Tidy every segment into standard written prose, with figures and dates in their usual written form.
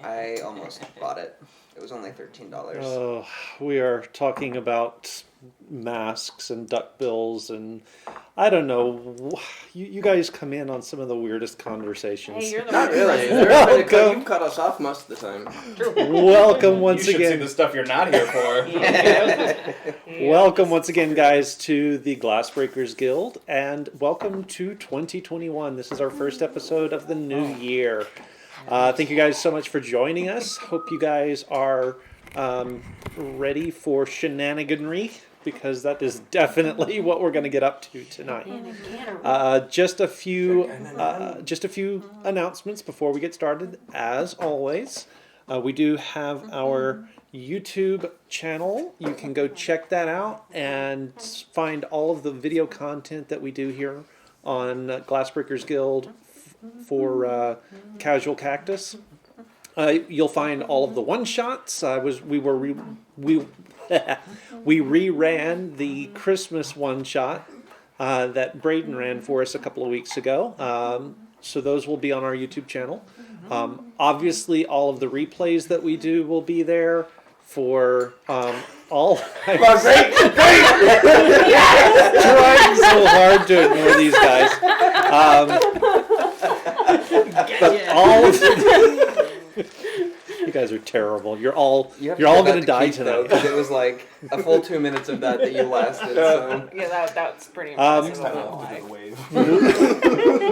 I almost bought it. It was only $13. Oh, we are talking about masks and duckbills and I don't know. You guys come in on some of the weirdest conversations. Hey, you're the Not one really. Welcome. You've cut us off most of the time. Welcome once You should see again. the stuff you're not here for. Welcome once again, guys, to the Glassbreakers Guild, and welcome to 2021. This is our first episode of the new year. Thank you guys so much for joining us. Hope you guys are ready for shenaniganry, because that is definitely what we're going to get up to tonight. Just a few announcements before we get started. As always, we do have our YouTube channel. You can go check that out and find all of the video content that we do here on Glassbreakers Guild for Casual Cactus. You'll find all of the one shots. We reran the Christmas one shot that Braden ran for us a couple of weeks ago. So those will be on our YouTube channel. Obviously, all of the replays that we do will be there for all. Come on, great! Trying so hard to ignore these guys. But all of you guys are terrible. You're all going to die tonight. Because it was like a full 2 minutes of that you lasted. So. Yeah, that's pretty impressive.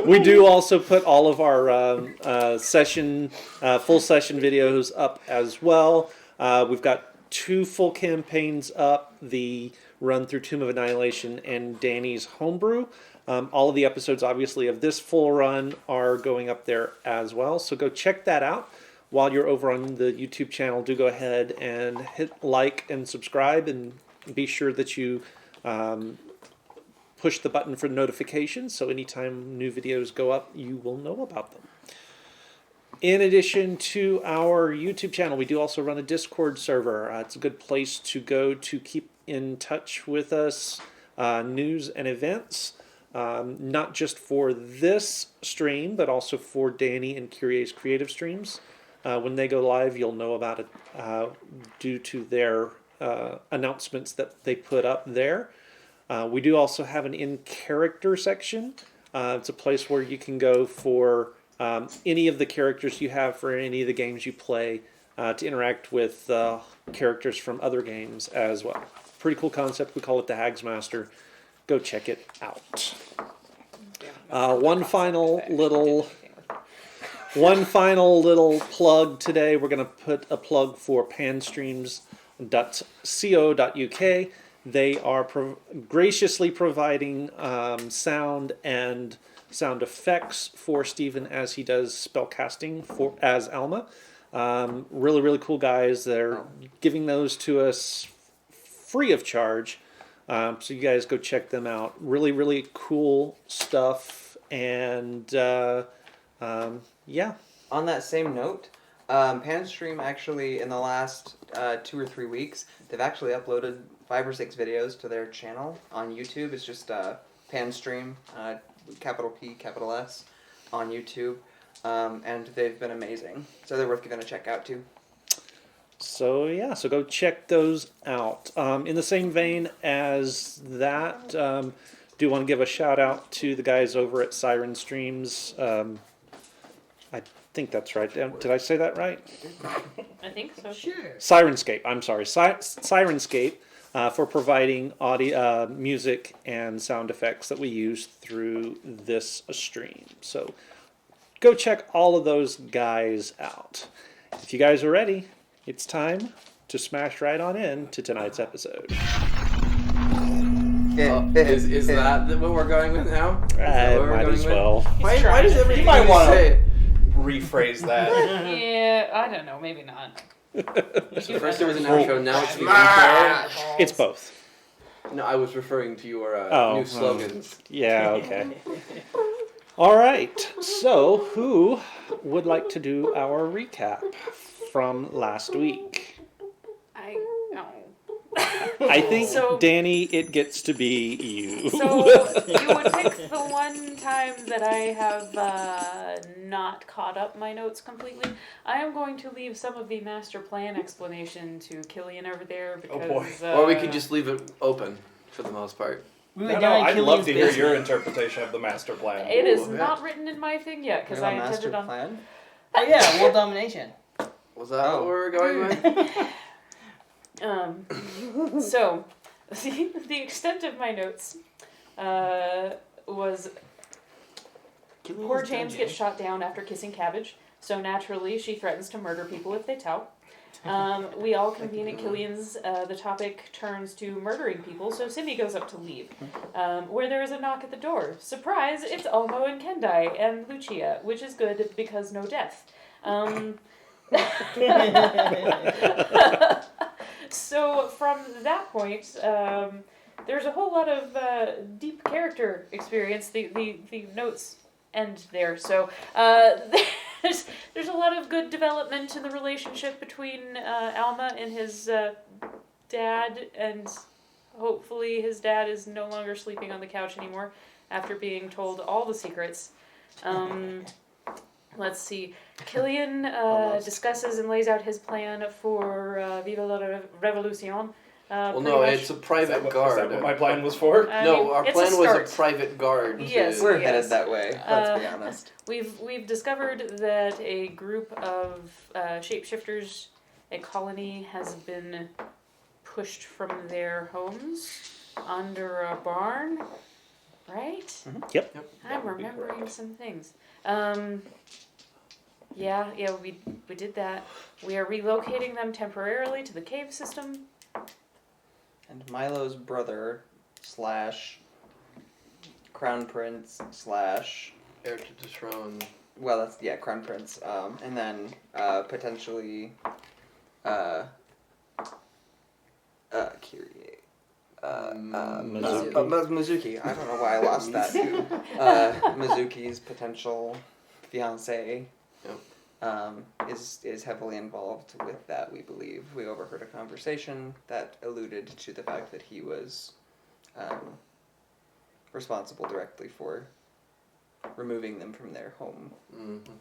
We do also put all of our full session videos up as well. We've got 2 full campaigns up, the run through Tomb of Annihilation and Danny's Homebrew. All of the episodes, obviously, of this full run are going up there as well. So go check that out. While you're over on the YouTube channel, do go ahead and hit like and subscribe, and be sure that you push the button for notifications, so anytime new videos go up, you will know about them. In addition to our YouTube channel, we do also run a Discord server. It's a good place to go to keep in touch with us, news and events, not just for this stream, but also for Danny and Curie's creative streams. When they go live, you'll know about it due to their announcements that they put up there. We do also have an in-character section. It's a place where you can go for any of the characters you have for any of the games you play to interact with characters from other games as well. Pretty cool concept. We call it the Hags Master. Go check it out. One final little One final little plug today. We're going to put a plug for panstreams.co.uk. They are graciously providing sound and sound effects for Stephen as he does spellcasting as Alma. Really, really cool guys. They're giving those to us free of charge. So you guys go check them out. Really, really cool stuff. And yeah. On that same note, Panstream actually in the last 2 or 3 weeks, they've actually uploaded 5 or 6 videos to their channel on YouTube. It's just Panstream, capital P, capital S, on YouTube. And they've been amazing. So they're worth giving a check out too. So yeah, so go check those out. In the same vein as that, do want to give a shout out to the guys over at Siren Streams. I think that's right. Did I say that right? I think so. Sure. Sirenscape. I'm sorry, Sirenscape, for providing audio, music, and sound effects that we use through this stream. So go check all of those guys out. If you guys are ready, it's time to smash right on in to tonight's episode. Is that what we're going with now? Might as well. Why trying. does everything You might you wanna- say? Rephrase that. Yeah, I don't know. Maybe not. So first it was an outro, now it's the intro. It's both. No, I was referring to your Oh, new slogans. Yeah, okay. All right. So, who would like to do our recap from last week? I know. I think, So- Danny, it gets to be you. So you would pick the one time that I have not caught up my notes completely. I am going to leave some of the master plan explanation to Killian over there because. boy. Or we could just leave it open for the most part. No, I'd love to hear your interpretation of the master plan. It is Ooh, yeah. not written in my thing yet because You I have a master intended on. plan? Oh, yeah, world domination. Was that what we were going with? So, the extent of my notes was poor James gets shot down after kissing Cabbage, so naturally she threatens to murder people if they tell. We all convene at Killian's. The topic turns to murdering people, so Cindy goes up to leave, where there is a knock at the door. Surprise, it's Elmo and Kendai and Lucia, which is good because no death. So from that point, there's a whole lot of deep character experience. The notes end there. So there's a lot of good development in the relationship between Alma and his dad, and hopefully his dad is no longer sleeping on the couch anymore after being told all the secrets. Let's see. Killian discusses and lays out his plan for Viva la Revolucion. Well, no, it's a private guard. Is that what my plan was for? No, our it's plan a was start. a private guard. Yes. We're headed that way, let's be Uh, honest. We've discovered that a group of shapeshifters, a colony, has been pushed from their homes under a barn, right? Yep. I'm remembering some things. Yeah, we did that. We are relocating them temporarily to the cave system. And Milo's brother / Crown Prince / Heir to the throne. well, that's Crown Prince. And then potentially Kyrie. Mizuki. I don't know why I lost that. Mizuki's potential fiance is heavily involved with that, we believe. We overheard a conversation that alluded to the fact that he was responsible directly for removing them from their home. Mm-hmm.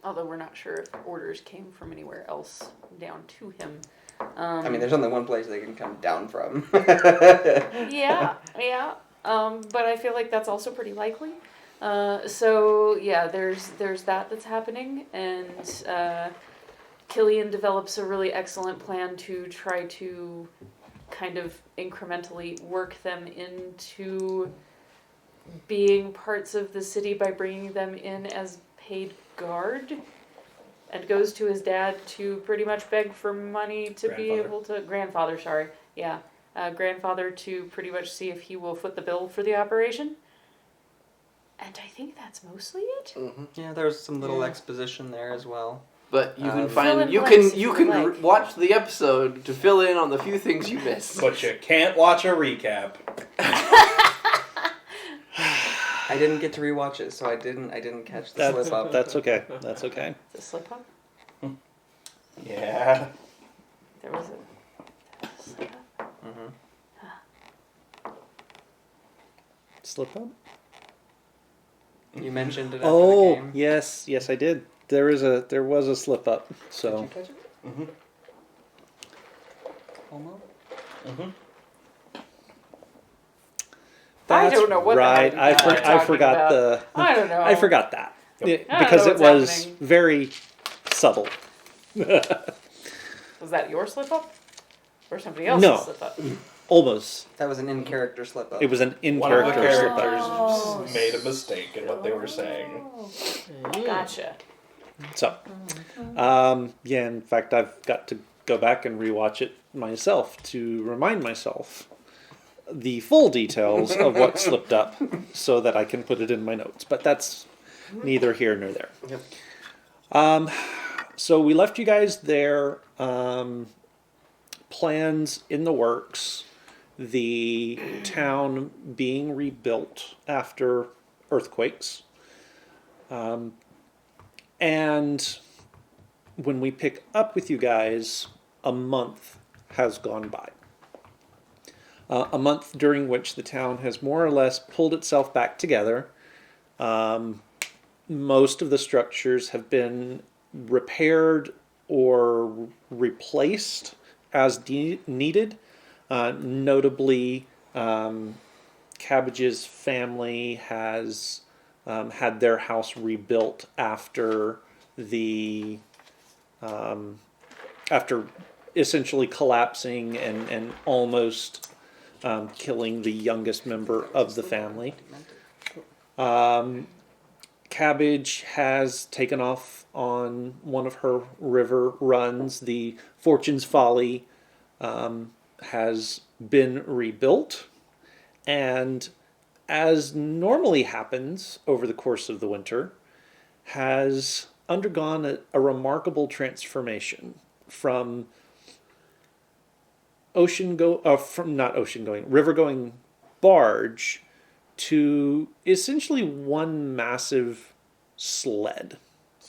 Although we're not sure if orders came from anywhere else down to him. I mean, there's only one place they can come down from. Yeah. But I feel like that's also pretty likely. So yeah, there's that's happening, and Killian develops a really excellent plan to try to kind of incrementally work them into being parts of the city by bringing them in as paid guard and goes to his dad to pretty much beg for money to be Grandfather. able to grandfather. Sorry, yeah, grandfather to pretty much see if he will foot the bill for the operation. And I think that's mostly it. Mm-hmm. Yeah, there's some little Yeah. exposition there as well. But you can Fill find in you blanks can if you you can like. watch the episode to fill in on the few things you missed. But you can't watch a recap. I didn't get to rewatch it, so I didn't catch the slip up. That's okay. That's okay. The slip up. Yeah. There was a slip up. Slip up? You mentioned it after the Oh, game. yes, I did. There was a slip up. Did you So catch it? Mm-hmm. Almost. Mm-hmm. I that's don't know what the right. hell you guys are I talking forgot about. the. I don't know. I forgot that. Yep. Yeah, I don't because know it what's was happening. very subtle. Was that your slip up? Or somebody else's No. slip up? Almost. That was an in-character slip up. It was an One of the in-character slip up. characters Oh. made a mistake in what they were saying. Oh. Gotcha. So, yeah. In fact, I've got to go back and rewatch it myself to remind myself the full details of what slipped up, so that I can put it in my notes. But that's neither here nor there. Yep. So we left you guys there. Plans in the works. The town being rebuilt after earthquakes. And when we pick up with you guys, a month has gone by. A month during which the town has more or less pulled itself back together. Most of the structures have been repaired or replaced as needed. Notably, Cabbage's family has had their house rebuilt after after essentially collapsing and almost killing the youngest member of the family. Cabbage has taken off on one of her river runs. The Fortune's Folly has been rebuilt, and as normally happens over the course of the winter, has undergone a remarkable transformation from river going barge to essentially one massive sled.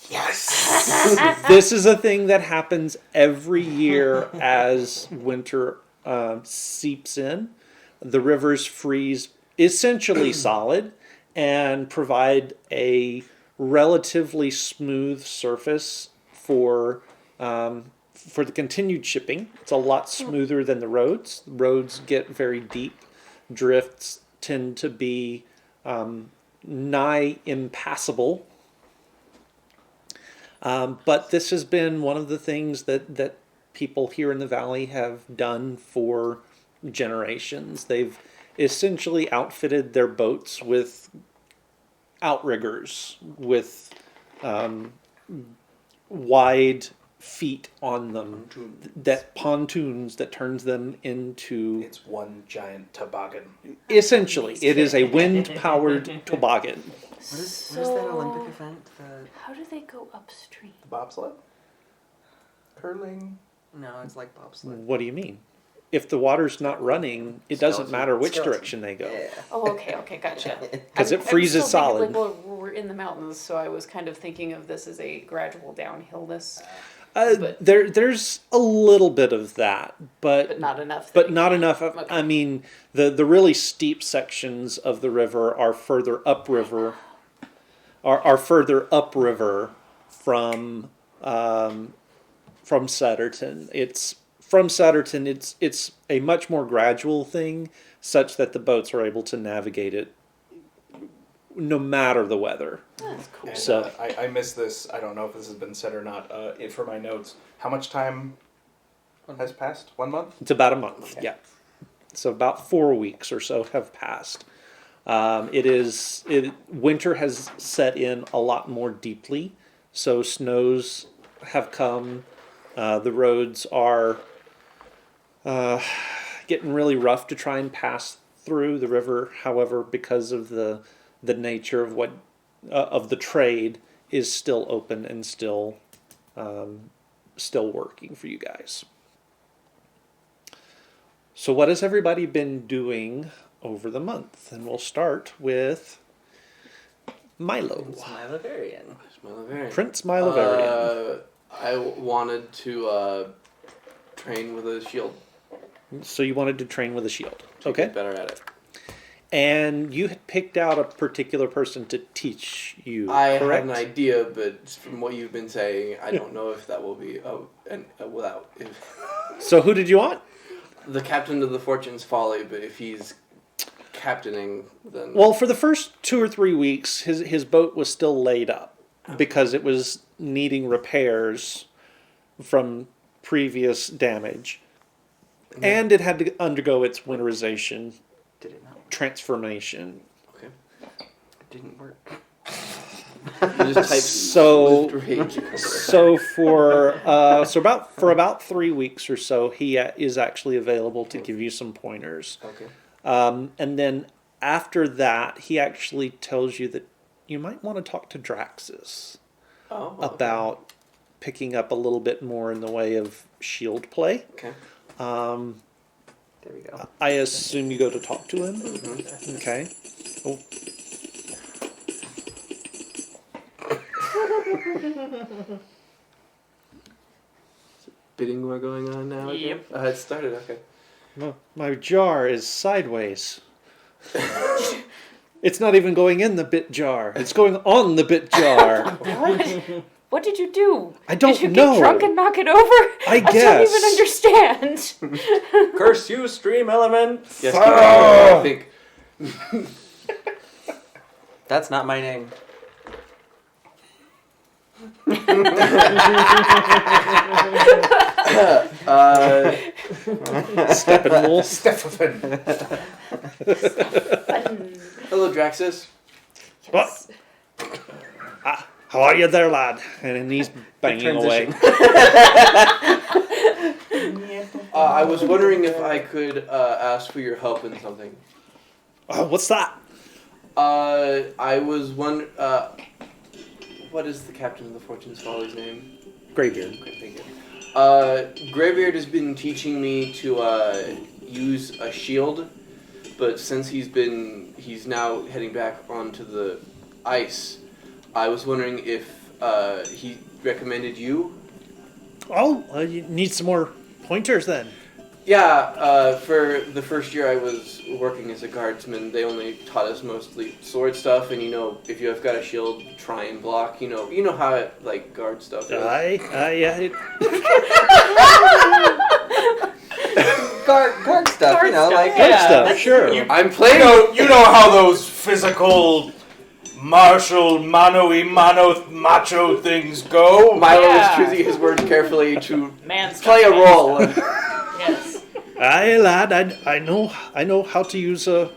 Yes. This is a thing that happens every year as winter seeps in. The rivers freeze essentially solid and provide a relatively smooth surface for the continued shipping. It's a lot smoother than the roads. The roads get very deep. Drifts tend to be nigh impassable. But this has been one of the things that people here in the valley have done for generations. They've essentially outfitted their boats with outriggers, with wide feet on them, pontoons that turns them into... It's one giant toboggan. Essentially, it is a wind-powered toboggan. What is that Olympic event? How do they go upstream? Bobsled? Curling? No, it's like bobsled. What do you mean? If the water's not running, it doesn't matter which Skeleton. direction they go. Yeah. Oh, okay, gotcha. 'Cause it I'm freezes still solid. thinking, like, well, we're in the mountains, so I was kind of thinking of this as a gradual downhillness, but- There's a little bit of that, but not enough. but not enough. Okay. I mean, the really steep sections of the river are further upriver, are further upriver from Sutterton. From Sutterton, it's a much more gradual thing, such that the boats are able to navigate it no matter the weather. That's cool. And, So- I missed this. I don't know if this has been said or not. For my notes, how much time has passed? 1 month? It's about a month, Okay. yeah. So about 4 weeks or so have passed. Winter has set in a lot more deeply, so snows have come. The roads are getting really rough to try and pass through the river. However, because of the nature of of the trade, is still open and still working for you guys. So what has everybody been doing over the month? And we'll start with Milo. It's my Lavarian. Smilovarian. Prince Milovarian. I wanted to train with a shield. So you wanted to train with a shield. To Okay. get better at it. And you had picked out a particular person to teach you, I correct? had an idea, but from what you've been saying, I don't know if that will be without. So who did you want? The captain of the Fortune's Folly, but if he's captaining, then... Well, for the first 2 or 3 weeks, his boat was still laid up because it was needing repairs from previous damage. Mm-hmm. And it had to undergo its winterization Did it not? transformation. Okay. It didn't work. You just type So- lift rage. So for about 3 weeks or so, he is actually available to give you some pointers. Okay. And then after that, he actually tells you that you might want to talk to Draxus Oh. Okay. about picking up a little bit more in the way of shield play. Okay. There we go. I assume you go to talk to him. Mm-hmm. Okay. Oh. Bidding war going on now again? Yep. It started, okay. My jar is sideways. It's not even going in the bit jar. It's going on the bit jar. What? What did you do? I don't Did you know. get drunk and knock it over? I don't guess. even understand. Curse you, stream element! Yes, I think. That's not my name. Steppenwolf. Stefan. Hello, Draxus. What? How are you there, lad? And he's banging away. I was wondering if I could ask for your help in something. Oh, what's that? I was wondering... what is the captain of the Fortune's Folly's name? Greybeard. Okay, thank you. Greybeard has been teaching me to use a shield, but since he's now heading back onto the ice, I was wondering if he recommended you. Oh, you need some more pointers then. Yeah, for the first year I was working as a guardsman, they only taught us mostly sword stuff, and if you have got a shield, try and block. You know how it, like, guard stuff is. Yeah. Guard stuff, Guard you know, stuff, like... yeah. Good stuff, sure. I'm playing. You know how those physical, martial, mano-y-mano, macho things go? Milo Yeah. is choosing his words carefully to Man's play a role. Yes. Aye, lad, I know how to use a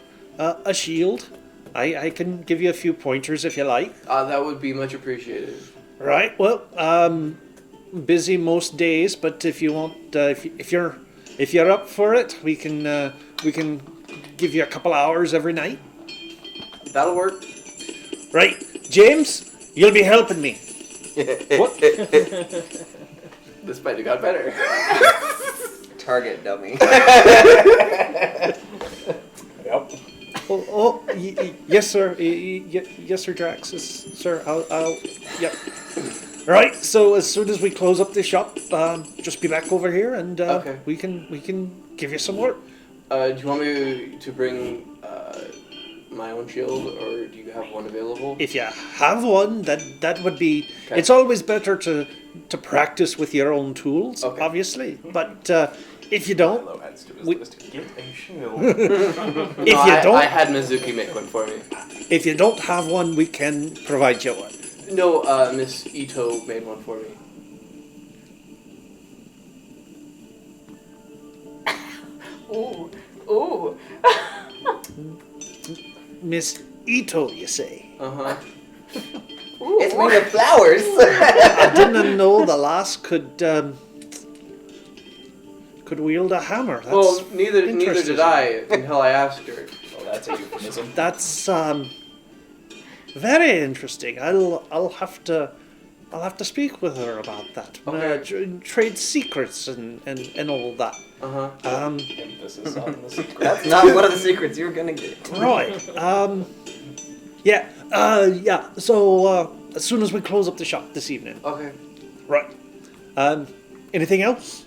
shield. I can give you a few pointers if you like. That would be much appreciated. Right. Well, busy most days, but if you want, if you're up for it, we can give you a couple hours every night. That'll work. Right, James, you'll be helping me. What? This might have got better. Target dummy. Yep. Yes, sir. Yes, sir, Draxus. Sir, I'll. Yep. Right. So as soon as we close up the shop, just be back over here, and Okay. we can give you some work. Do you want me to bring my own shield, or do you have one available? If you have one, that would be. Okay. It's always better to practice with your own tools, Okay. obviously. But if you don't, Milo adds to his We- list. Get a shield. I had Mizuki make one for me. if you don't have one, we can provide you one. No, Miss Ito made one for me. Ooh. Ooh. Miss Ito, you say? Uh-huh. It's made of flowers. I didn't know the lass could wield a hammer. That's Well, neither did interesting. I until I asked her. Well, that's a euphemism. That's very interesting. I'll have to speak with her about that. Okay. Trade secrets and all that. Uh-huh. Emphasis on the secret. That's not one of the secrets you're gonna get. Right. Yeah. So as soon as we close up the shop this evening. Okay. Right. Anything else?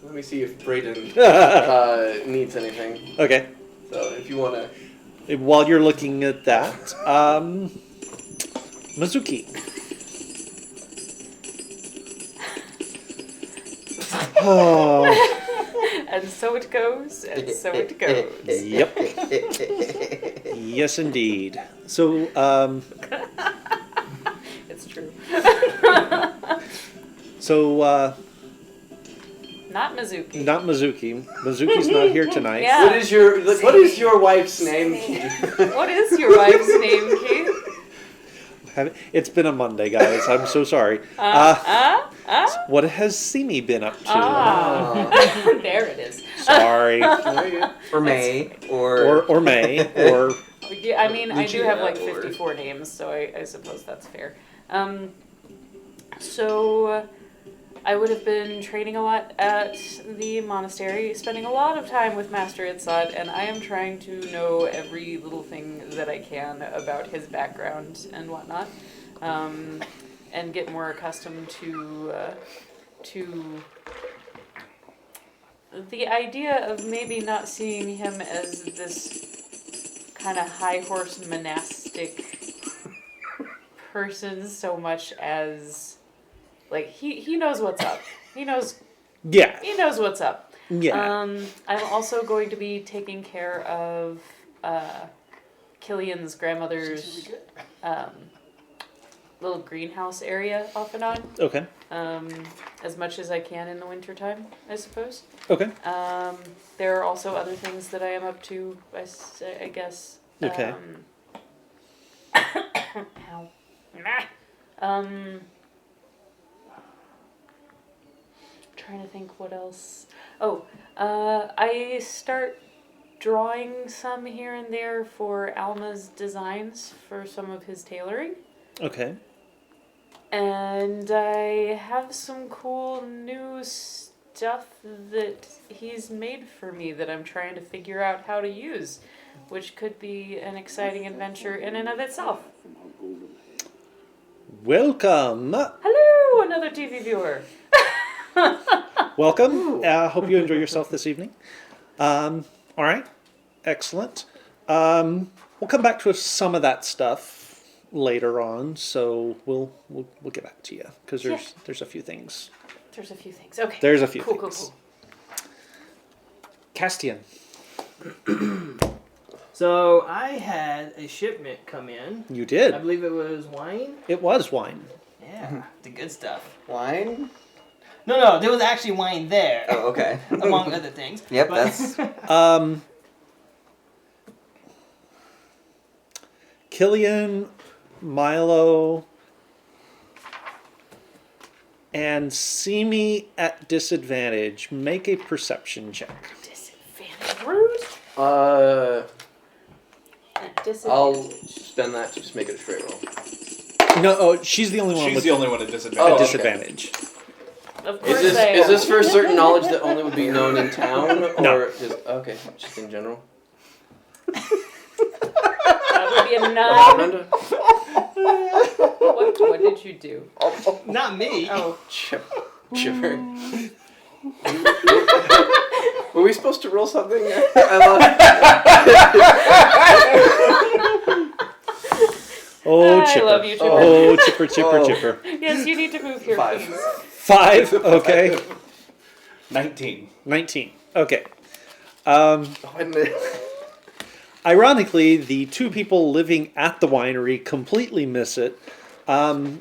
Let me see if Brayden needs anything. Okay. So if you want to... While you're looking at that, Mizuki. Oh. And so it goes, and so it goes. Yep. Yes, indeed. So, It's true. so Not Mizuki. not Mizuki. Mizuki's not here tonight. Yeah. What is your wife's name, Keith? What is your wife's name, Keith? It's been a Monday, guys. I'm so sorry. What has Simi been up to? There it is. Sorry. Or May, or Or May, or Yeah, I mean, I do Lucia have like or- 54 names, so I suppose that's fair. So I would have been training a lot at the monastery, spending a lot of time with Master Itzad, and I am trying to know every little thing that I can about his background and whatnot, and get more accustomed to the idea of maybe not seeing him as this kind of high horse monastic person so much as like he knows what's up. He knows what's up. yeah. I'm also going to be taking care of Killian's grandmother's little greenhouse area off and on, Okay. as much as I can in the wintertime, I suppose. Okay. There are also other things that I am up to, I guess. Okay. Ow. Trying to think what else. I start drawing some here and there for Alma's designs for some of his tailoring. Okay. And I have some cool new stuff that he's made for me that I'm trying to figure out how to use, which could be an exciting adventure in and of itself. Welcome. Hello, another TV viewer. Welcome. Hope you enjoy yourself this evening. All right. Excellent. We'll come back to some of that stuff later on, so we'll get back to you because there's a few things. There's a few things. Okay. There's a few Cool. things. Castian. So I had a shipment come in. You I did. believe it was wine. It was wine. Yeah, the good stuff. wine. No, there was actually wine there, Oh, okay. among other things. Yep, But- that's Killian, Milo, and Simi at disadvantage. Make a perception check. Disadvantage. Rude. Disadvantage. I'll spend that to just make it a straight roll. No, oh, she's the only one She's with the only one at a disadvantage. Oh, okay. disadvantage. Of course Is I am. this for certain knowledge that only would be known in town, or No. just in general? That would be a 9. Amanda? What did you do? Not me. Oh, Chipper. Were we supposed to roll something? Oh, I Chipper. love you, Chipper. Oh, Chipper, Chipper, Oh. Chipper. yes, you need to move here, 5. please. 5, okay. 19. 19, okay. When Ironically, the two people living at the winery completely miss it. The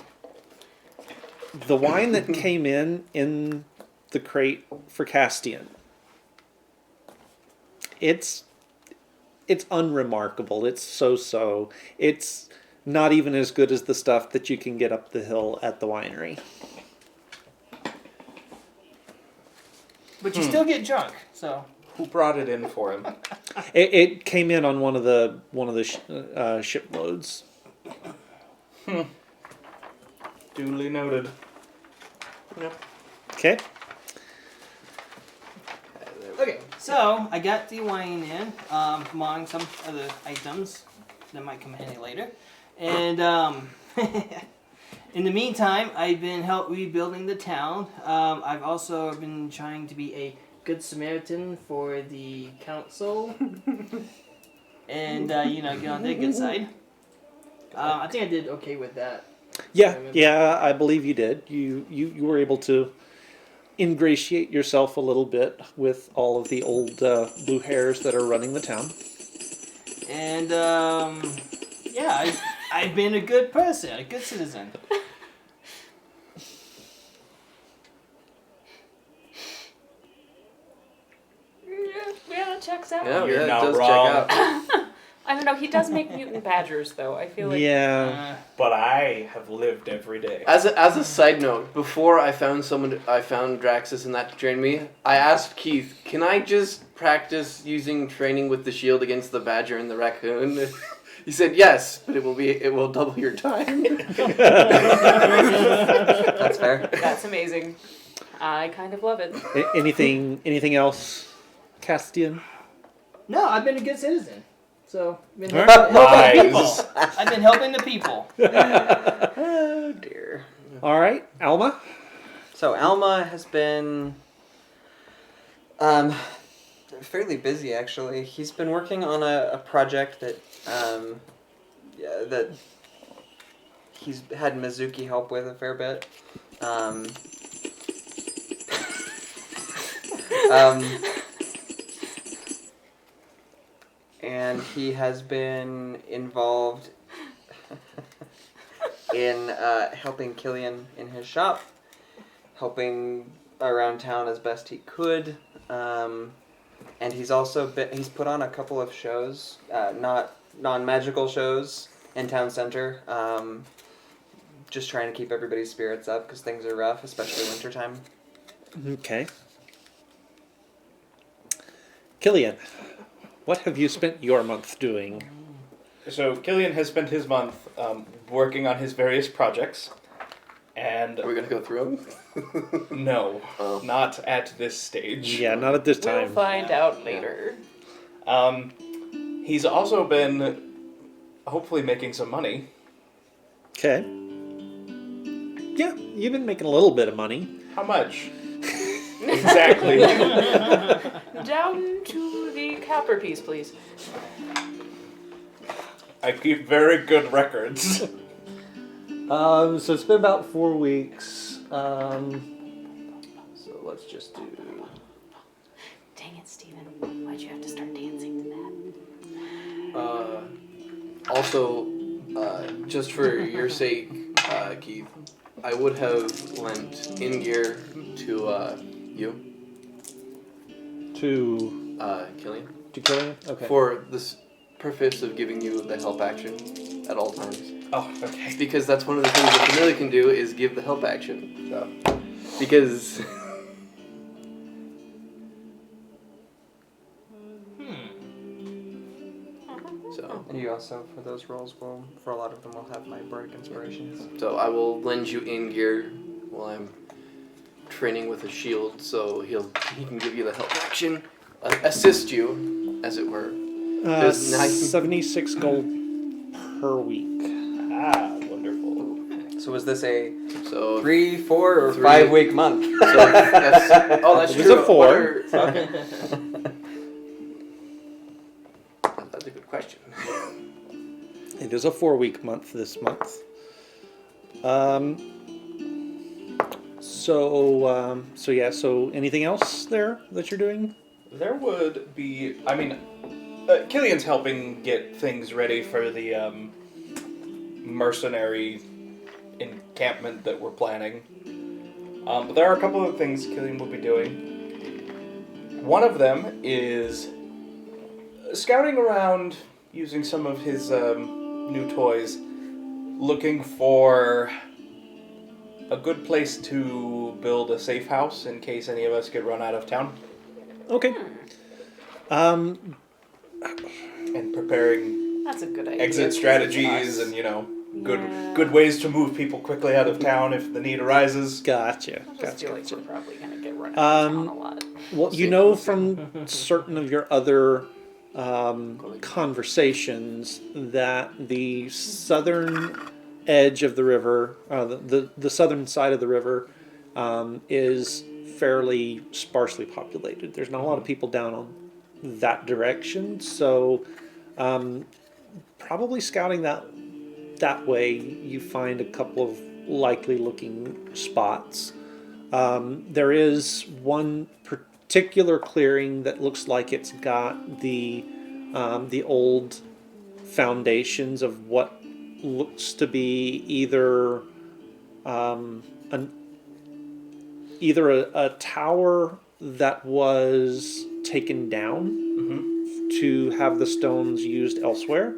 wine that came in the crate for Castian it's unremarkable. It's so. It's not even as good as the stuff that you can get up the hill at the winery. But you still get drunk, so. Who brought it in for him? It came in on one of the shiploads. Duly noted. Okay. Okay, so I got the wine in, among some other items that might come handy later. And in the meantime, I've been rebuilding the town. I've also been trying to be a good Samaritan for the council. And, get on their good side. I think I did okay with that. Yeah, I believe you did. You were able to ingratiate yourself a little bit with all of the old blue hairs that are running the town. And, I've been a good person, a good citizen. Yeah, that checks out. Yeah, You're it not does wrong. check out. I don't know. He does make mutant badgers, though. I feel like. Yeah. But I have lived every day. As a side note, before I found Draxus and that to train me, I asked Keith, can I just practice using training with the shield against the badger and the raccoon? He said yes, but it will double your time. That's fair. That's amazing. I kind of love it. Anything else, Castian? No, I've been a good citizen. So, I've been All helping right. the people. I've been helping the people. Oh dear. All right, Alma. So Alma has been fairly busy actually. He's been working on a project that that he's had Mizuki help with a fair bit. And he has been involved in helping Killian in his shop, helping around town as best he could, and he's also he's put on a couple of shows, not non-magical shows in town center, just trying to keep everybody's spirits up because things are rough, especially wintertime. Okay. Killian, what have you spent your month doing? So Killian has spent his month working on his various projects, and Are we gonna go through them? no, Oh. not at this stage. Yeah, not at this We'll time. find out later. He's also been hopefully making some money. Okay. Yeah, you've been making a little bit of money. How much? Exactly. Down to the copper piece, please. I keep very good records. So it's been about 4 weeks. So let's just do. Dang it, Steven. Why'd you have to start dancing to that? Also, just for your sake, Keith, I would have lent in-gear to you, To Killian, Killian? Okay. for this purpose of giving you the help action at all times. Oh, okay. Because that's one of the things that Familia can do is give the help action. So, because so And you also, for those roles, for a lot of them, will have my bardic inspirations. so I will lend you in-gear while I'm training with a shield, so he can give you the help action, assist you, as it were. 'Cause now you- 76 gold per week. Ah, wonderful. So was this a So 3, 4, or 3 5 week month? So that's It was true. a 4. What are- That's a good question. It is a 4-week month this month. So anything else there that you're doing? There would be. I mean, Killian's helping get things ready for the mercenary encampment that we're planning. But there are a couple of things Killian will be doing. One of them is scouting around using some of his new toys, looking for a good place to build a safe house in case any of us get run out of town, Okay. Um, and preparing That's a good idea. exit strategies and good ways to move people quickly out of town if the need arises. gotcha. I just Gotcha. feel like Gotcha. we're probably gonna get run out of town a lot. Well, you know from certain of your other conversations that the southern edge of the river, the southern side of the river, is fairly sparsely populated. There's not a lot of people down on that direction, so probably scouting that way, you find a couple of likely looking spots. There is one particular clearing that looks like it's got the old foundations of what looks to be either a tower that was taken down to have the stones used elsewhere,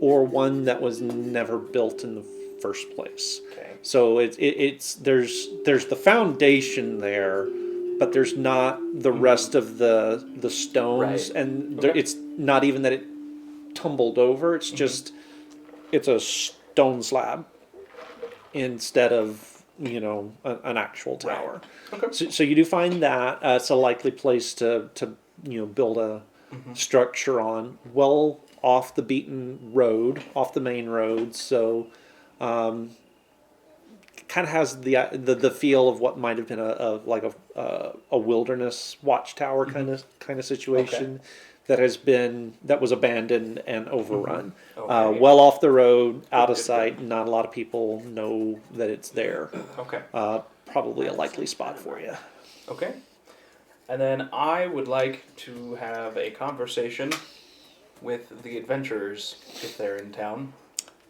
or one that was never built in the first place. Okay. So it's there's the foundation there, but there's not the rest of the stones, Right. and Okay. it's not even that it tumbled over. It's just it's a stone slab instead of an actual tower. Right. Okay. So you do find that it's a likely place to build a structure on, well off the beaten road, off the main road. So kind of has the feel of what might have been a wilderness watchtower kind of situation. Okay. That was abandoned and overrun. Okay. Well off the road, out of Good, good, sight. Not a lot of people know that it's there. Okay. Probably a likely spot for you. Okay. And then I would like to have a conversation with the adventurers if they're in town.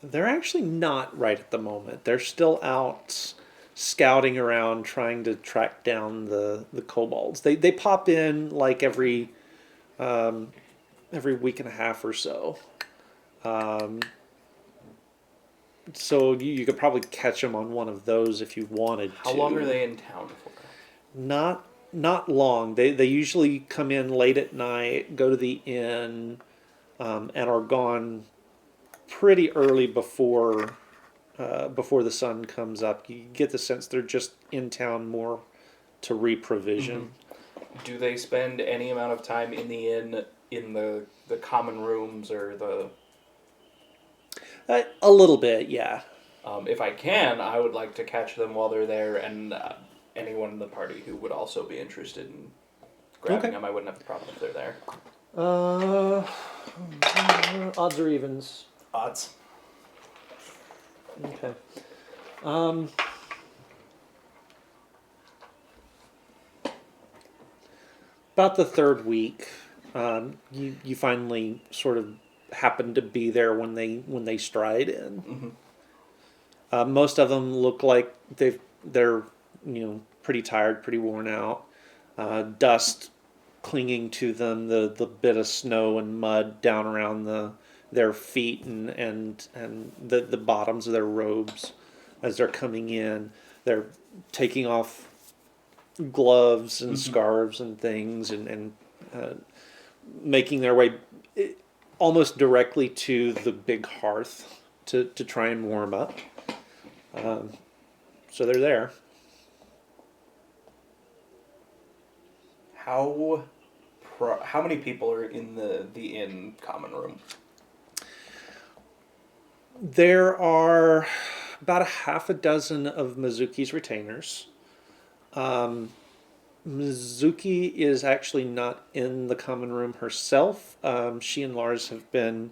They're actually not right at the moment. They're still out scouting around trying to track down the kobolds. They pop in like every week and a half or so. So you could probably catch them on one of those if you wanted to. How long are they in town for? Not long. They usually come in late at night, go to the inn, and are gone pretty early before the sun comes up. You get the sense they're just in town more to reprovision. Do they spend any amount of time in the inn in the common rooms or the? A little bit, yeah. If I can, I would like to catch them while they're there, and anyone in the party who would also be interested in grabbing Okay. them, I wouldn't have a problem if they're there. Odds or evens? Odds. Okay. About the third week, you finally sort of happen to be there when they stride in. Most of them look like they're pretty tired, pretty worn out. Dust clinging to them, the bit of snow and mud down around their feet and the bottoms of their robes as they're coming in. They're taking off gloves and scarves and things and making their way almost directly to the big hearth to try and warm up. So they're there. How many people are in the inn common room? There are about a half a dozen of Mizuki's retainers. Mizuki is actually not in the common room herself. She and Lars have been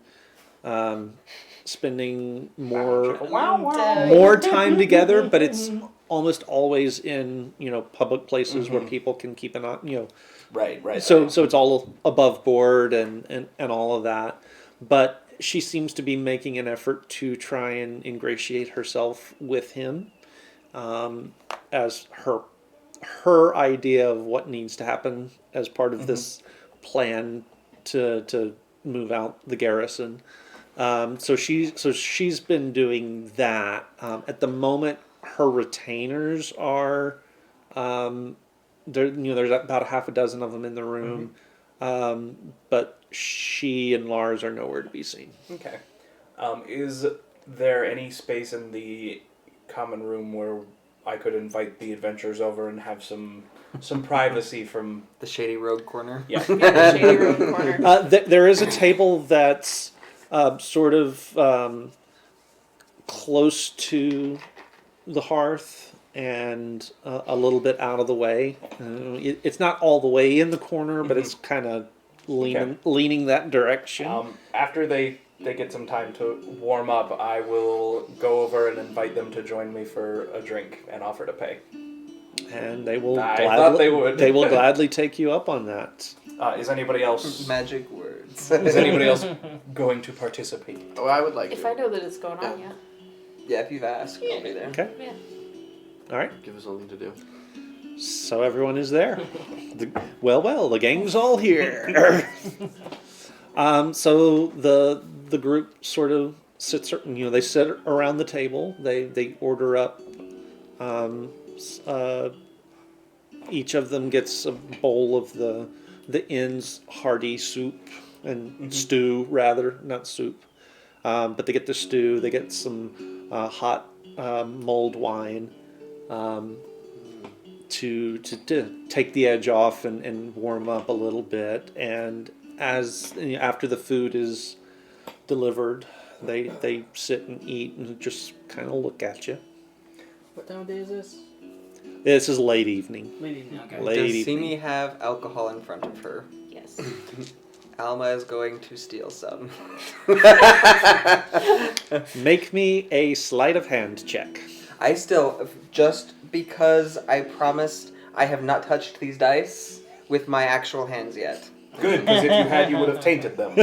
spending more time together, but it's almost always in public places where people can keep an eye. Right. So it's all above board and all of that, but she seems to be making an effort to try and ingratiate herself with him, as her idea of what needs to happen as part of this plan to move out the garrison. So she's been doing that. At the moment, her retainers are there. There's about a half a dozen of them in the room, but she and Lars are nowhere to be seen. Okay. Is there any space in the common room where I could invite the adventurers over and have some privacy from... The shady rogue corner. Yeah. Yeah, the shady road corner. There is a table that's sort of close to the hearth and a little bit out of the way. It's not all the way in the corner, but it's kind of leaning that direction. After they get some time to warm up, I will go over and invite them to join me for a drink and offer to pay. And they will I thought they would. They will gladly take you up on that. Is anybody else... Magic words. Is anybody else going to participate? Oh, I would like If to. I know that it's going on, yeah. Yeah, if you've asked, I'll be there. Okay. Yeah. All right. Give us something to do. So everyone is there. Well, the gang's all here. So the group sort of sits. They sit around the table. They order up. Each of them gets a bowl of the inn's hearty soup and stew, rather, not soup. But they get the stew. They get some hot mulled wine to take the edge off and warm up a little bit. And after the food is delivered, they sit and eat and just kind of look at you. What time of day is this? This is late evening. Late evening, okay. Late Does evening. Simi have alcohol in front of her? Yes. Alma is going to steal some. Make me a sleight of hand check. I still, just because I promised I have not touched these dice with my actual hands yet. Good, because if you had, you would have tainted them.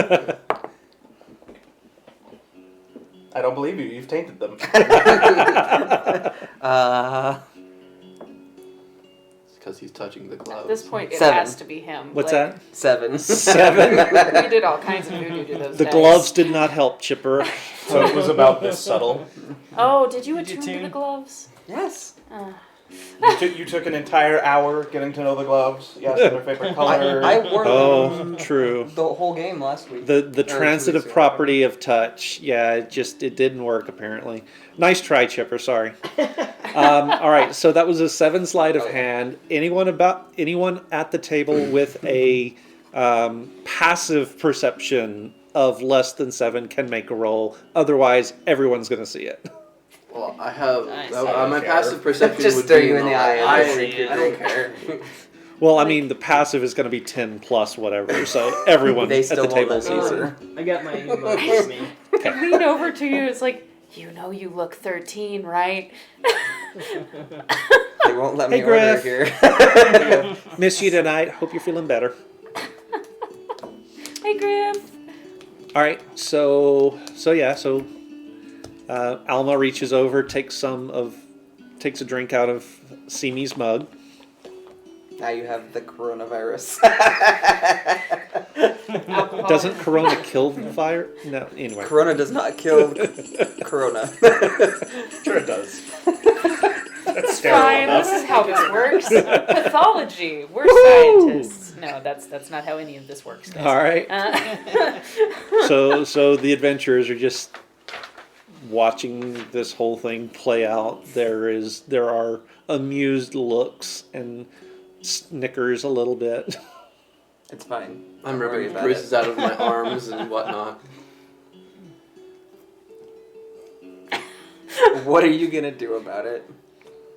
I don't believe you. You've tainted them. It's because he's touching the gloves. At this point, it 7. has to be him. What's Like, that? 7. 7. We did all kinds of voodoo to those The dice. gloves did not help, Chipper. So it was about this subtle. Oh, did you Did you attune to tune? the gloves? Yes. You took an entire hour getting to know the gloves. Yes, their favorite color. I wore Oh, true. the whole game last week. The Or 2 transitive weeks ago. property of touch. Yeah, it didn't work apparently. Nice try, Chipper. Sorry. All right, so that was a 7 sleight of hand. Anyone at the table with a passive perception of less than 7 can make a roll. Otherwise, everyone's going to see it. Well, I have Nice. my passive perception Just would stare be you in the eye. I I don't care. Well, I mean, the passive is going to be 10 plus whatever, so everyone They at still the won't table let me sees it. over. I got my emote with me. I lean over to you. It's like, you know, you look 13, right? They won't let me Hey, order Griff. here. Miss you tonight. Hope you're feeling better. Hey, Griff. All right, so Alma reaches over, takes a drink out of Simi's mug. Now you have the coronavirus. Alcohol. Doesn't Corona kill the fire? No. Anyway. Corona does not kill Corona. Sure it does. That's Fine, sterile this enough. is how this works. Pathology. We're scientists. No, that's not how any of this works. Guys. All right. So the adventurers are just watching this whole thing play out. There are amused looks and snickers a little bit. It's fine. I'm Don't worry ripping about bruises it. out of my arms and whatnot. What are you gonna do about it?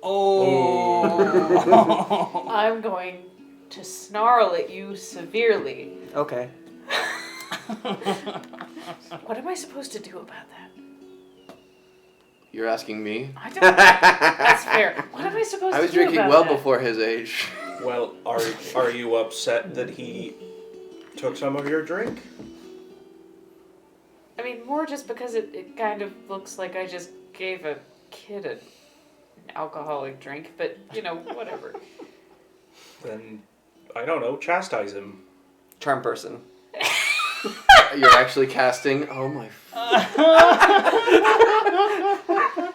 Oh. I'm going to snarl at you severely. Okay. What am I supposed to do about that? You're asking me? I don't. That's fair. What am I supposed I was to do drinking about well that? before his age. Well, are you upset that he took some of your drink? I mean, more just because it kind of looks like I just gave a kid an alcoholic drink, but, you know, whatever. Then, I don't know, chastise him. Charm person. You're actually casting. Oh my.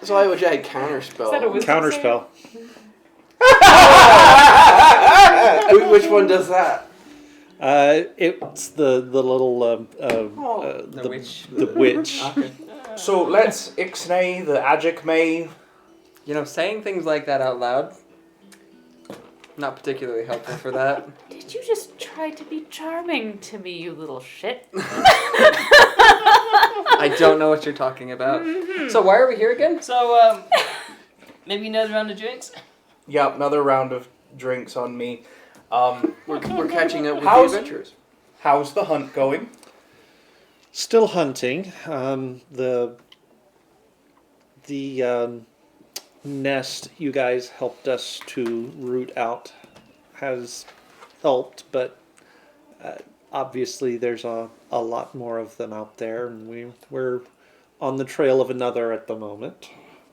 So I wish I had counterspell. Is that a wisdom Counterspell. Which one does that? It's the little The witch. The witch. Okay. So let's ixnay the agic may. You know, saying things like that out loud, not particularly helpful for that. Did you just try to be charming to me, you little shit? I don't know what you're talking about. So why are we here again? So, maybe another round of drinks? Yep, another round of drinks on me. We're catching up with How's- the adventurers. How's the hunt going? Still hunting. The nest you guys helped us to root out has helped, but obviously there's a lot more of them out there, and we're on the trail of another at the moment.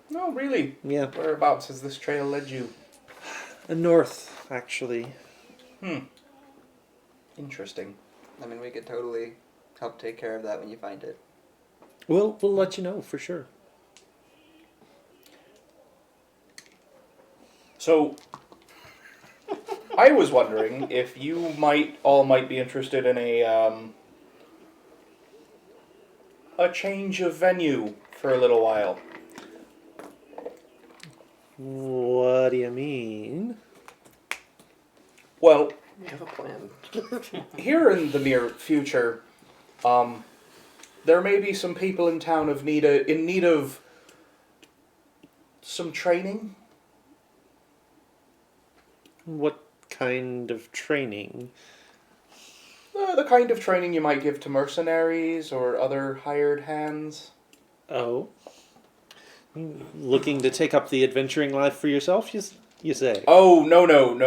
No, really. Yeah, Whereabouts has this trail led you? north actually. Interesting. I mean, we could totally help take care of that when you find it. We'll let you know for sure. So, I was wondering if you might be interested in a change of venue for a little while. What do you mean? Well, We have a plan. here in the near future, there may be some people in town in need of some training. What kind of training? The kind of training you might give to mercenaries or other hired hands. Oh. Looking to take up the adventuring life for yourself, you say? Oh, no,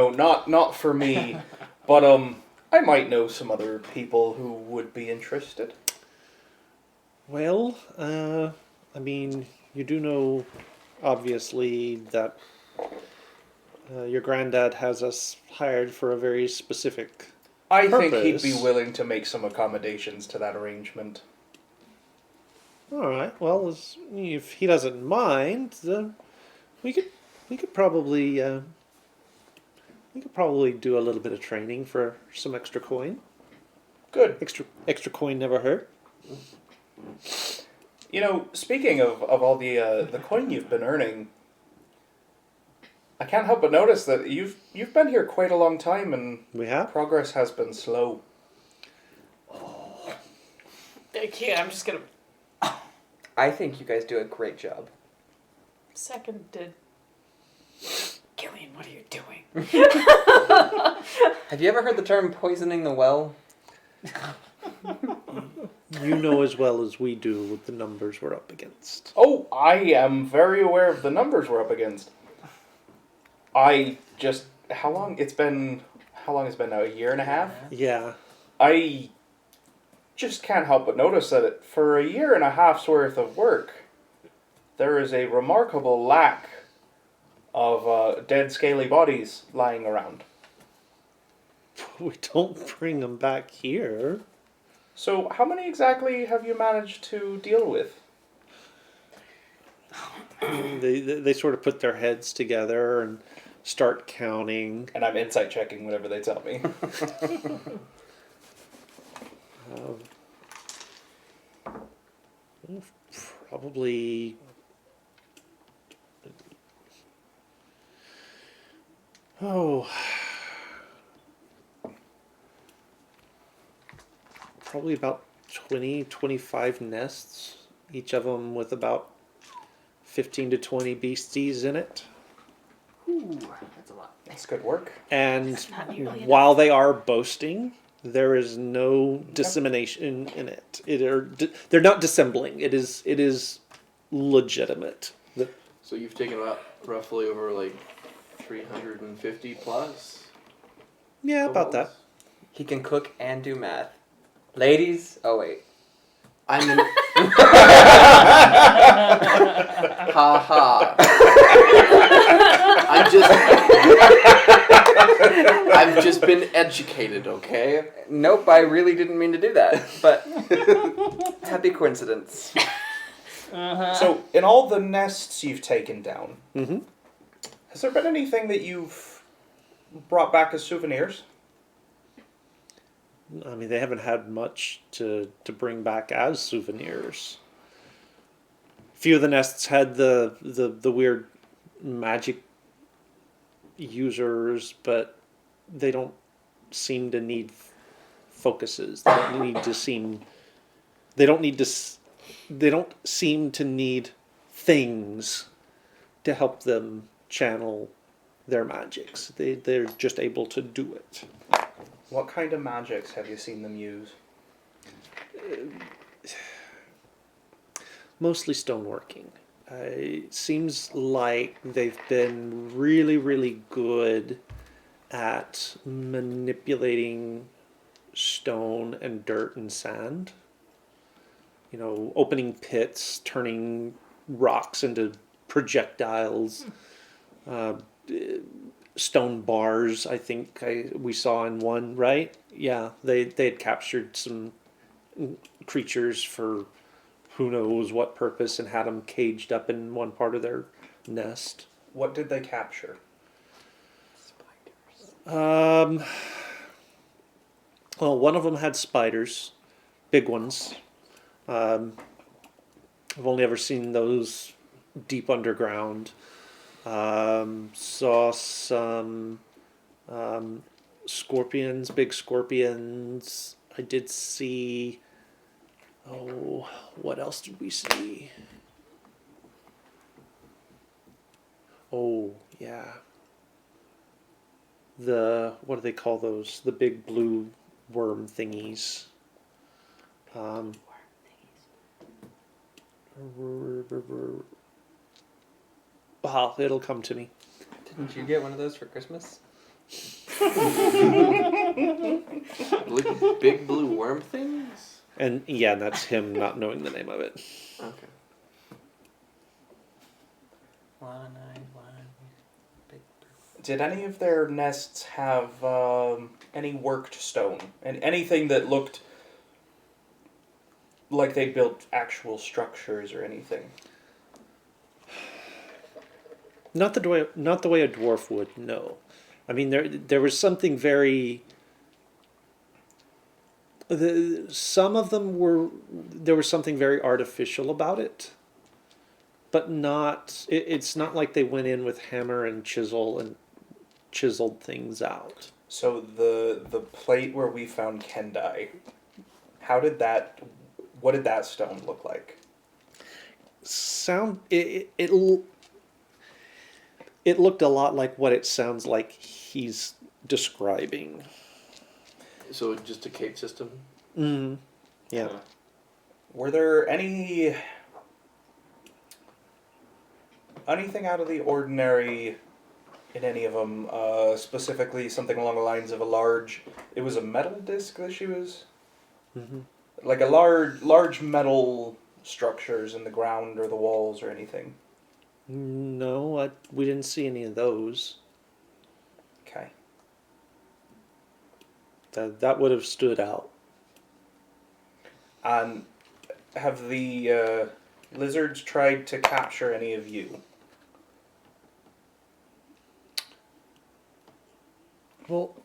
not for me. But, I might know some other people who would be interested. Well, I mean, you do know, obviously, that your granddad has us hired for a very specific I think he'd purpose. be willing to make some accommodations to that arrangement. All right. Well, if he doesn't mind, we could probably do a little bit of training for some extra coin. Good. Extra coin never hurt. You know, speaking of all the coin you've been earning, I can't help but notice that you've been here quite a long time and We have. progress has been slow. I can't. I'm just gonna I think you guys do a great job. seconded. Killian, what are you doing? Have you ever heard the term poisoning the well? You know as well as we do what the numbers we're up against. Oh, I am very aware of the numbers we're up against. How long has it been now? A year and a half? Yeah. I just can't help but notice that for a year and a half's worth of work, there is a remarkable lack of dead scaly bodies lying around. We don't bring them back here. So how many exactly have you managed to deal with? They sort of put their heads together and start counting. And I'm insight checking whatever they tell me. Probably probably about 20-25 nests, each of them with about 15 to 20 beasties in it. Ooh, that's a lot. That's good work. And not nearly while they are boasting, there is no dissemination in it. They're not dissembling. It is legitimate. So you've taken about roughly over like 350 plus. Yeah, about that. He can cook and do math. Ladies, oh wait. I'm in. Ha ha. I'm You've just been educated, okay? Nope, I really didn't mean to do that, but happy coincidence. So, in all the nests you've taken down, Mm-hmm. has there been anything that you've brought back as souvenirs? I mean, they haven't had much to bring back as souvenirs. Few of the nests had the weird magic users, but they don't seem to need focuses. They don't need to seem. They don't need to. They don't seem to need things to help them channel their magics. They're just able to do it. What kind of magics have you seen them use? Mostly stoneworking. It seems like they've been really, really good at manipulating stone and dirt and sand. You know, opening pits, turning rocks into projectiles. Stone bars, I think we saw in one, right? Yeah, they had captured some creatures for who knows what purpose and had them caged up in one part of their nest. What did they capture? Well, one of them had spiders, big ones. I've only ever seen those deep underground. Saw some scorpions, big scorpions. I did see. Oh, what else did we see? Oh, yeah. What do they call those? The big blue worm thingies. Well, it'll come to me. Didn't you get one of those for Christmas? Big blue worm things? And yeah, that's him not knowing the name of it. Okay. Did any of their nests have any worked stone? And anything that looked like they built actual structures or anything? Not the way a dwarf would. No, I mean there was something very. Some of them there was something very artificial about it, but not. It's not like they went in with hammer and chisel and chiseled things out. So the plate where we found Kendai, what did that stone look like? It looked a lot like what it sounds like he's describing. So just a cave system? Mm. Yeah. Were there anything out of the ordinary in any of them? Specifically, something along the lines of it was a metal disc that she was, like a large metal structures in the ground or the walls or anything. No, we didn't see any of those. Okay. That would have stood out. And have the lizards tried to capture any of you? Well,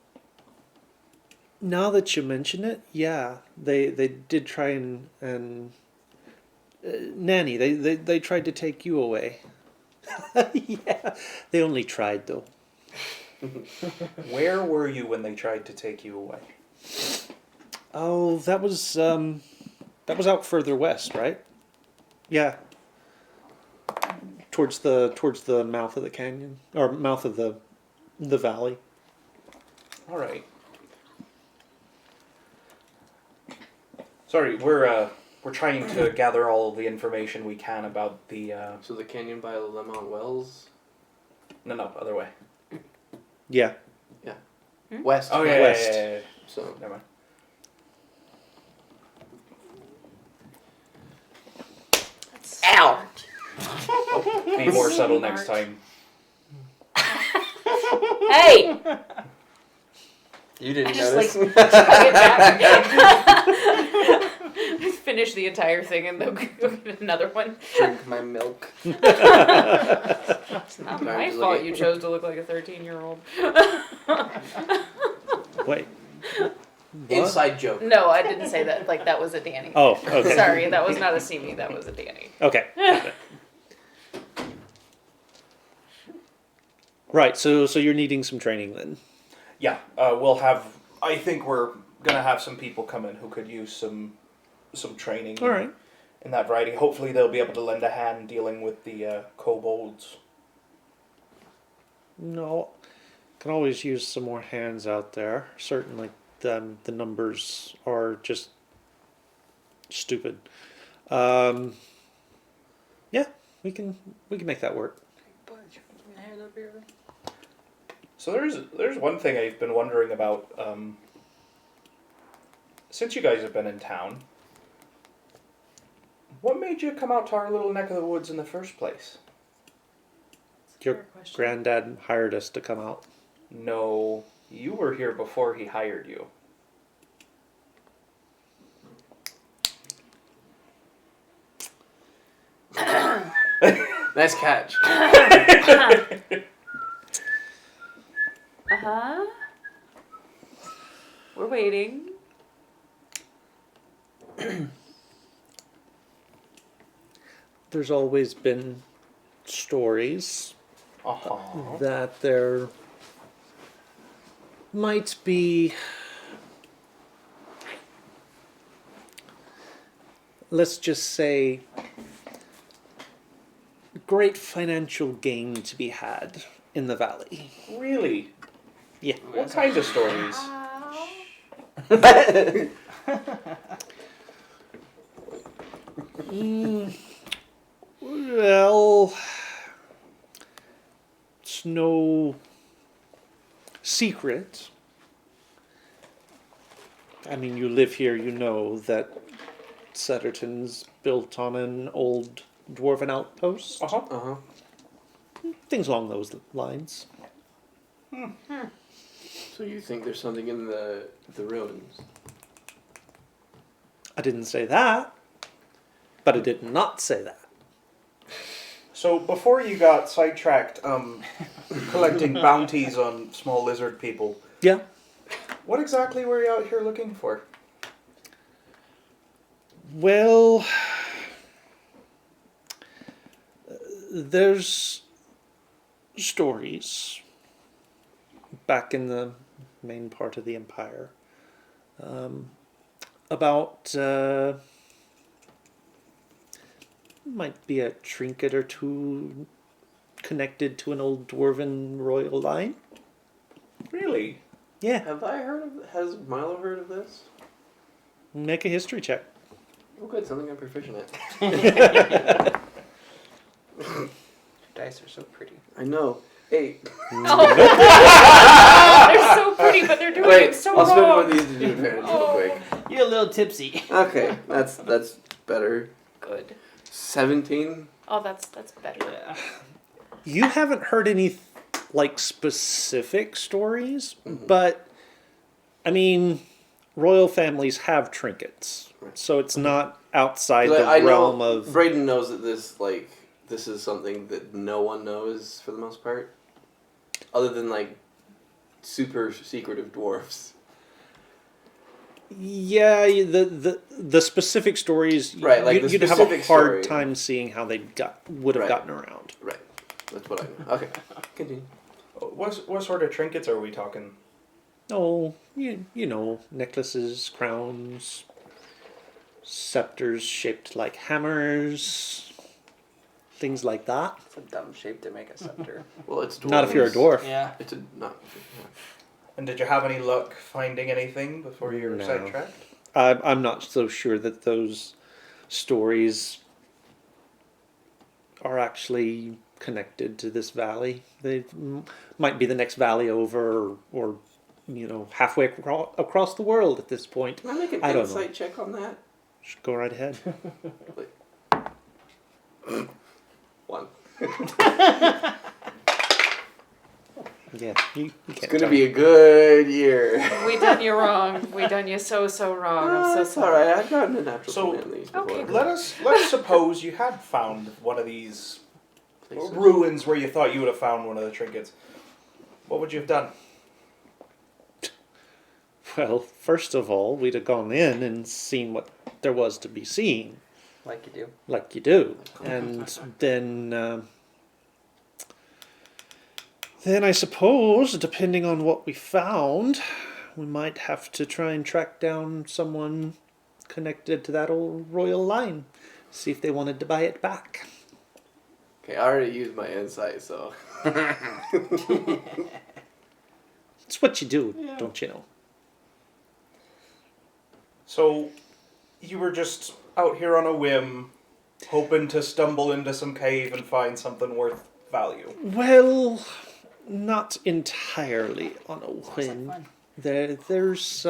now that you mention it, yeah, they did try and Nanny, they tried to take you away. Yeah, they only tried though. Where were you when they tried to take you away? Oh, that was out further west, right? Yeah. Towards the mouth of the canyon or mouth of the valley. All right. Sorry, we're trying to gather all of the information we can about the. So the canyon by the Lemont Wells? No, other way. Yeah. West. Oh yeah, West. yeah. So Never mind. Ow! Be more subtle next time. Hey! You didn't Just, notice. like, chug it back. Finish the entire thing and then go get another one. Drink my milk. It's not Time my to look fault at- you chose to look like a 13-year-old. Wait. What? Inside joke. No, I didn't say that. Like, that was a Danny. Oh, okay. Sorry, that was not a Simi. That was a Danny. Okay. Got it. Right. So you're needing some training then. Yeah, we'll have. I think we're gonna have some people come in who could use some training. All right. In that variety, hopefully they'll be able to lend a hand dealing with the kobolds. No, can always use some more hands out there. Certainly, the numbers are just stupid. Yeah, we can make that work. So there's one thing I've been wondering about. Since you guys have been in town, what made you come out to our little neck of the woods in the first place? Your granddad hired us to come out. No, you were here before he hired you. Nice catch. Uh-huh. We're waiting. There's always been stories Uh-huh. that there might be, let's just say, great financial gain to be had in the valley. Really? Yeah. What kind of stories? Well, it's no secret. I mean, you live here, you know that Sutterton's built on an old dwarven outpost. Uh-huh. Uh-huh. Things along those lines. So you think there's something in the ruins? I didn't say that, but I did not say that. So before you got sidetracked collecting bounties on small lizard people, Yeah. what exactly were you out here looking for? Well, there's stories back in the main part of the empire about might be a trinket or two connected to an old dwarven royal line. Really? Yeah, Have I heard of? Has Milo heard of this? make a history check. Oh, good. Something I'm proficient at. Dice are so pretty. I know. 8. They're so pretty, but they're doing Wait, it so I'll spend one wrong. of these to do advantage real quick. You're a little tipsy. Okay, that's better. Good. 17. Oh, that's better. Yeah. You haven't heard any like specific stories, but I mean, royal families have trinkets, so it's not outside the I realm know of. Braden knows that this is something that no one knows for the most part, other than like super secretive dwarfs. Yeah, the specific stories. Right, like the you'd have a specific hard story. time seeing how they would have Right. gotten around. Right. That's what I know. Okay. Continue. What sort of trinkets are we talking? Oh, you know, necklaces, crowns, scepters shaped like hammers, things like that. It's a dumb shape to make a scepter. Well, it's dwarves. Not if you're a dwarf. Yeah. It's a not. And did you have any luck finding anything before you were No. sidetracked? I'm not so sure that those stories are actually connected to this valley. They might be the next valley over, or you know, halfway across the world at this point. Can I make an I don't know. insight check on that? Just go right ahead. 1. Yeah, you It's can't gonna tell. be a good year. We done you wrong. We done you so wrong. I'm so That's sorry. alright, I've gotten a natural So- 20 on these before. Okay. Let's suppose you had found one of these Places. ruins where you thought you would have found one of the trinkets. What would you have done? Well, first of all, we'd have gone in and seen what there was to be seen, Like you do. like you do, and then I suppose, depending on what we found, we might have to try and track down someone connected to that old royal line, see if they wanted to buy it back. Okay, I already used my insight, so. It's what you do, Yeah. don't you know? So, you were just out here on a whim, hoping to stumble into some cave and find something worth value. Well, not entirely on a Sounds like whim. fun. There's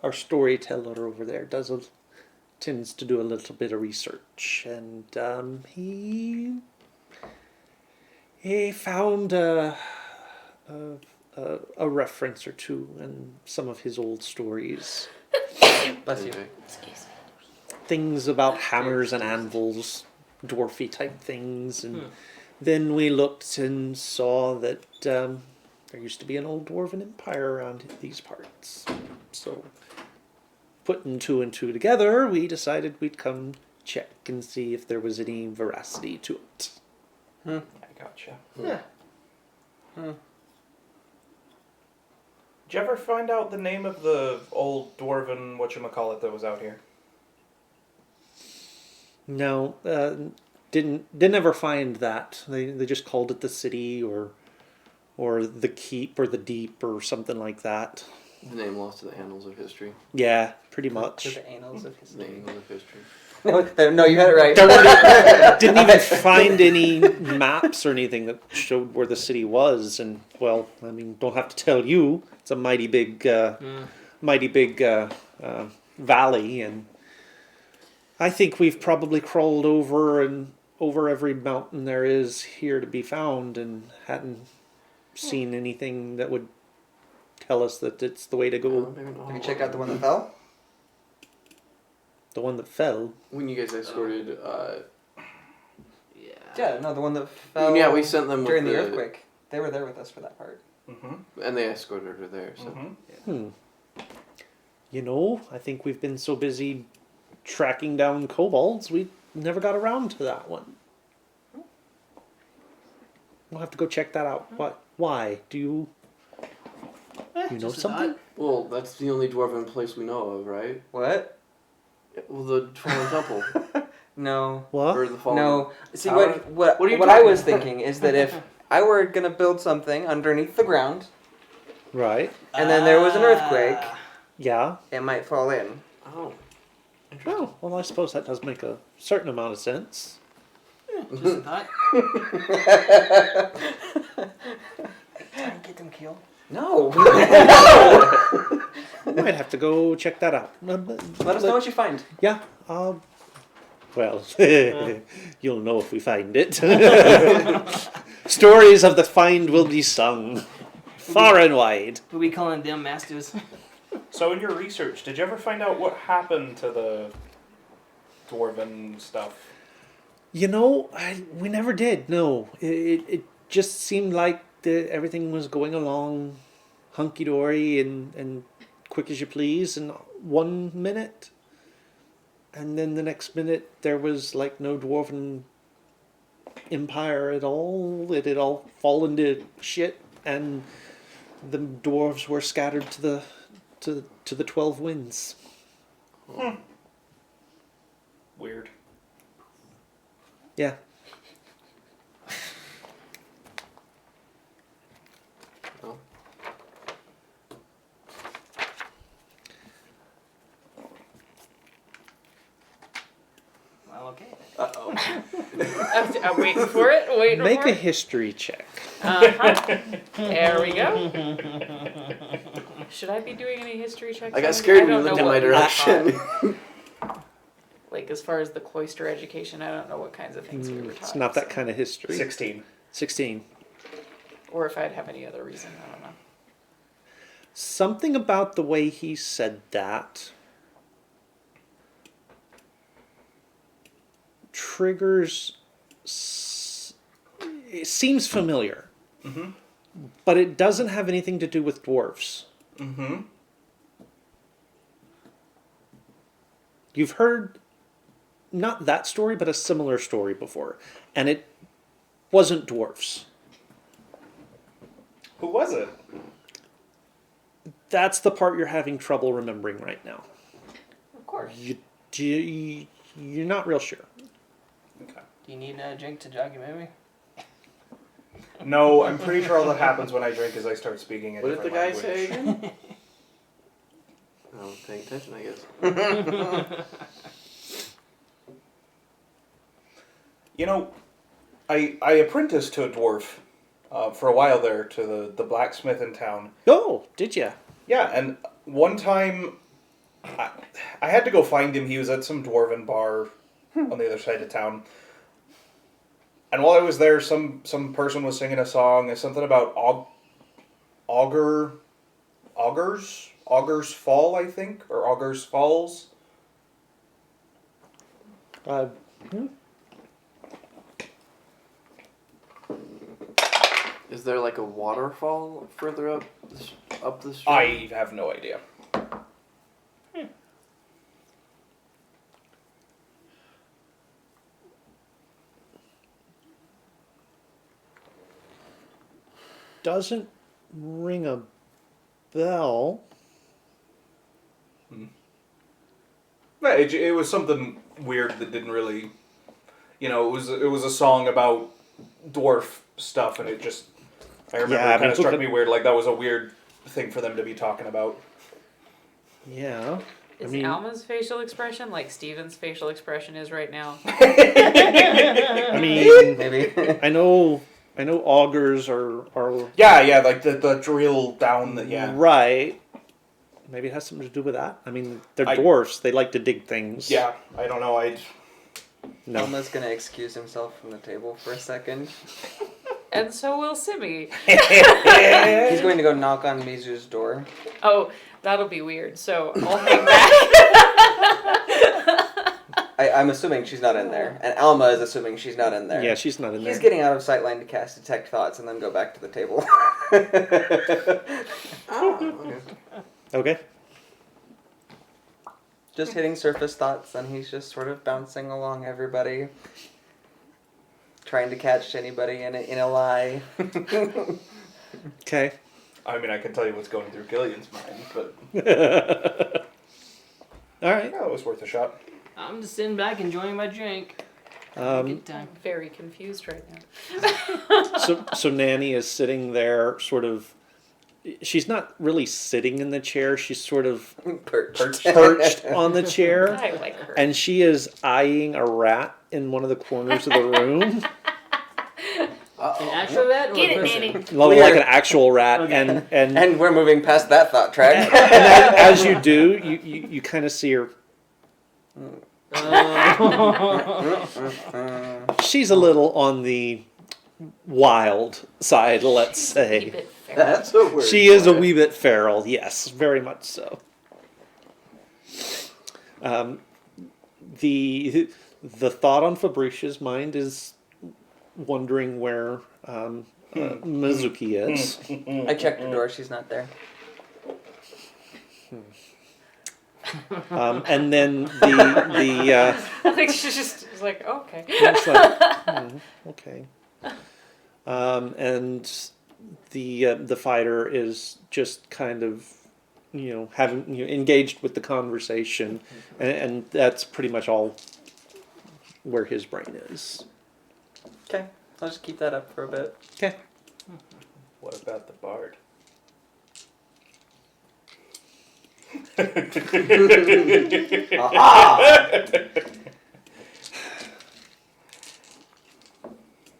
our storyteller over there tends to do a little bit of research, and he found a reference or two in some of his old stories. Bless you. Anyway. Excuse me. Things about hammers and anvils, dwarfy type things, and Hmm. then we looked and saw that there used to be an old dwarven empire around these parts. So, putting two and two together, we decided we'd come check and see if there was any veracity to it. I gotcha. Yeah. Did you ever find out the name of the old dwarven whatchamacallit that was out here? No, didn't ever find that. They just called it the city or the keep or the deep or something like that. The name lost to the annals of history. Yeah, pretty To much. the annals of The history. annals of history. No, you had it right. Didn't even find any maps or anything that showed where the city was, and well, I mean, don't have to tell you, it's a mighty big valley, and I think we've probably crawled over every mountain there is here to be found, and hadn't seen anything that would tell us that it's the way to go. Have you checked out the one that fell? The one that fell. When you guys escorted, Yeah, no, the one that fell. yeah, we sent them during with the earthquake. They were there with us for that part. Mm-hmm. and they escorted her there. So Mm-hmm. You know, I think we've been so busy tracking down kobolds, we never got around to that one. We'll have to go check that out. What? Why? Do you know Just a something? thought. well, that's the only dwarven place we know of, right? What? Well, the Fallen Temple No. What? or the Fallen. No. See, Tower? what What are you I talking was about? thinking is that if I were gonna build something underneath the ground, Right. and then there was an earthquake, Yeah. it might fall in. Oh. Oh, well, I suppose that does make a certain amount of sense. Just a thought. Try and get them killed. No. We might have to go check that out. Let us know what you find. Yeah. Well, you'll know if we find it. Stories of the find will be sung far and wide. We'll be calling them masters. So, in your research, did you ever find out what happened to the dwarven stuff? You know, we never did. No, it just seemed like everything was going along hunky dory and quick as you please in 1 minute, and then the next minute there was like no dwarven empire at all. It had all fallen to shit, and the dwarves were scattered to the 12 winds. Weird. Yeah. Oh. Well, okay. Uh-oh. I'm waiting for it. Waiting Make for a it. history check. Uh-huh. There we go. Should I be doing any history checks? I got on it? scared when I you don't looked know in my what- direction. Like like as far as the cloister education, I don't know what kinds of things we were taught. It's not that so- kind of history. 16. 16. Or if I'd have any other reason, I don't know. Something about the way he said that triggers. It seems familiar, but it doesn't have anything to do with dwarfs. Mm-hmm. You've heard not that story, but a similar story before, and it wasn't dwarfs. Who was it? That's the part you're having trouble remembering right now. Of course. You're not real sure. Okay. Do you need a drink to jog your memory? No, I'm pretty sure all that happens when I drink is I start speaking a What did the different guy language. say again? Oh, paying attention, I guess. You know, I apprenticed to a dwarf for a while there to the blacksmith in town. Oh, did you? Yeah, and one time I had to go find him. He was at some dwarven bar on the other side of town. And while I was there, some person was singing a song, something about Augur's Fall, I think, or Augur's Falls. Is there like a waterfall further up the street? I have no idea. Doesn't ring a bell. Yeah, it was something weird that didn't really, it was a song about dwarf stuff, and it just, I remember Yeah, I it kind mean, of struck look me weird, like that was a weird thing for them to be talking about. Yeah. Is I mean, Alma's facial expression like Steven's facial expression is right now? I mean, Maybe. I know augurs are Yeah, like the drill down the, yeah. right. Maybe it has something to do with that. I mean, they're dwarfs. They like to dig things. Yeah, I don't know, No. Elma's gonna excuse himself from the table for a second. And so will Simi. He's going to go knock on Mizu's door. Oh, that'll be weird. So I'll hang back. I'm assuming she's not in there, and Alma is assuming she's not in there. Yeah, she's not in there. He's getting out of sight line to cast Detect Thoughts and then go back to the table. Okay. Okay. Just hitting surface thoughts, and he's just sort of bouncing along everybody, trying to catch anybody in a lie. Okay. I mean, I can tell you what's going through Gillian's mind, but All right. yeah, it was worth a shot. I'm just sitting back enjoying my drink. Good time. I'm very confused right now. So Nanny is sitting there, sort of. She's not really sitting in the chair. She's sort of Perched. perched on the chair, I like her. and she is eyeing a rat in one of the corners of the room, An actual rat or Get a it, person? Nanny. like an actual rat. Okay. And And we're moving past that thought track. as you do, you kind of see her. She's a little on the wild side, let's say. Keep it fair. That's a word. She is for a it. wee bit feral, yes, very much so. The thought on Fabricia's mind is wondering where Mizuki is. I checked her door. She's not there. And then the I think she's just like, okay. it's like, okay. And the fighter is just kind of having engaged with the conversation, and that's pretty much all where his brain is. Okay, I'll just keep that up for a bit. Okay. What about the bard?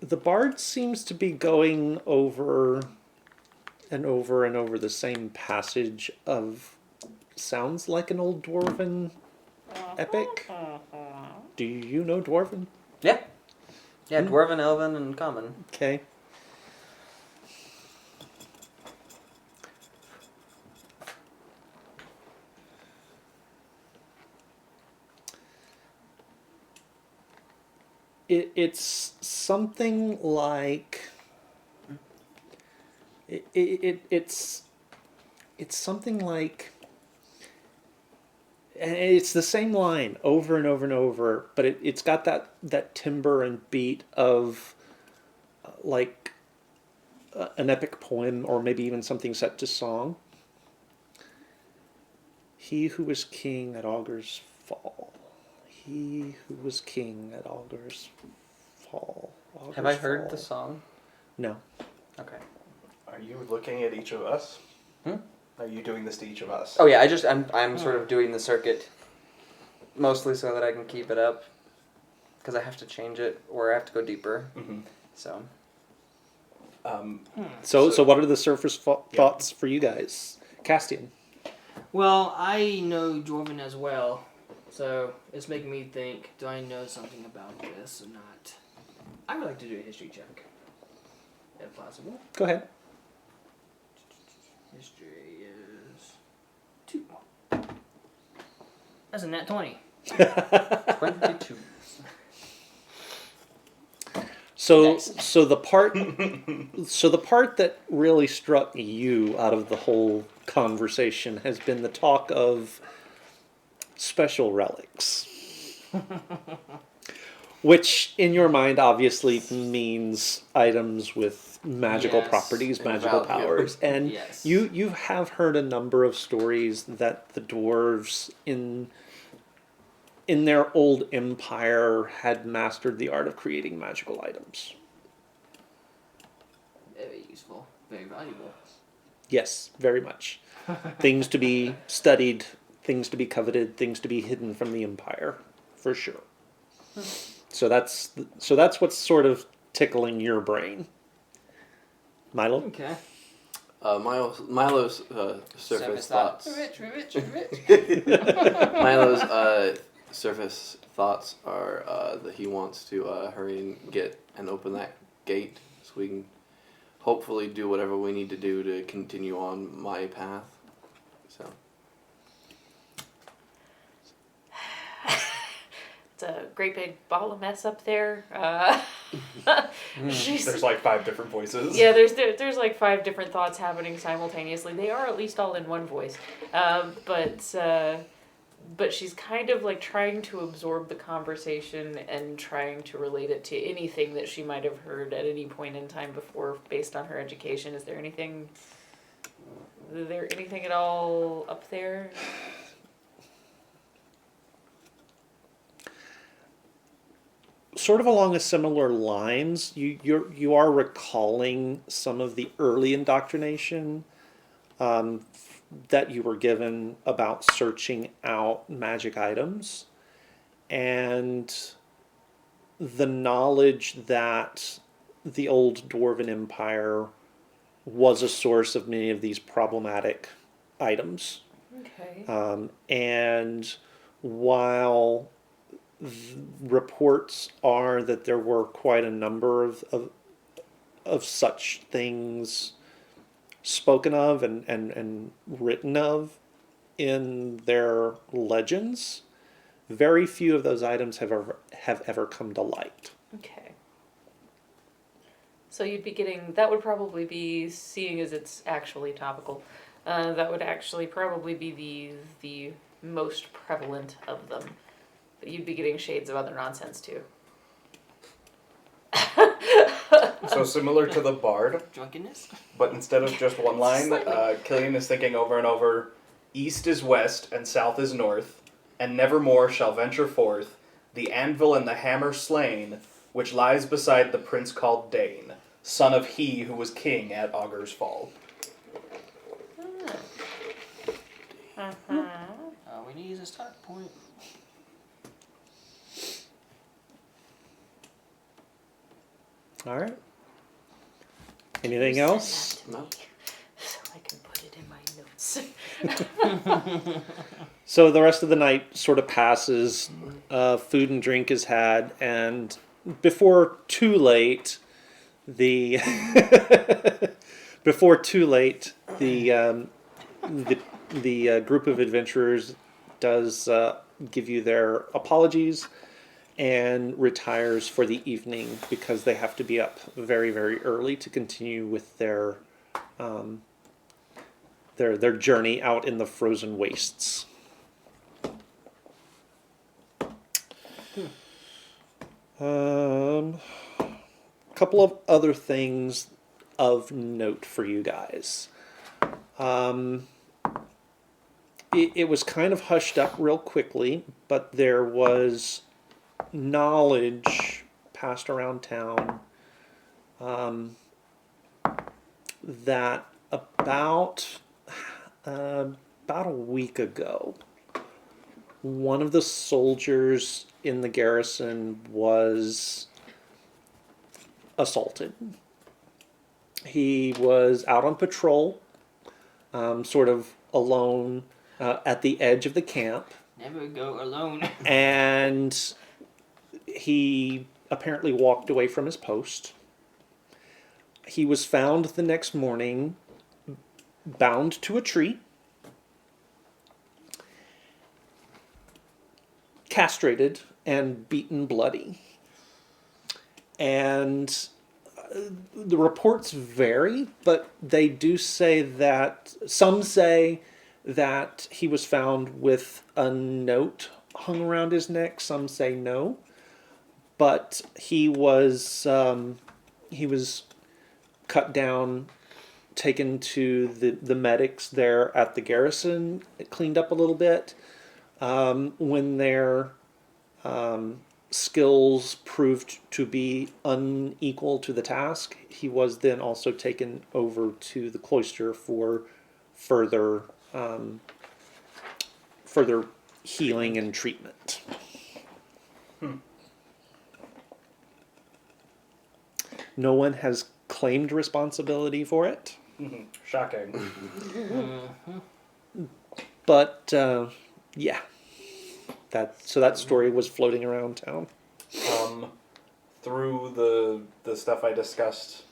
The bard seems to be going over and over and over the same passage of sounds like an old dwarven epic. Do you know Dwarven? Yeah. Yeah, Dwarven, Elven, and Common. Okay. It's something like it's something like, and it's the same line over and over and over, but it's got that timbre and beat of like an epic poem, or maybe even something set to song. He who was king at Augur's fall. He who was king at Augur's fall. Augur's Have I heard fall. the song? No. Okay. Are you looking at each of us? Hmm? Are you doing this to each of us? Oh yeah, I'm sort of doing the circuit, mostly so that I can keep it up, because I have to change it or I have to go deeper. Mm-hmm. So. So what are the surface thoughts for you guys? Castian. Well, I know Dwarven as well, so it's making me think, do I know something about this or not? I would like to do a history check, if possible. Go ahead. History is 2. That's a nat 20. 22. So Nice. so the part that really struck you out of the whole conversation has been the talk of special relics. Which in your mind obviously means items with magical Yes. properties, And magical value. powers. And Yes. you have heard a number of stories that the dwarves in their old empire had mastered the art of creating magical items. Very useful. Very valuable. Yes, very much. Things to be studied, things to be coveted, things to be hidden from the empire, for sure. So that's what's sort of tickling your brain. Milo? Okay. Milo's surface thoughts. Rich. Milo's surface thoughts are that he wants to hurry and get and open that gate so we can hopefully do whatever we need to do to continue on my path. So It's a great big ball of mess up there. She's, There's like 5 different voices. yeah, there's like 5 different thoughts happening simultaneously. They are at least all in one voice, but she's kind of like trying to absorb the conversation and trying to relate it to anything that she might have heard at any point in time before, based on her education. Is there anything at all up there? Sort of along a similar lines, you are recalling some of the early indoctrination that you were given about searching out magic items, and the knowledge that the old Dwarven Empire was a source of many of these problematic items. Okay. And while reports are that there were quite a number of such things spoken of and written of in their legends, very few of those items have ever come to light. Okay. So you'd be getting, that would probably be, seeing as it's actually topical, that would actually probably be the most prevalent of them. But you'd be getting shades of other nonsense too. So similar to the bard, Drunkenness? but instead of just one line, Slightly. Killian is thinking over and over, east is west and south is north, and nevermore shall venture forth the anvil and the hammer slain, which lies beside the prince called Dane, son of he who was king at Augur's fall. We need to use a start point. All right. Anything else? Send that to No. me so I can put it in my notes. So the rest of the night sort of passes. Food and drink is had, and before too late, the before too late, the group of adventurers does give you their apologies and retires for the evening because they have to be up very, very early to continue with their journey out in the frozen wastes. Couple of other things of note for you guys. It was kind of hushed up real quickly, but there was knowledge passed around town that about a week ago, one of the soldiers in the garrison was assaulted. He was out on patrol, sort of alone at the edge of the camp. Never go alone. And he apparently walked away from his post. He was found the next morning bound to a tree, castrated and beaten bloody. And the reports vary, but they do say that some say that he was found with a note hung around his neck. Some say no, but he was cut down, taken to the medics there at the garrison, cleaned up a little bit. When their skills proved to be unequal to the task, he was then also taken over to the cloister for further healing and treatment. No one has claimed responsibility for it. Shocking. But yeah, that story was floating around town. Through the stuff I discussed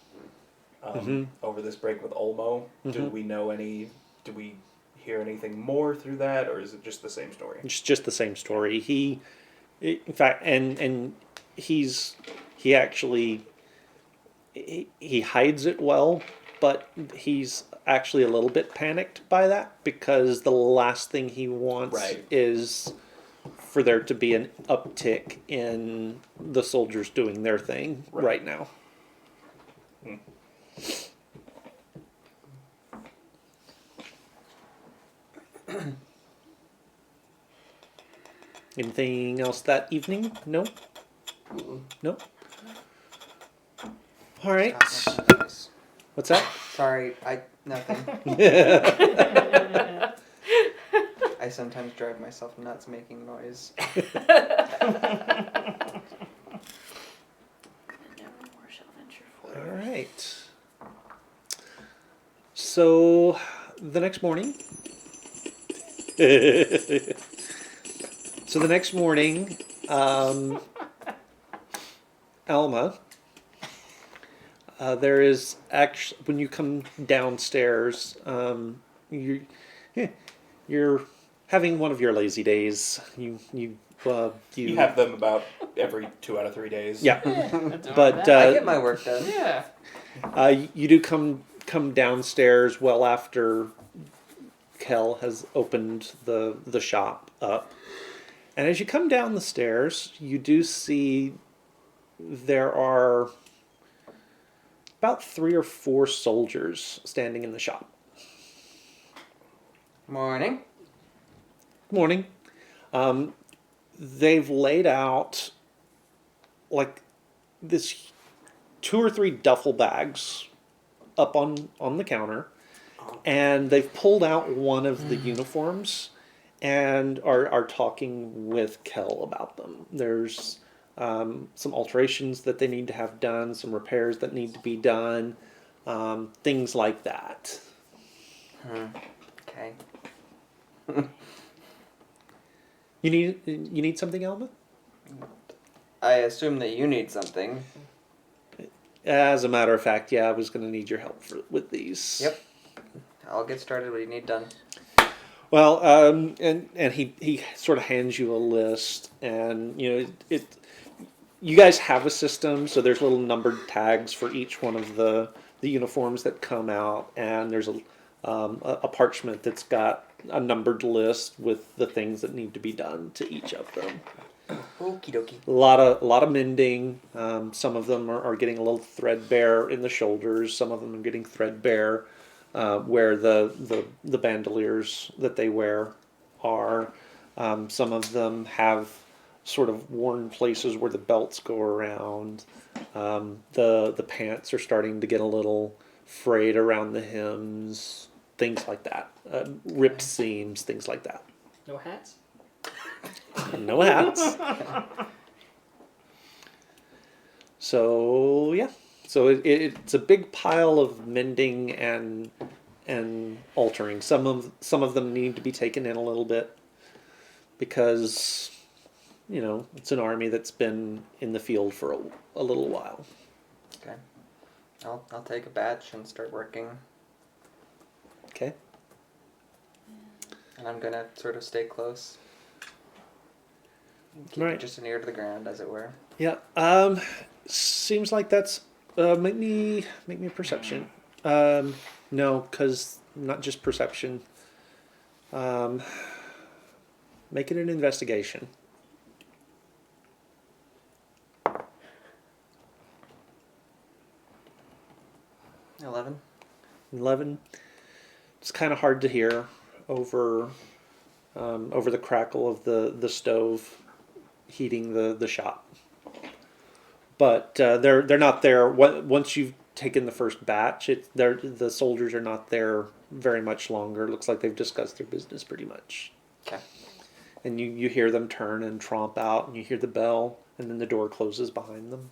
over this break with Olmo, did we hear anything more through that, or is it just the same story? It's just the same story. In fact, and he actually hides it well, but he's actually a little bit panicked by that because the last thing he wants is for there to be an uptick in the soldiers doing their thing right now. Anything else that evening? No? No? All right. What's that? Sorry, nothing. I sometimes drive myself nuts making noise. All right. So the next morning. Alma. There is actually, when you come downstairs, you're having one of your lazy days. You have them about every 2 out of 3 days. Yeah, but I get my work done. Yeah. You do come downstairs well after Kel has opened the shop up, and as you come down the stairs, you do see there are about 3 or 4 soldiers standing in the shop. Morning. Good morning. They've laid out like this 2 or 3 duffel bags up on the counter, and they've pulled out one of the uniforms and are talking with Kel about them. There's some alterations that they need to have done, some repairs that need to be done, things like that. Okay. You need something, Alma? I assume that you need something. As a matter of fact, yeah, I was going to need your help with these. Yep. I'll get started. What do you need done? Well, and he sort of hands you a list, and it you guys have a system, so there's little numbered tags for each one of the uniforms that come out, and there's a parchment that's got a numbered list with the things that need to be done to each of them. Okie dokie. A lot of mending. Some of them are getting a little threadbare in the shoulders. Some of them are getting threadbare where the bandoliers that they wear are. Some of them have sort of worn places where the belts go around. The pants are starting to get a little frayed around the hems. Things like that. Ripped seams. Things like that. No hats? No hats. So yeah, so it's a big pile of mending and altering. Some of them need to be taken in a little bit because it's an army that's been in the field for a little while. Okay. I'll take a batch and start working. Okay. And I'm gonna sort of stay close. Keep Right. it just an ear to the ground, as it were. Yeah. Seems like that's make me a perception. No, because not just perception. Make it an investigation. 11. 11. It's kind of hard to hear over the crackle of the stove heating the shop. But they're not there once you've taken the first batch. The soldiers are not there very much longer. It looks like they've discussed their business pretty much. Okay. And you hear them turn and tromp out, and you hear the bell, and then the door closes behind them.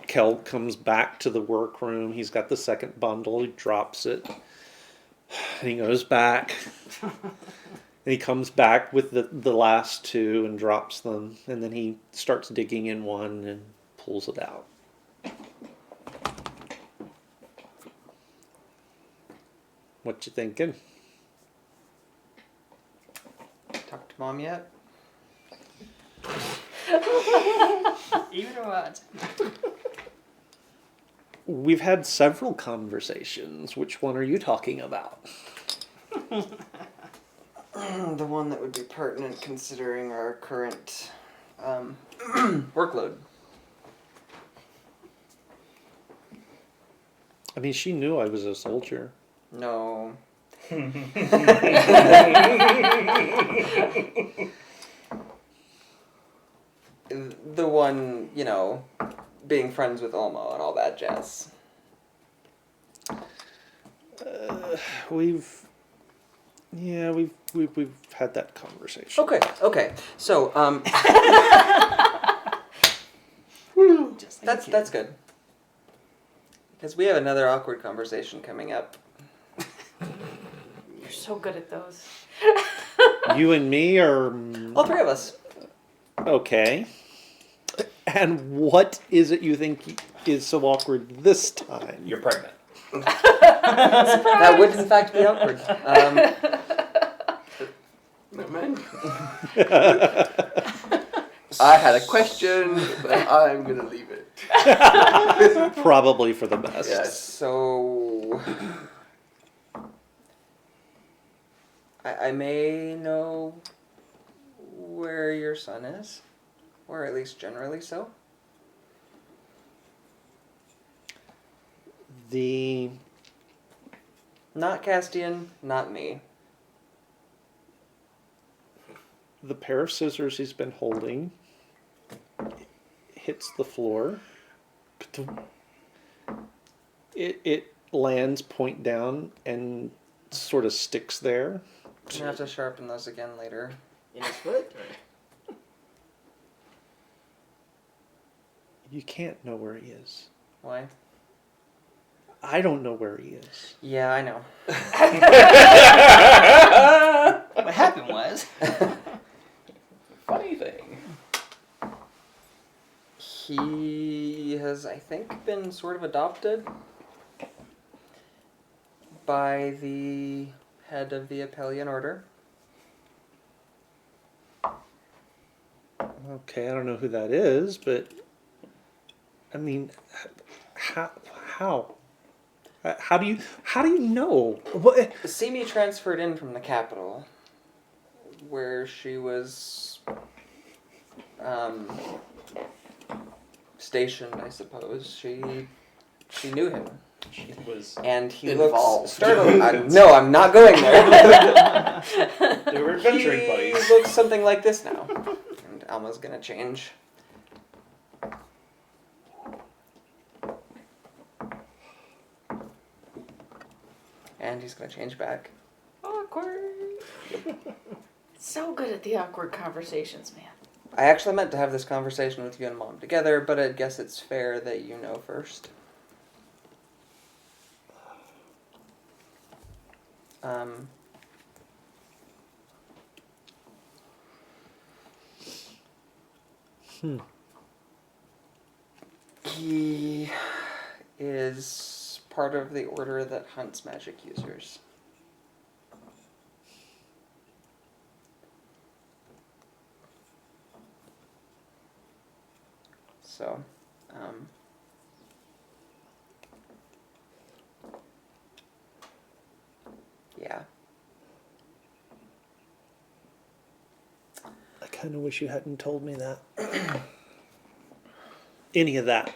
Kel comes back to the workroom. He's got the second bundle. He drops it. And he goes back. And he comes back with the last two and drops them. And then he starts digging in one and pulls it out. What you thinking? Talked to Mom yet? Even what? We've had several conversations. Which one are you talking about? The one that would be pertinent considering our current workload. I mean, she knew I was a soldier. No. The one, being friends with Olmo and all that jazz. We've had that conversation. Okay. So, Just like that's good. Because we have another awkward conversation coming up. You're so good at those. You and me are All three of us. okay. And what is it you think is so awkward this time? You're pregnant. That would in fact be awkward. Never mind. I had a question, but I'm gonna leave it. Probably for the best. Yes. So, I may know where your son is, or at least generally so. Not Castian, not me. The pair of scissors he's been holding hits the floor. It lands point down and sort of sticks there. I'm gonna have to sharpen those again later. in his foot. You can't know where he is. Why? I don't know where he is. Yeah, I know. What happened was, Funny thing. He has, I think, been sort of adopted by the head of the Apellian Order. Okay, I don't know who that is, but I mean, how? How do you know? What? Simi transferred in from the capital, where she was stationed, I suppose. She knew him, She was. and he Involved. looks startled. No, I'm not going there. They were adventuring He buddies. looks something like this now, and Alma's gonna change. And he's gonna change back. Awkward. So good at the awkward conversations, man. I actually meant to have this conversation with you and Mom together, but I guess it's fair that you know first. Um, He is part of the order that hunts magic users. So, yeah. I kind of wish you hadn't told me that. Any of that.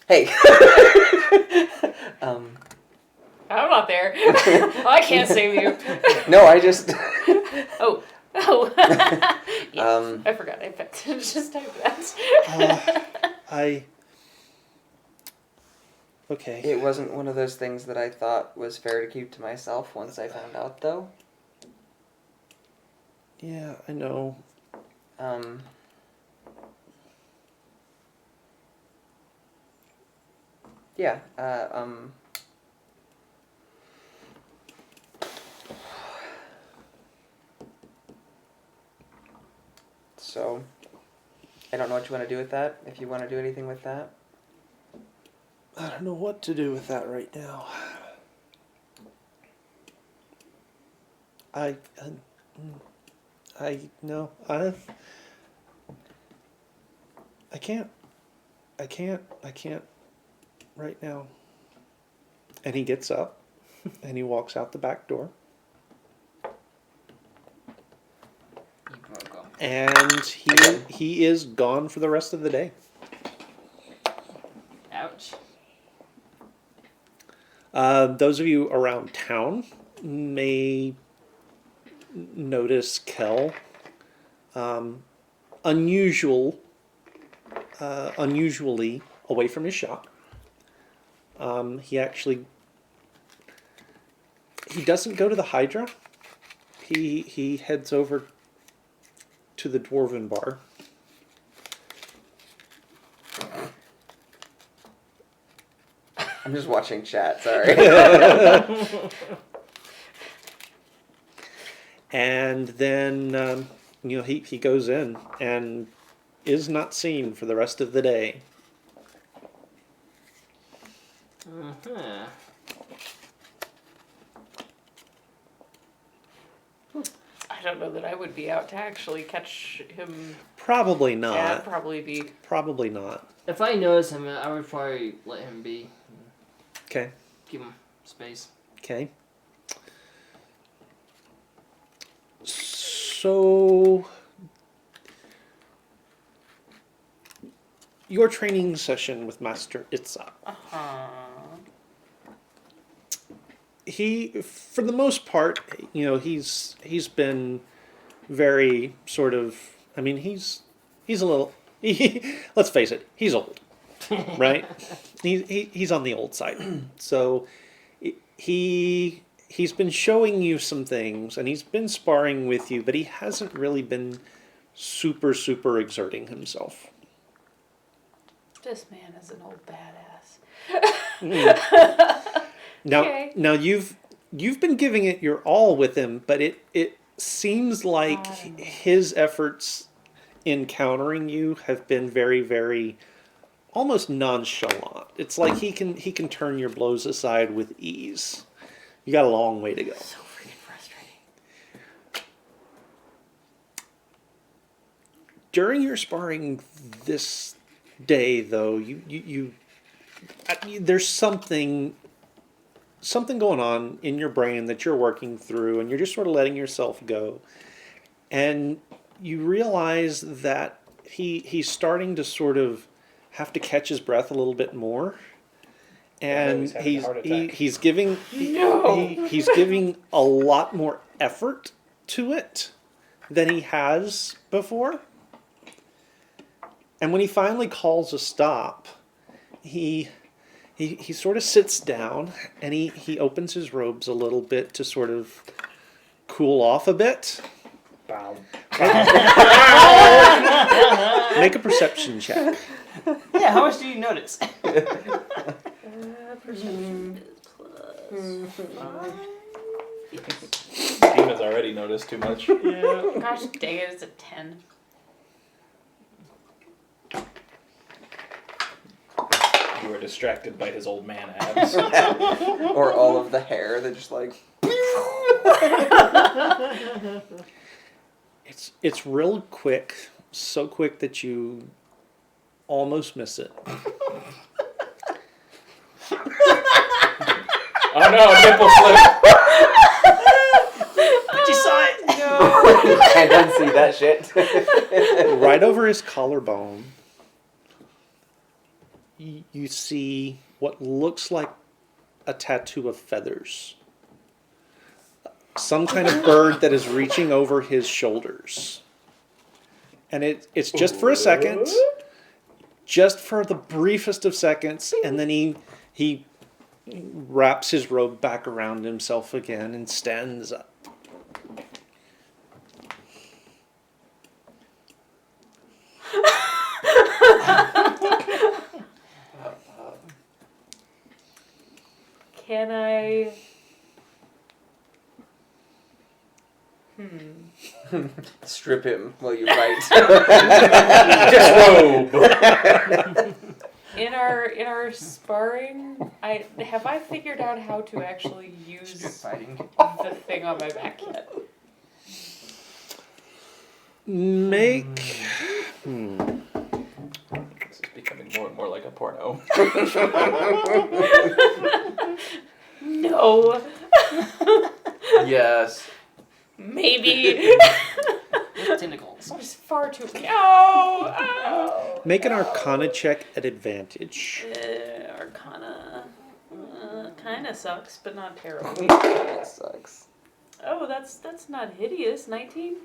Hey! I'm not there. I can't save you. No, I just... Oh. Yes, Um, I forgot. I just typed that. Okay. It wasn't one of those things that I thought was fair to keep to myself once I found out, though. Yeah, I know. Yeah, so, I don't know what you want to do with that, if you want to do anything with that. I don't know what to do with that right now. No, I can't right now. And he gets up and he walks out the back door. And he is gone for the rest of the day. ouch. Those of you around town may notice Kel unusually away from his shop. He doesn't go to the Hydra. He heads over to the Dwarven Bar. I'm just watching chat, sorry. And then, he goes in and is not seen for the rest of the day. Uh-huh. I don't know that I would be out to actually catch him. Probably Yeah, not. I'd probably be. Probably not. If I notice him, I would probably let him be. Okay. Give him space. Okay. So, your training session with Master Itza. He, for the most part, he's been very sort of. I mean, he's a little. Let's face it, he's old, right? He's on the old side. So he he's been showing you some things, and he's been sparring with you, but he hasn't really been super exerting himself. This man is an old badass. Now, Okay. now you've been giving it your all with him, but it seems like his efforts in countering you have been very almost nonchalant. It's like he can turn your blows aside with ease. You got a long way to go. So freaking frustrating. During your sparring this day, though, there's something going on in your brain that you're working through, and you're just sort of letting yourself go. And you realize that he's starting to sort of have to catch his breath a little bit more. And he's giving he's giving a lot more effort to it than he has before. And when he finally calls a stop, he sort of sits down and he opens his robes a little bit to sort of cool off a bit. Bow. Make a perception check. Yeah, how much do you notice? Perception is plus 5. Demon's already noticed too much. Yeah. Gosh dang it, it's a 10. You were distracted by his old man abs. Or all of the hair that just like. It's real quick, so quick that you almost miss it. Oh no, nipple slip! But you saw it. No. I didn't see that shit. Right over his collarbone, you see what looks like a tattoo of feathers. Some kind of bird that is reaching over his shoulders. And it's just for a second, just for the briefest of seconds, and then he wraps his robe back around himself again and stands up. Can I... Strip him while you fight. Disrobe! In our sparring, have I figured out how to actually use Fighting. the thing on my back yet? Make... This is becoming more and more like a porno. No. Yes. Maybe. With tentacles. It's far too... Oh! Make an Arcana check at advantage. Arcana. Kinda sucks, but not terrible. That sucks. Oh, that's not hideous. 19?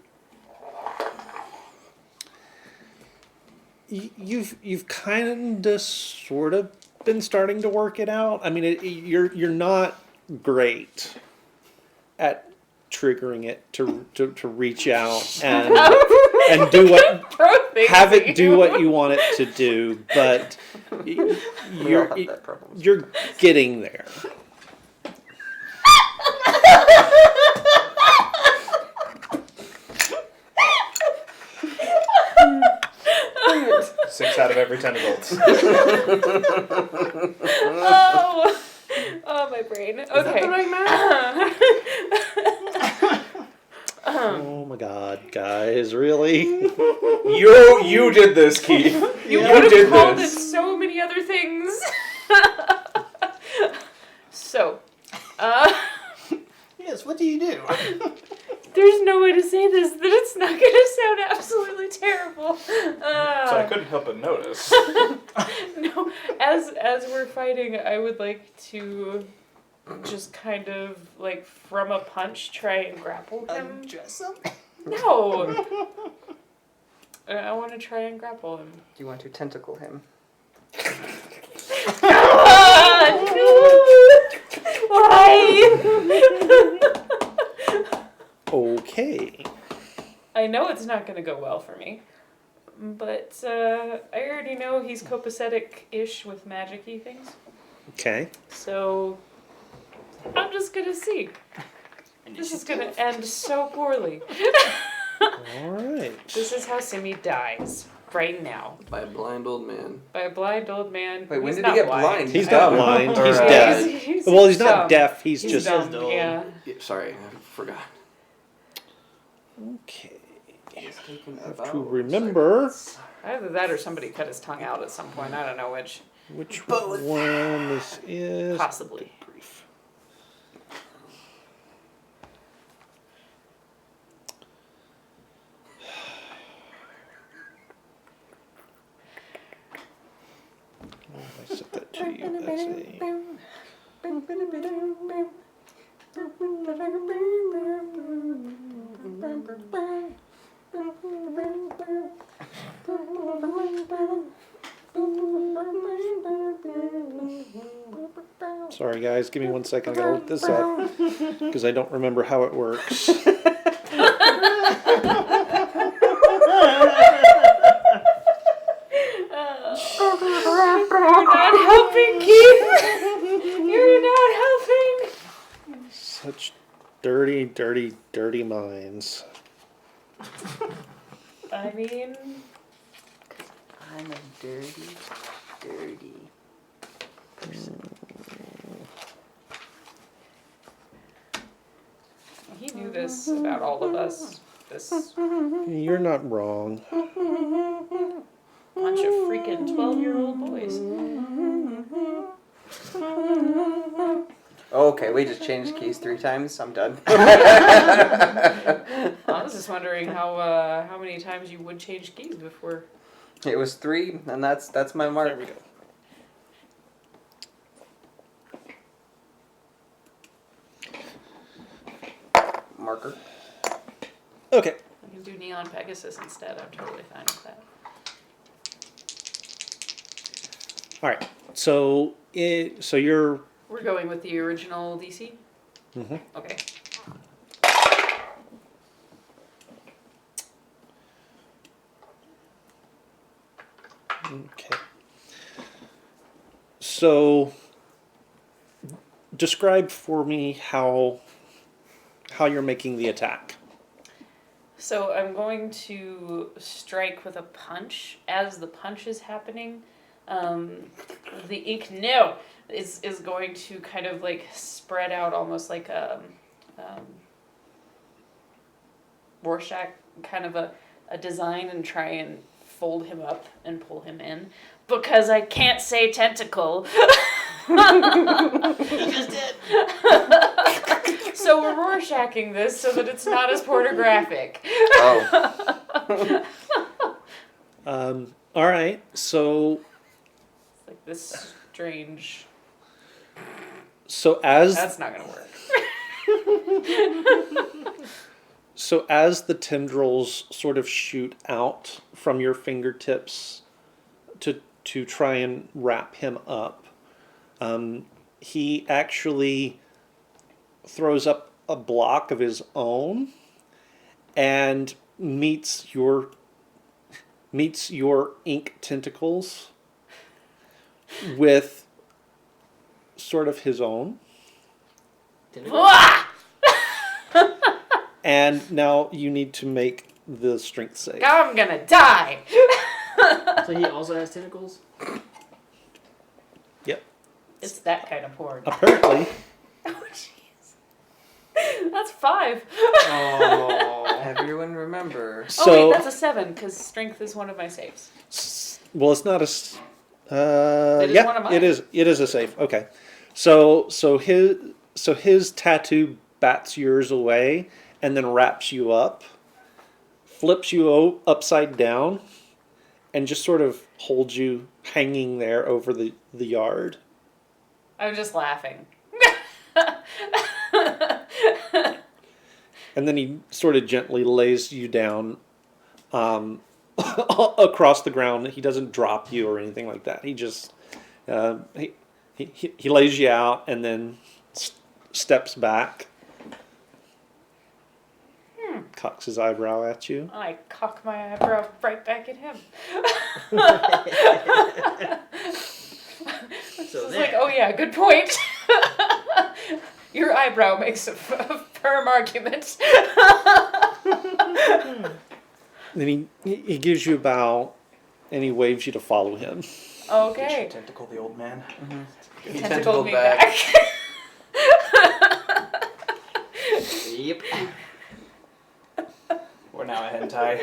You've kind of sort of been starting to work it out. I mean, you're not great at triggering it to reach out and do what have it do what you want it to do, but you're getting there. Six out of every 10 adults. Oh, my brain. Okay. Is that the right Oh my God, guys, really? You did this, Keith. You You would have did called this. it so many other things. So, Yes, what do you do? there's no way to say this that it's not going to sound absolutely terrible. So I couldn't help but notice. No, as we're fighting, I would like to just kind of, like, from a punch, try and grapple him. Undress him? No! I want to try and grapple him. Do you want to tentacle him? God, no! Why? know it's not going to go well for me. But I already know he's copacetic-ish with magic-y things. Okay. So I'm just going to see. This is going to end so poorly. All right. This is how Simi dies right now. By a blind old man. By a blind old man. Wait, when who's did not he get blind? He's I not don't know. blind. Or, He's uh, deaf. He's Well, he's not dumb. deaf. He's He's just dumb, old. yeah. Yeah, sorry, I forgot. okay. It's taken Have about to remember Either that or somebody cut his tongue out at some point. I don't know which. which one this is. Possibly. Brief. I set that to you as a. Sorry, guys. Give me 1 second. I gotta look this up because I don't remember how it works. You're not helping, Keith. You're not helping. Such dirty, dirty, dirty minds. I mean, I'm a dirty, dirty person. he knew this about all of us. This You're not wrong. bunch of freaking 12-year-old boys. Okay, we just changed keys 3 times. I'm done. I was just wondering how many times you would change keys before. It was 3, and that's my mark. There we go. Marker. Okay. I can do Neon Pegasus instead. I'm totally fine with that. All right. So you're. We're going with the original DC? Mhm. Okay. Okay. So describe for me how you're making the attack. So I'm going to strike with a punch. As the punch is happening, the ink is going to kind of like spread out almost like a Rorschach kind of a design and try and fold him up and pull him in. Because I can't say tentacle. You just did. So we're Rorschaching this so that it's not as pornographic. Oh. All right. So It's like this strange. as That's not gonna work. as the tendrils sort of shoot out from your fingertips to try and wrap him up, he actually throws up a block of his own and meets your ink tentacles with sort of his own. And now you need to make the strength save. I'm gonna die. So he also has tentacles? Yep. It's that kind of porn. Apparently. Oh jeez. That's 5. Oh. Everyone remember. So, Oh wait, that's a 7 because strength is one of my saves. well, it's not a. It is Yeah, one of mine. it is. It is a save. Okay, so his tattoo bats yours away and then wraps you up, flips you upside down, and just sort of holds you hanging there over the yard. I'm just laughing. And then he sort of gently lays you down across the ground. He doesn't drop you or anything like that. He just he lays you out and then steps back, cocks his eyebrow at you. I cock my eyebrow right back at him. So It's like, there. oh yeah, good point. Your eyebrow makes a firm argument. Then he gives you a bow, and he waves you to follow him. Okay. Tentacle the old man. He Tentacled tentacled me back. back. Yep. We're now a hentai.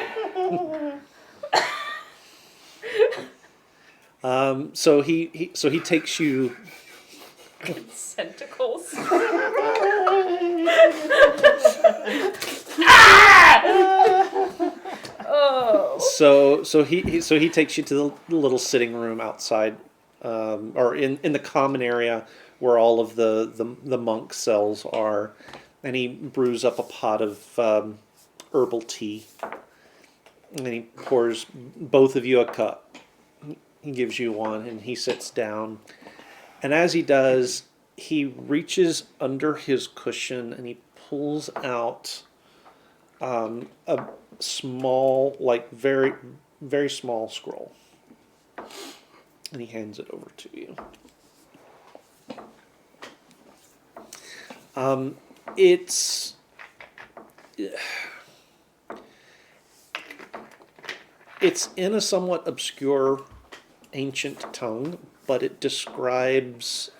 So he takes you. Tentacles. Oh. So he takes you to the little sitting room outside, or in the common area where all of the monk cells are, and he brews up a pot of herbal tea, and then he pours both of you a cup. He gives you one, and he sits down, and as he does, he reaches under his cushion and he pulls out a small, like very, very small scroll. And he hands it over to you. It's in a somewhat obscure ancient tongue, but it describes,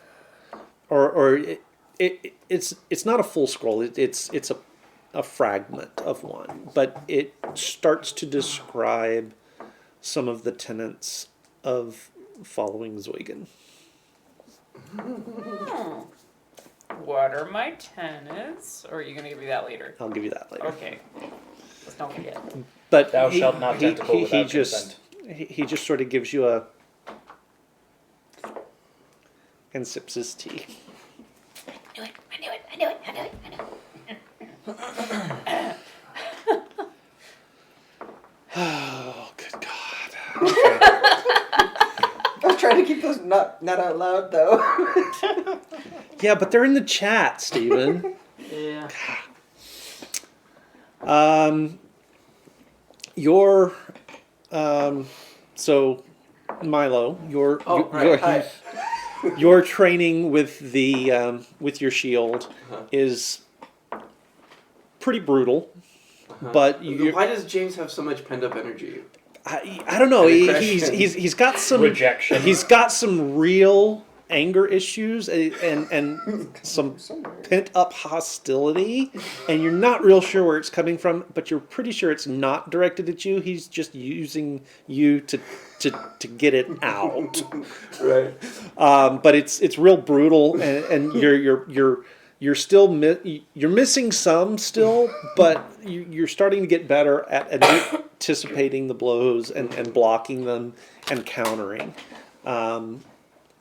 it's not a full scroll. It's a fragment of one, but it starts to describe some of the tenets of following Zoigan. What are my tenants? Or are you going to give me that later? I'll give you that later. Okay. Let's don't forget. But Thou shalt not tentacle without just he just sort of gives you a and sips his tea. I knew it. Oh, good God. I was trying to keep those not out loud though. Yeah, but they're in the chat, Steven. Yeah. Your so Milo, Hi. your training with the with your shield is pretty brutal, but Why does James have so much pent up energy? I don't know. He's got some Rejection. He's got some real anger issues and some pent up hostility, and you're not real sure where it's coming from, but you're pretty sure it's not directed at you. He's just using you to get it out. Right. But it's real brutal, and you're still you're missing some still, but you're starting to get better at anticipating the blows and blocking them and countering.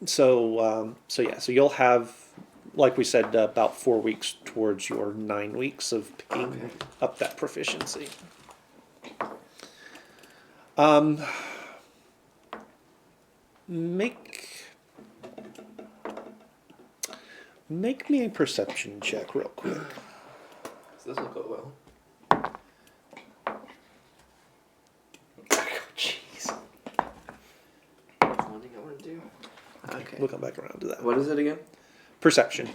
So you'll have, like we said, about 4 weeks towards your 9 weeks of picking up that proficiency. Make me a perception check real quick. This will go well. Jeez. That's one thing I want to do. Okay. We'll come back around to that. What is it again? Perception.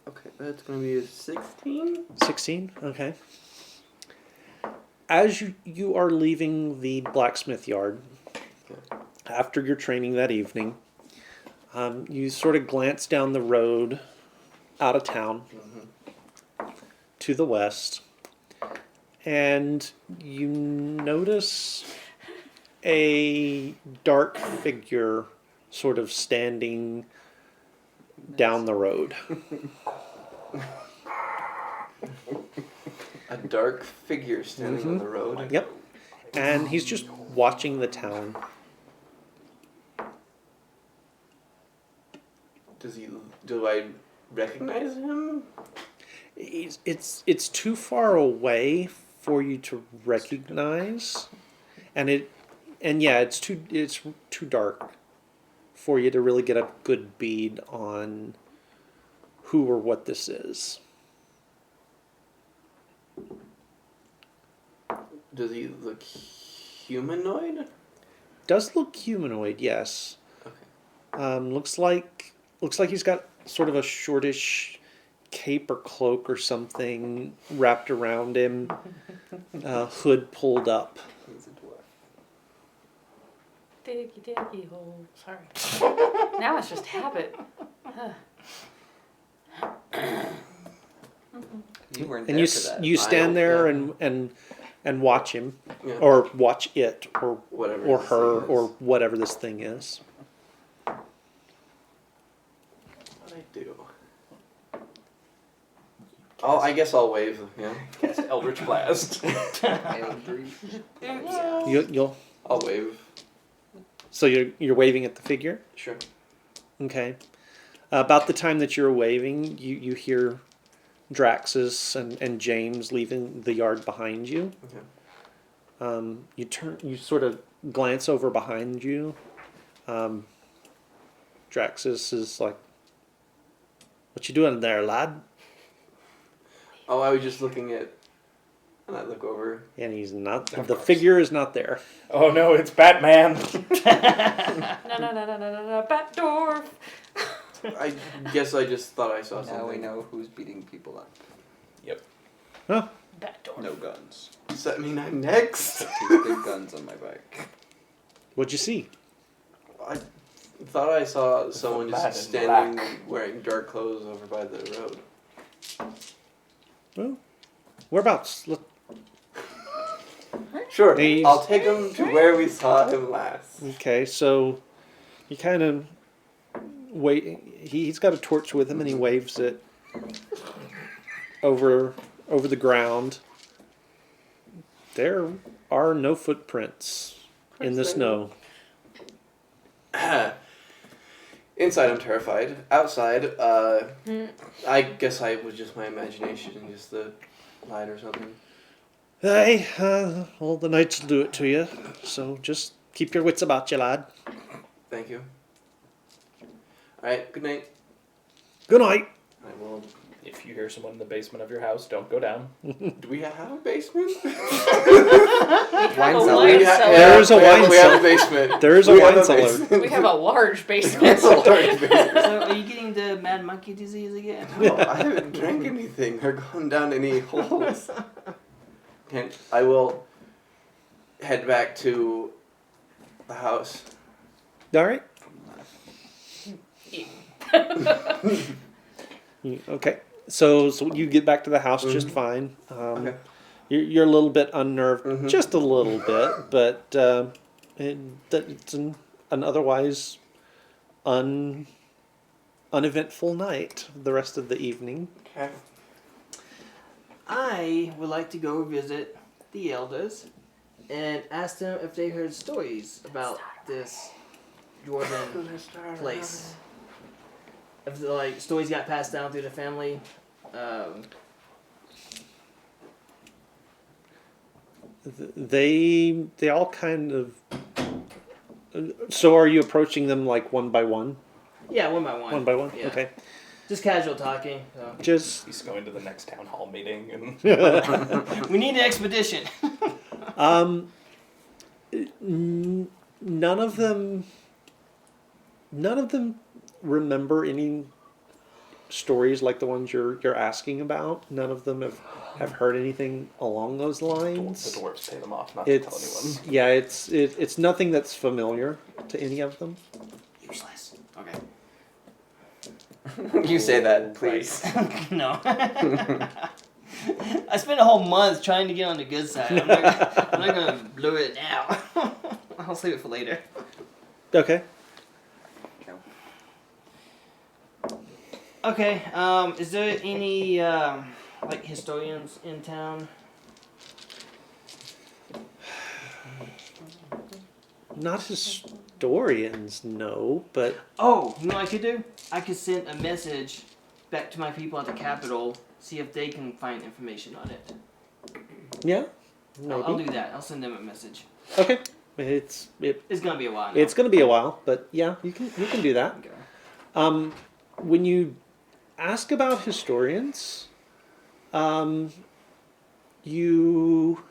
Okay, that's going to be a 16. 16? Okay. As you are leaving the blacksmith yard, after your training that evening, you sort of glance down the road out of town to the west, and you notice a dark figure sort of standing down the road. A dark figure standing on the road. Yep. And he's just watching the town. Do I recognize him? It's too far away for you to recognize, and it's too dark for you to really get a good bead on who or what this is. Does he look humanoid? Does look humanoid, yes. Okay. Looks like he's got sort of a shortish cape or cloak or something wrapped around him, hood pulled up. He's a dwarf. Diggy diggy hole. Sorry. Now it's just habit. Huh. You weren't And there you for that. you stand there yeah. and watch him, Yeah. or watch it, or Whatever. or this her, thing or is. whatever this thing is. What I do? Oh, I guess I'll wave. Yeah. Cast Eldritch Blast. You'll I'll wave. so you're waving at the figure. Sure. Okay. About the time that you're waving, you hear Draxus and James leaving the yard behind you. Okay. You sort of glance over behind you. Draxus is like, "What you doing there, lad?" Oh, I was just looking at. And I look over. And he's not. Of The course. figure is not there. Oh no, it's Batman. No, Batdorf. I guess I just thought I saw something. Now we know who's beating people up. Huh? Batdorf. No guns. Does that mean I'm next? Two big guns on my bike. What'd you see? I thought I saw someone man just in standing black. wearing dark clothes over by the road. Well, whereabouts? Look. Sure, He's- I'll take him to where we saw him last. Okay, so you kind of wait. He's got a torch with him, and he waves it over the ground. There are no footprints in the snow. Inside, I'm terrified. Outside, I guess I was just my imagination and just the light or something. Hey, well, the nights will do it to you. So just keep your wits about you, lad. Thank you. Alright, good night. Good night. I will. If you hear someone in the basement of your house, don't go down. Do we have a basement? We have Wine a cellar. wine We ha- cellar. There is a wine we have cellar. a basement. There is a We wine have cellar. basement. We have a large We basement. have a large basement. So, are you getting the mad monkey disease again? No, I haven't drank anything or gone down any holes. And I will head back to the house. All right. Okay. So you get back to the house just fine. Okay. You're a little bit unnerved, Mhm. just a little bit, but it's an otherwise uneventful night. The rest of the evening. Okay. I would like to go visit the elders and ask them if they heard stories about this dwarven place. If like stories got passed down through the family. They all kind of. So are you approaching them like one by one? Yeah, one by one. One by one. Yeah. Okay. Just casual talking. So. Just. He's going to the next town hall meeting, and We need an expedition. None of them remember any stories like the ones you're asking about. None of them have heard anything along those the lines. dwarves pay them off not to tell It's anyone. yeah, it's nothing that's familiar to any of them. Useless. Okay. You say that, please. No. I spent a whole month trying to get on the good side. I'm not gonna blow it now. I'll save it for later. Okay. Okay. Is there any like historians in town? Not historians, no, but Oh, you know what I could do? I could send a message back to my people at the Capitol, see if they can find information on it. yeah, maybe. I'll do that. I'll send them a message. Okay. It's gonna be a while now. it's going to be a while, but yeah, you can do that. Okay. When you ask about historians, you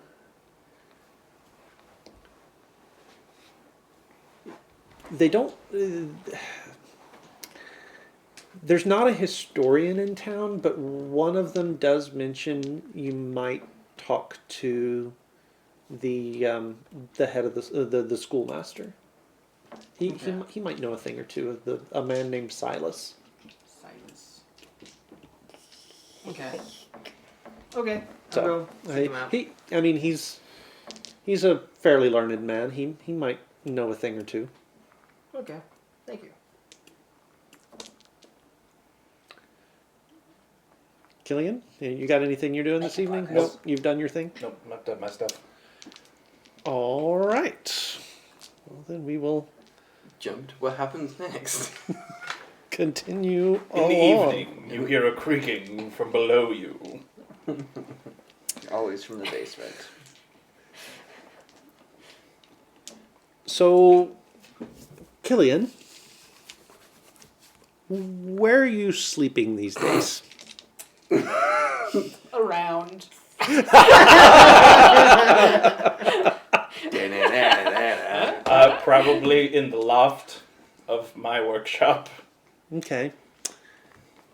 they don't. There's not a historian in town, but one of them does mention you might talk to the head of the schoolmaster. He might know a thing or two of a man named Silas. Silence. Okay. Okay. So, I'll go check him out. He's a fairly learned man. He might know a thing or two. Okay. Thank you. Killian, you got anything you're doing this evening? Nope. You've done your thing? Nope, not done my stuff. All right. Well, then we will Jumped. What happens next? continue In the along. evening, you hear a creaking from below you. Always from the basement. So, Killian, where are you sleeping these days? Around. Probably in the loft of my workshop. Okay.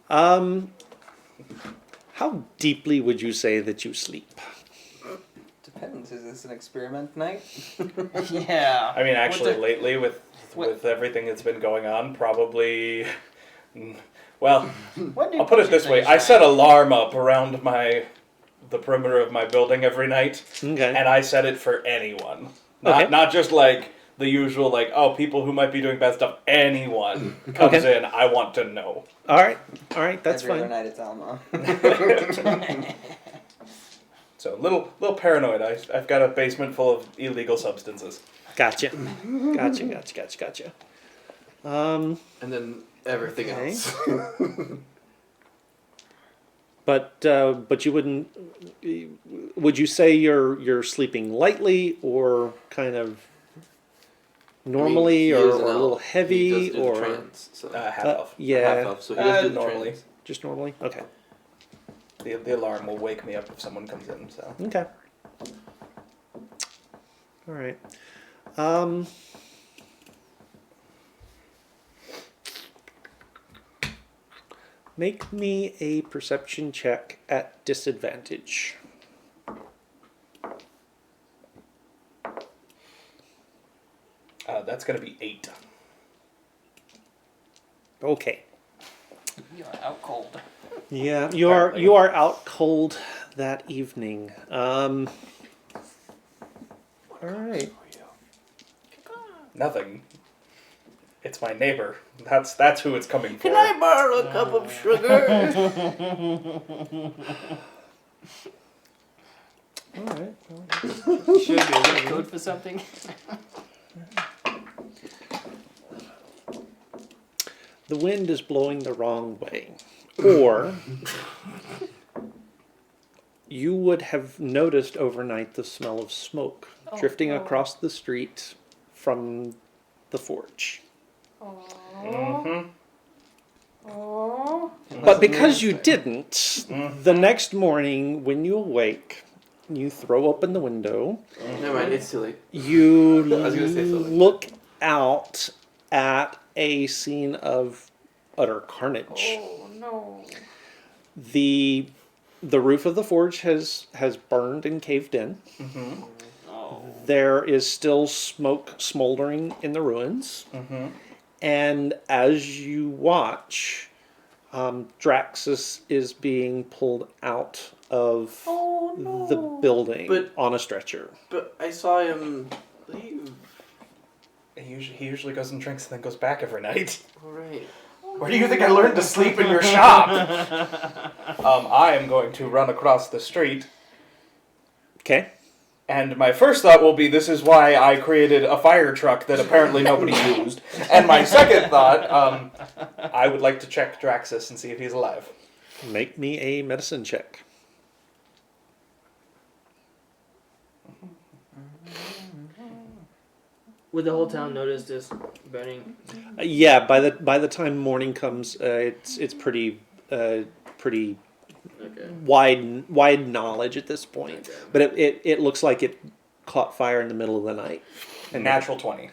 How deeply would you say that you sleep? Depends. Is this an experiment night? Yeah. I mean, actually, What the- lately with everything that's been going on, probably. Well, What I'll put it this way: I set alarm up around the perimeter of my building every night, Okay. and I set it for anyone, Okay. not just like the usual people who might be doing bad stuff. Anyone comes in, I want to know. All right. That's Every other fine. night it's Alma. So little paranoid. I've got a basement full of illegal substances. Gotcha. And then everything Okay. else. But you wouldn't. Would you say you're sleeping lightly or kind of normally he or is a an little elf. heavy He does do or the trance, so. Half elf. yeah, Half elf, so he does do the normally. trance. just normally. Okay. The alarm will wake me up if someone comes in. So Okay. All right. Make me a perception check at disadvantage. that's gonna be 8. Okay. You're out cold. Yeah, Apparently. you are out cold that evening. All right. Nothing. It's my neighbor. That's who it's coming for. Can I borrow a cup of sugar? All right. Sugar. Is that code for something? The wind is blowing the wrong way. Or you would have noticed overnight the smell of smoke drifting no. across the street from the forge. Mm-hmm. Oh. But because you didn't, the next morning when you awake, you throw open the window, Never mind, it's too late. you I was gonna say something. look out at a scene of utter carnage. Oh no. The roof of the forge has burned and caved in. Mm-hmm. Oh. There is still smoke smoldering in the ruins. Mm-hmm. And as you watch, Draxus is being pulled out of Oh no. the building But- on a stretcher. But I saw him leave. He usually goes and drinks and then goes back every night. Alright. Where do you think I learned to sleep in your shop? I am going to run across the street, Okay. and my first thought will be, this is why I created a fire truck that apparently nobody used. And my second thought, I would like to check Draxus and see if he's alive. Make me a medicine check. Would the whole town notice this burning? Yeah, by the time morning comes, it's pretty Okay. wide knowledge at this point. Okay. But it looks like it caught fire in the middle of the night. And natural 20.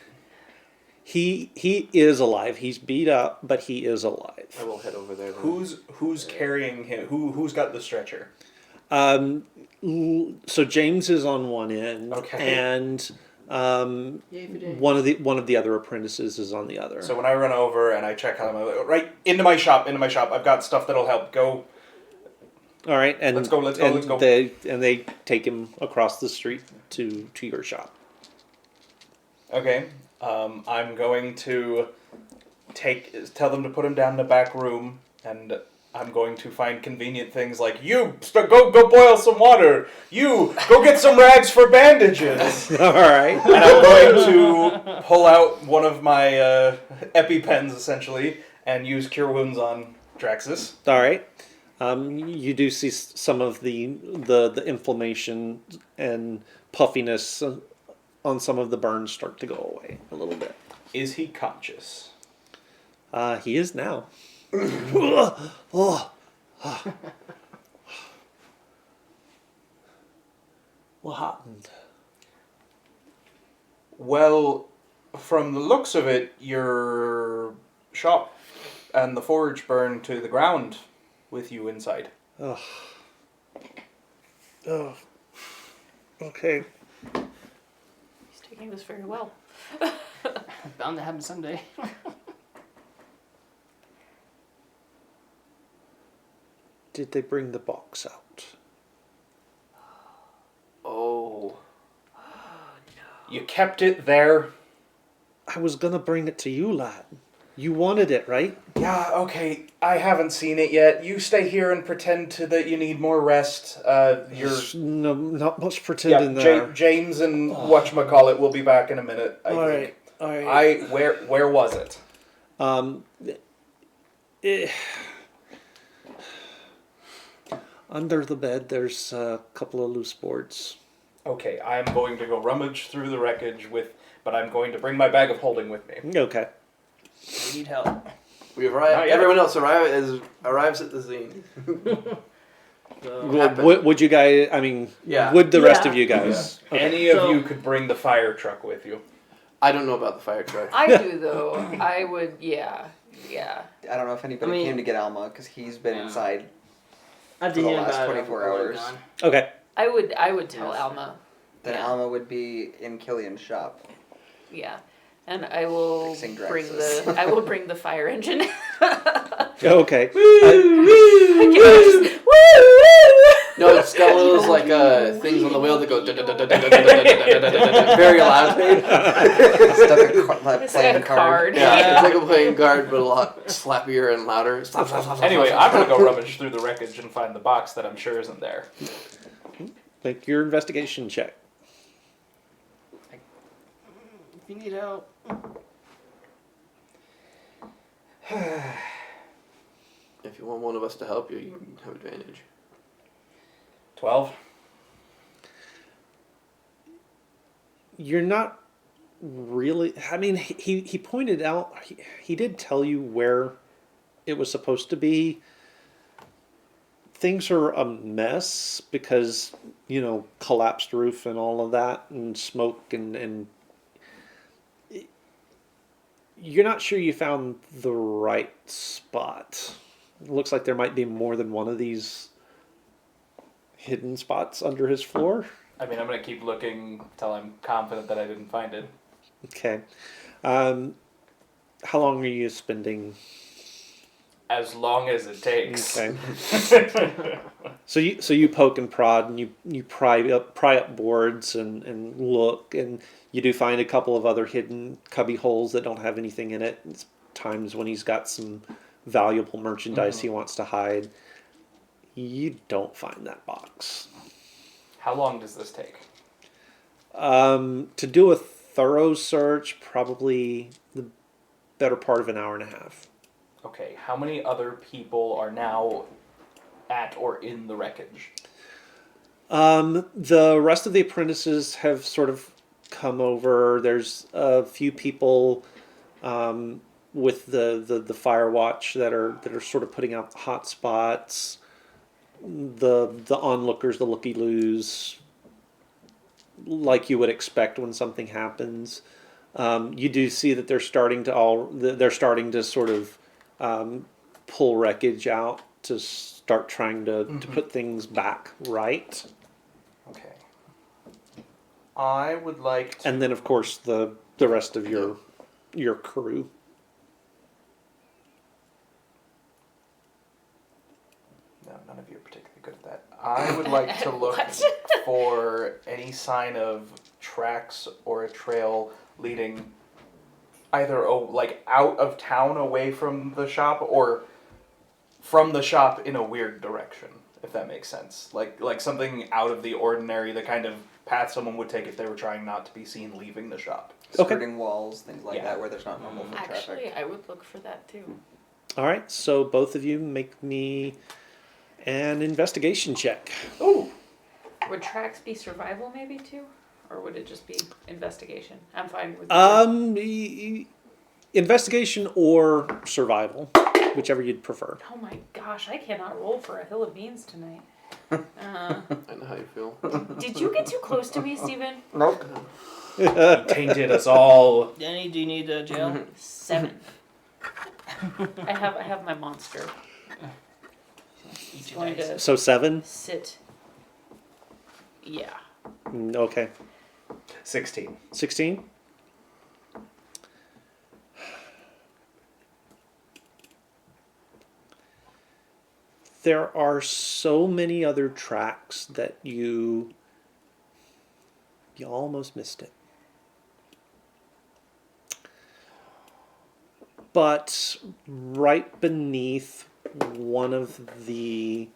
He is alive. He's beat up, but he is alive. I will head over there. Then. Who's carrying him? Who's got the stretcher? So James is on one end, Okay. and Yay for James. one of the other apprentices is on the other. So when I run over and I check out, I'm like, right into my shop. I've got stuff that'll help. Go. All right, and Let's go. They take him across the street to your shop. Okay. I'm going to tell them to put him down in the back room, and I'm going to find convenient things like go boil some water. You go get some rags for bandages. All right. And I'm going to pull out one of my EpiPens essentially and use Cure Wounds on Draxus. All right. You do see some of the inflammation and puffiness on some of the burns start to go away a little bit. Is he conscious? He is now. What happened? Well, from the looks of it, your shop and the forge burned to the ground with you inside. Oh. Okay. He's taking this very well. Bound to happen someday. Did they bring the box out? Oh. You kept it there? I was gonna bring it to you, lad. You wanted it, right? Yeah, okay. I haven't seen it yet. You stay here and pretend that you need more rest. No, not much pretending there. James and whatchamacallit will be back in a minute, I think. All right. Where was it? Under the bed, there's a couple of loose boards. Okay, I'm going to go rummage through the wreckage but I'm going to bring my bag of holding with me. Okay. We need help. We arrive. Not yet. Everyone else arrives at the scene. Would you guys? I mean, Yeah. would the rest of Yeah. you guys? Okay. Any of you could bring the fire truck with you. I don't know about the fire truck. I do though. I would. Yeah. I don't know if anybody I mean- came to get Alma because he's been Yeah. inside. After For the hearing last about it, 24 I would've hours. gone. Okay. I would tell Yes. Alma. Then Yeah. Alma would be in Killian's shop. Yeah. And I will Fixing bring Draxus. I will bring the fire engine. Okay. No, it's got one of those like things on the wheel that go very loud. It's like a It's playing like a card. Yeah, it's like a playing card, but a lot slappier and louder. Slap, slap, slap, slap, Anyway, slap, I'm slap. going to go rummage through the wreckage and find the box that I'm sure isn't there. Make your investigation check. If you need help. If you want one of us to help you, you can have advantage. 12? You're not really. I mean, he pointed out. He did tell you where it was supposed to be. Things are a mess because, collapsed roof and all of that, and smoke and you're not sure you found the right spot. It looks like there might be more than one of these hidden spots under his floor. I mean, I'm going to keep looking until I'm confident that I didn't find it. Okay. How long are you spending? As long as it takes. Okay. So you poke and prod and you pry up boards and look, and you do find a couple of other hidden cubby holes that don't have anything in it. It's times when he's got some valuable merchandise he wants to hide. You don't find that box. How long does this take? To do a thorough search, probably the better part of an hour and a half. Okay, how many other people are now at or in the wreckage? The rest of the apprentices have sort of come over. There's a few people with the fire watch that are sort of putting out hot spots. The onlookers, the looky-loos, like you would expect when something happens. You do see that they're starting to sort of pull wreckage out to start trying to put things back right. Okay. I would like to... And then, of course, the rest of your crew. No, none of you are particularly good at that. I would like to look What? for any sign of tracks or a trail leading either out of town away from the shop or from the shop in a weird direction, if that makes sense. Like something out of the ordinary, the kind of path someone would take if they were trying not to be seen leaving the shop. Okay. Skirting walls, things like Yeah. that, where there's not normal foot Actually, traffic. I would look for that too. All right, so both of you make me an investigation check. Ooh! Would tracks be survival maybe too? Or would it just be investigation? I'm fine with either. Investigation or survival, whichever you'd prefer. Oh my gosh, I cannot roll for a hill of beans tonight. I know how you feel. Did you get too close to me, Steven? Nope. He tainted us all. Danny, do you need a jail? 7. I have my monster. He's going to So 7? sit. Yeah. Okay. 16. 16? There are so many other tracks that you almost missed it. But right beneath one of the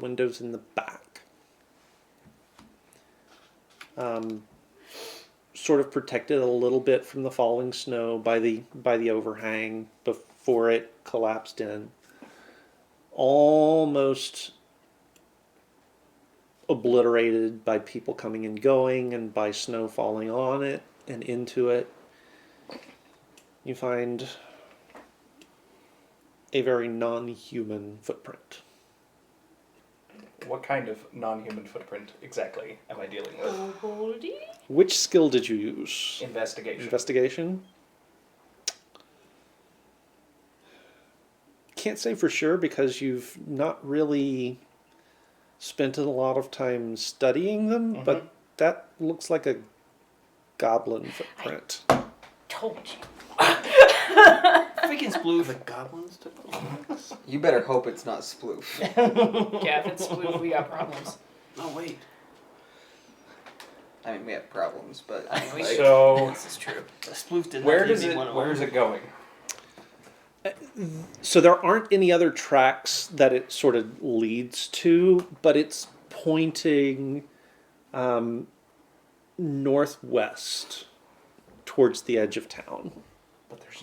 windows in the back, sort of protected a little bit from the falling snow by the overhang before it collapsed in, almost obliterated by people coming and going and by snow falling on it and into it. You find a very non-human footprint. What kind of non-human footprint exactly am I dealing with? Oh, Goldie? Which skill did you use? Investigation. Investigation? Can't say for sure because you've not really spent a lot of time studying them, but that looks like a goblin footprint. Told you. Freaking sploof. The goblins took the You better hope it's not sploof. Yeah, if it's blue, we got problems. Oh, wait. I mean, we have problems, but I mean, we like, So, This is true. The sploof did where not does give me it? one of Where is them. it going? So there aren't any other tracks that it sort of leads to, but it's pointing northwest towards the edge of town. But there's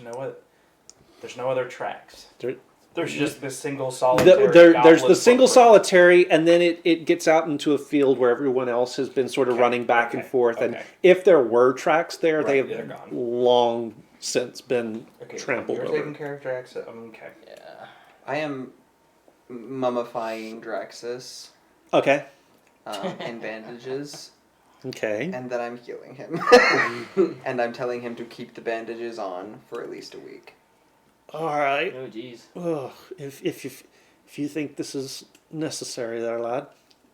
no other tracks. There- There's just this single solitary. there's goblin the single footprint. solitary, and then it gets out into a field where everyone else has been sort of Okay, running back and okay, forth. And okay. if there were tracks there, they Right, they're have gone. long since been Okay, trampled you're over. taking care of tracks. Okay. Yeah. I am mummifying Draxus Okay. in bandages, Okay. and then I'm healing him. And I'm telling him to keep the bandages on for at least a week. All right. Oh, jeez. Ugh, if you think this is necessary, there, lad.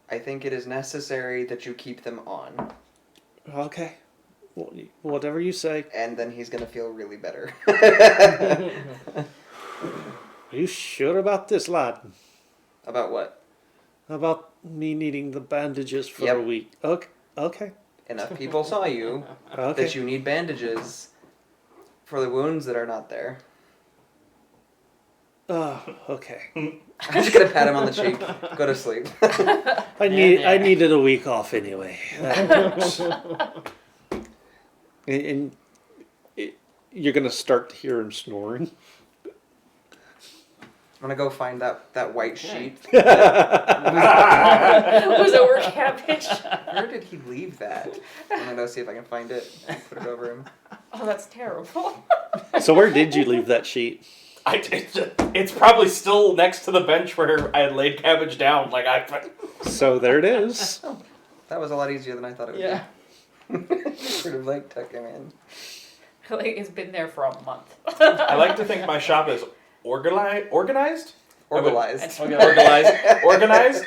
I think it is necessary that you keep them on, Okay. Whatever you say. and then he's gonna feel really better. Are you sure about this, lad? About what? About me needing the bandages for Yep. a week? Okay. Okay. Enough people saw you Okay. that you need bandages for the wounds that are not there. Oh, okay. I'm just gonna pat him on the cheek. Go to sleep. I needed a week off anyway. That works. and you're gonna start to hear him snoring. I'm gonna go find that white sheet. Was over cabbage. Where did he leave that? I'm gonna go see if I can find it. Put it over him. Oh, that's terrible. So where did you leave that sheet? It's probably still next to the bench where I had laid cabbage down. So there it is. That was a lot easier than I thought it would Yeah. Sort of like tuck him in. Like it's been there for a month. I like to think my shop is organized. Organized. Organized.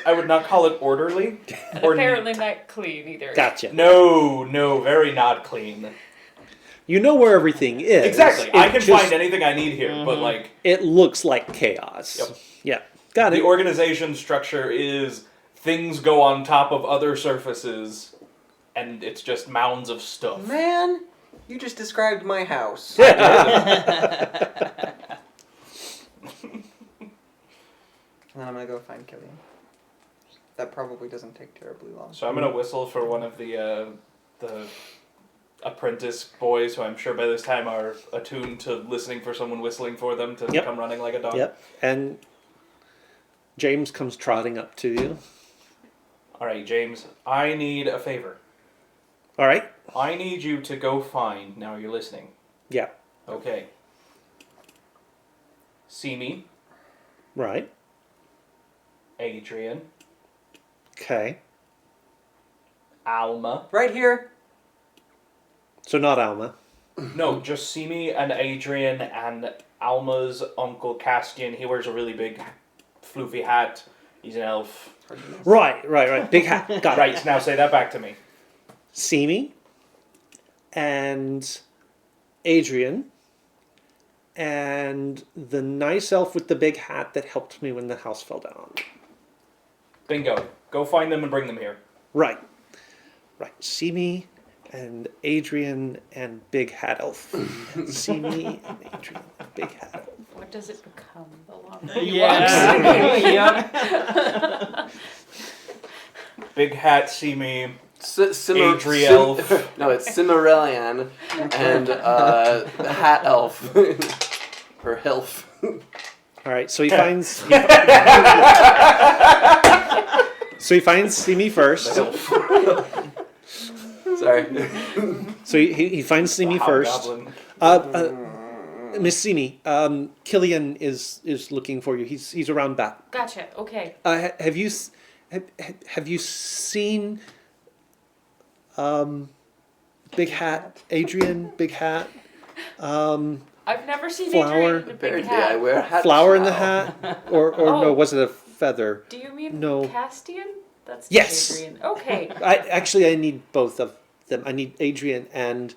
I would not call it orderly. And Or apparently not clean either. Gotcha. No, very not clean. You know where everything is. Exactly. I can just- find anything I need here, but like It looks like chaos. Yep. Yeah. Got the it. organization structure is things go on top of other surfaces, and it's just mounds of stuff. Man, you just described my house. And then I'm gonna go find Killian. That probably doesn't take terribly long. So I'm gonna whistle for one of the apprentice boys, who I'm sure by this time are attuned to listening for someone whistling for them to Yep. come running like a dog. Yep. And James comes trotting up to you. All right, James, I need a favor. All right. I need you to go find. Now you're listening. Yeah. Okay. Simi, Right. Adrian, Okay. Alma. Right here. So not Alma. No, just Simi and Adrian and Alma's uncle Castian. He wears a really big, floofy hat. He's an elf. Right. Big hat. Got it. Right, now say that back to me. Simi and Adrian and the nice elf with the big hat that helped me when the house fell down. Bingo. Go find them and bring them here. Right. Simi and Adrian and Big Hat Elf. Simi and Adrian and Big Hat Elf. What does it become the longer you Yeah. Big hat, Simi. Adriel. No, it's Cimmerillion and the Hat Elf. Or Elf. All right, so he finds. So he finds Simi first. Sorry. So he finds Simi The first. Hobgoblin. Miss Simi, Killian is looking for you. He's around back. Gotcha. Okay. Have you seen Big Hat, Adrian, Big Hat, I've never seen Flower. Adrian in a Bear big day, I hat. wear hat. flower in the now. hat, or no? Oh. Was it a feather? Do you mean No. Castian? That's Yes. Adrian. Okay. I need both of them. I need Adrian and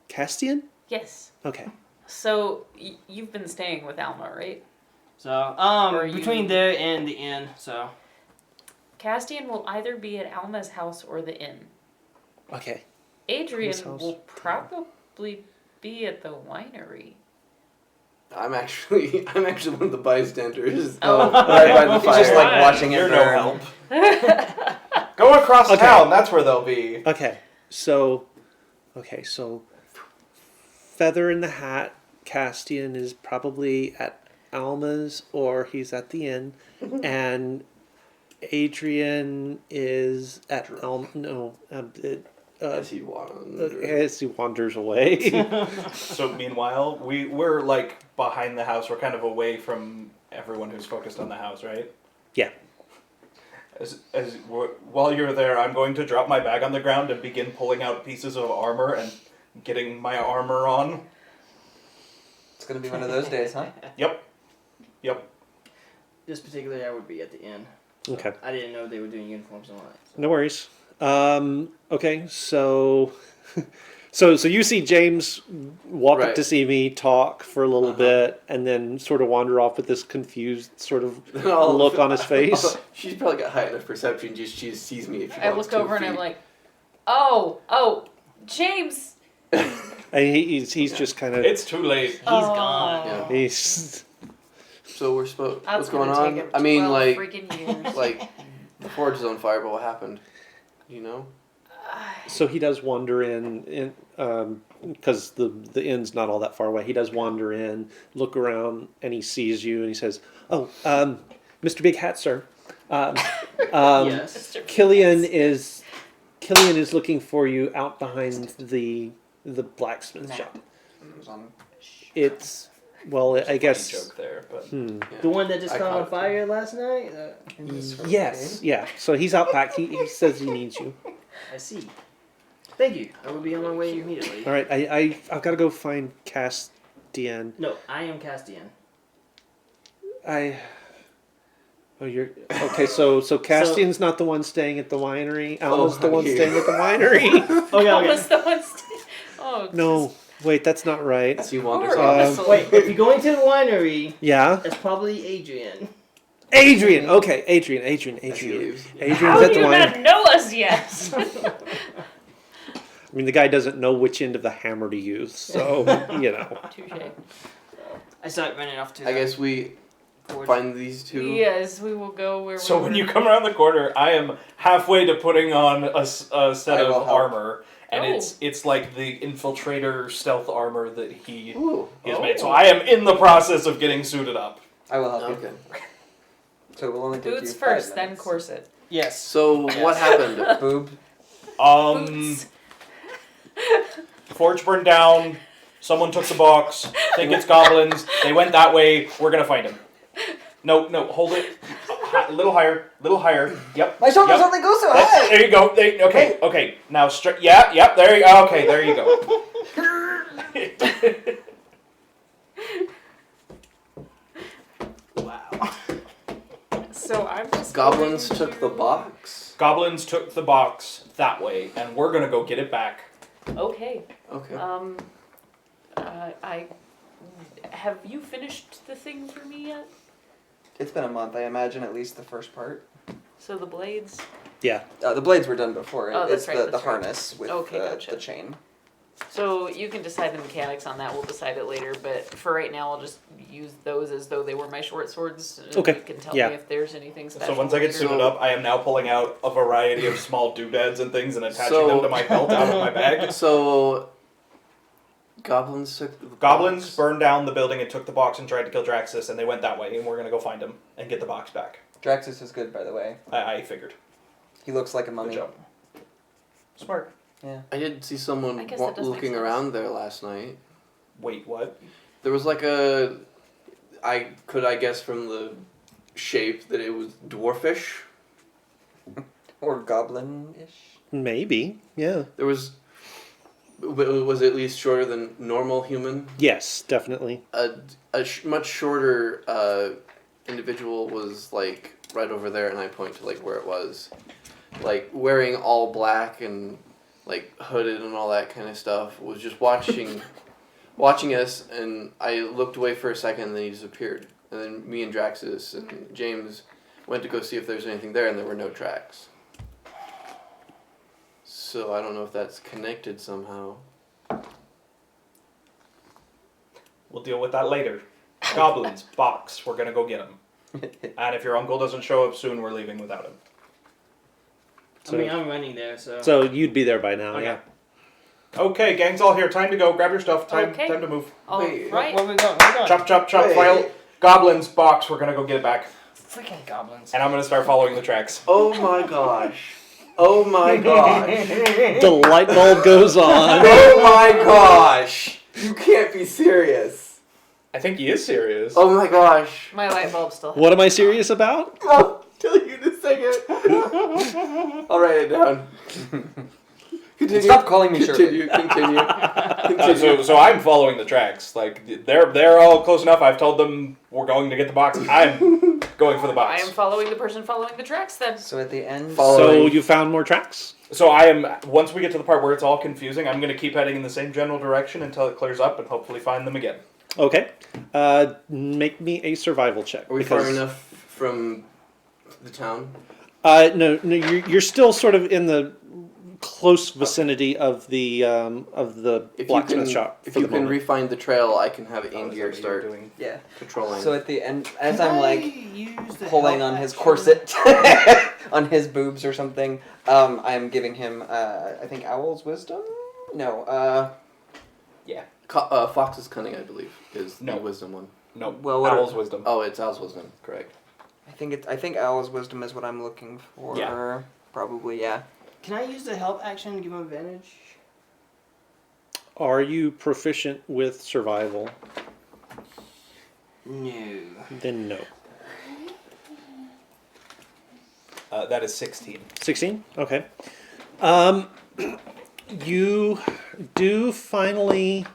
Castian. Yes. Okay. So you've been staying with Alma, right? So, Or you- between there and the inn, so. Castian will either be at Alma's house or the inn. Okay. Adrian Alma's house. will probably be at the winery. I'm actually one of the bystanders. Oh. Right by the He's just fire. like watching it You're burn. no help. Go across Okay. town. That's where they'll be. Okay. So feather in the hat. Castian is probably at Alma's or he's at the inn, and Adrian is at Alma. No, As he wanders. as he wanders away. So meanwhile, we're like behind the house. We're kind of away from everyone who's focused on the house, right? Yeah. While you're there, I'm going to drop my bag on the ground and begin pulling out pieces of armor and getting my armor on. It's gonna be one of those days, huh? Yep. This particular I would be at the inn. Okay. I didn't know they were doing uniforms and all that. No worries. Okay, so you see James walk up Right. to see me, talk for a little Uh-huh. bit, and then sort of wander off with this confused sort of I'll- look on his face. She's probably got high enough perception. Just she sees me if she I wants look 2 over and I'm feet. like, oh, James. And he's just kind of It's too late. He's gone. Yeah. he's So we're supposed. That's What's going gonna on? take him I mean, 12 like, freaking years. like the forge is on fire, but what happened? You know? so he does wander in because the inn's not all that far away. He does wander in, look around, and he sees you, and he says, "Oh, Mr. Big Hat, sir. Yes. Killian is looking for you out behind the blacksmith shop. It was on- It's well, I Funny guess. joke there, but Yeah. The one that just I caught caught on it. fire last night? Yes, yeah. So he's out back. He says he needs you. I see. Thank you. I will be on my way immediately. All right, I've got to go find Castian. No, I am Castian. Oh, you're okay. So Castian's not the one staying at the winery. Alma's the one okay. staying at the winery. Almost the one. Oh No, wait, that's not right. So you wanders Poor off. Russell. Wait, if you're going to the winery, Yeah, it's probably Adrian. Adrian. Okay, Adrian. As he Adrian. leaves. Adrian's How at do the you winery. not know us yet? I mean, the guy doesn't know which end of the hammer to use, so you know. Touche. I start running off to. I guess we forge. find these two. Yes, we will go where. So we when were. you come around the corner, I am halfway to putting on a set I of will help. armor, and Oh. it's like the infiltrator stealth armor that he Ooh. has made. So I am in the process of getting suited up. I will help you. Okay. So it will only take Boots you 5 first, then minutes. corset. Yes. So what happened? Boob. Boots. Forge burned down. Someone took the box. Think it's goblins. They went that way. We're gonna find him. No, hold it. A little higher. Yep. My shoulders yep. only go so high! There you go. Okay. Now straight. Yeah. Yep. There you go. Okay. There you go. Wow. So I'm just. Goblins going took to- the box. Goblins took the box that way, and we're gonna go get it back. Okay. Okay. I. Have you finished the thing for me yet? It's been a month. I imagine at least the first part. So the blades. Yeah. The blades were done before. Oh, that's it's right, the that's right. harness with Okay, the, gotcha. the chain. So you can decide the mechanics on that. We'll decide it later. But for right now, I'll just use those as though they were my short swords. And Okay, You can tell yeah. me if there's anything special. So once I get later. suited up, I am now pulling out a variety of small doodads and things and attaching So- them to my belt out of my bag. So goblins took the Goblins box. burned down the building and took the box and tried to kill Draxus, and they went that way, and we're gonna go find him and get the box back. Draxus is good, by the way. I figured. He looks like a Good mummy. job. Smart. I did see someone I guess that does make looking sense. around there last night. Wait, what? There was like I guess from the shape that it was dwarfish. Or goblin-ish. Maybe. Yeah. There was at least shorter than normal human. Yes, definitely. Much shorter individual was like right over there, and I point to like where it was, like wearing all black and like hooded and all that kind of stuff. Was just watching us, and I looked away for a second, and then he disappeared. And then me and Draxus and James went to go see if there's anything there, and there were no tracks. So I don't know if that's connected somehow. We'll deal with that later. Goblins, box. We're gonna go get him. And if your uncle doesn't show up soon, we're leaving without him. So, I mean, I'm running there, so. so you'd be there by now, Okay. yeah. Okay, gang's all here. Time to go. Grab your stuff. Time Okay. to move. All Wait, right. Where we going? Where we going? Chop, chop, chop. Wait. File. Goblins, box. We're gonna go get it back. Freaking goblins. And I'm gonna start following the tracks. Oh my gosh! Oh my gosh! The light bulb goes on. Oh my gosh! You can't be serious. I think he is serious. Oh my gosh! My light bulb still. What am I serious about? I'll tell you in a second. I'll write it down. Continue. Stop calling me Shirley. Continue. So I'm following the tracks. Like they're all close enough. I've told them we're going to get the box. I'm going for the I box. am following the person following the tracks then. So at the end... So you found more tracks? So I am. Once we get to the part where it's all confusing, I'm going to keep heading in the same general direction until it clears up, and hopefully find them again. Okay. Make me a survival check. Are we far enough from the town? No, you're still sort of in the close vicinity of the blacksmith shop. If for you the can moment. refine the trail, I can have Oh, is that Angier what you were start doing? Yeah. patrolling. So at the end, as Can I'm I like use the pulling help on his action? corset, on his boobs or something, I'm giving him, I think, Owl's Wisdom? No, Fox's Cunning, I believe, is No. the wisdom one. No. Well, what Owl's are- wisdom. Oh, it's Owl's Wisdom, correct. I think Owl's Wisdom is what I'm looking for. Yeah. Probably, yeah. Can I use the help action to give him advantage? Are you proficient with survival? No. Then no. That is 16. 16? Okay. You do finally,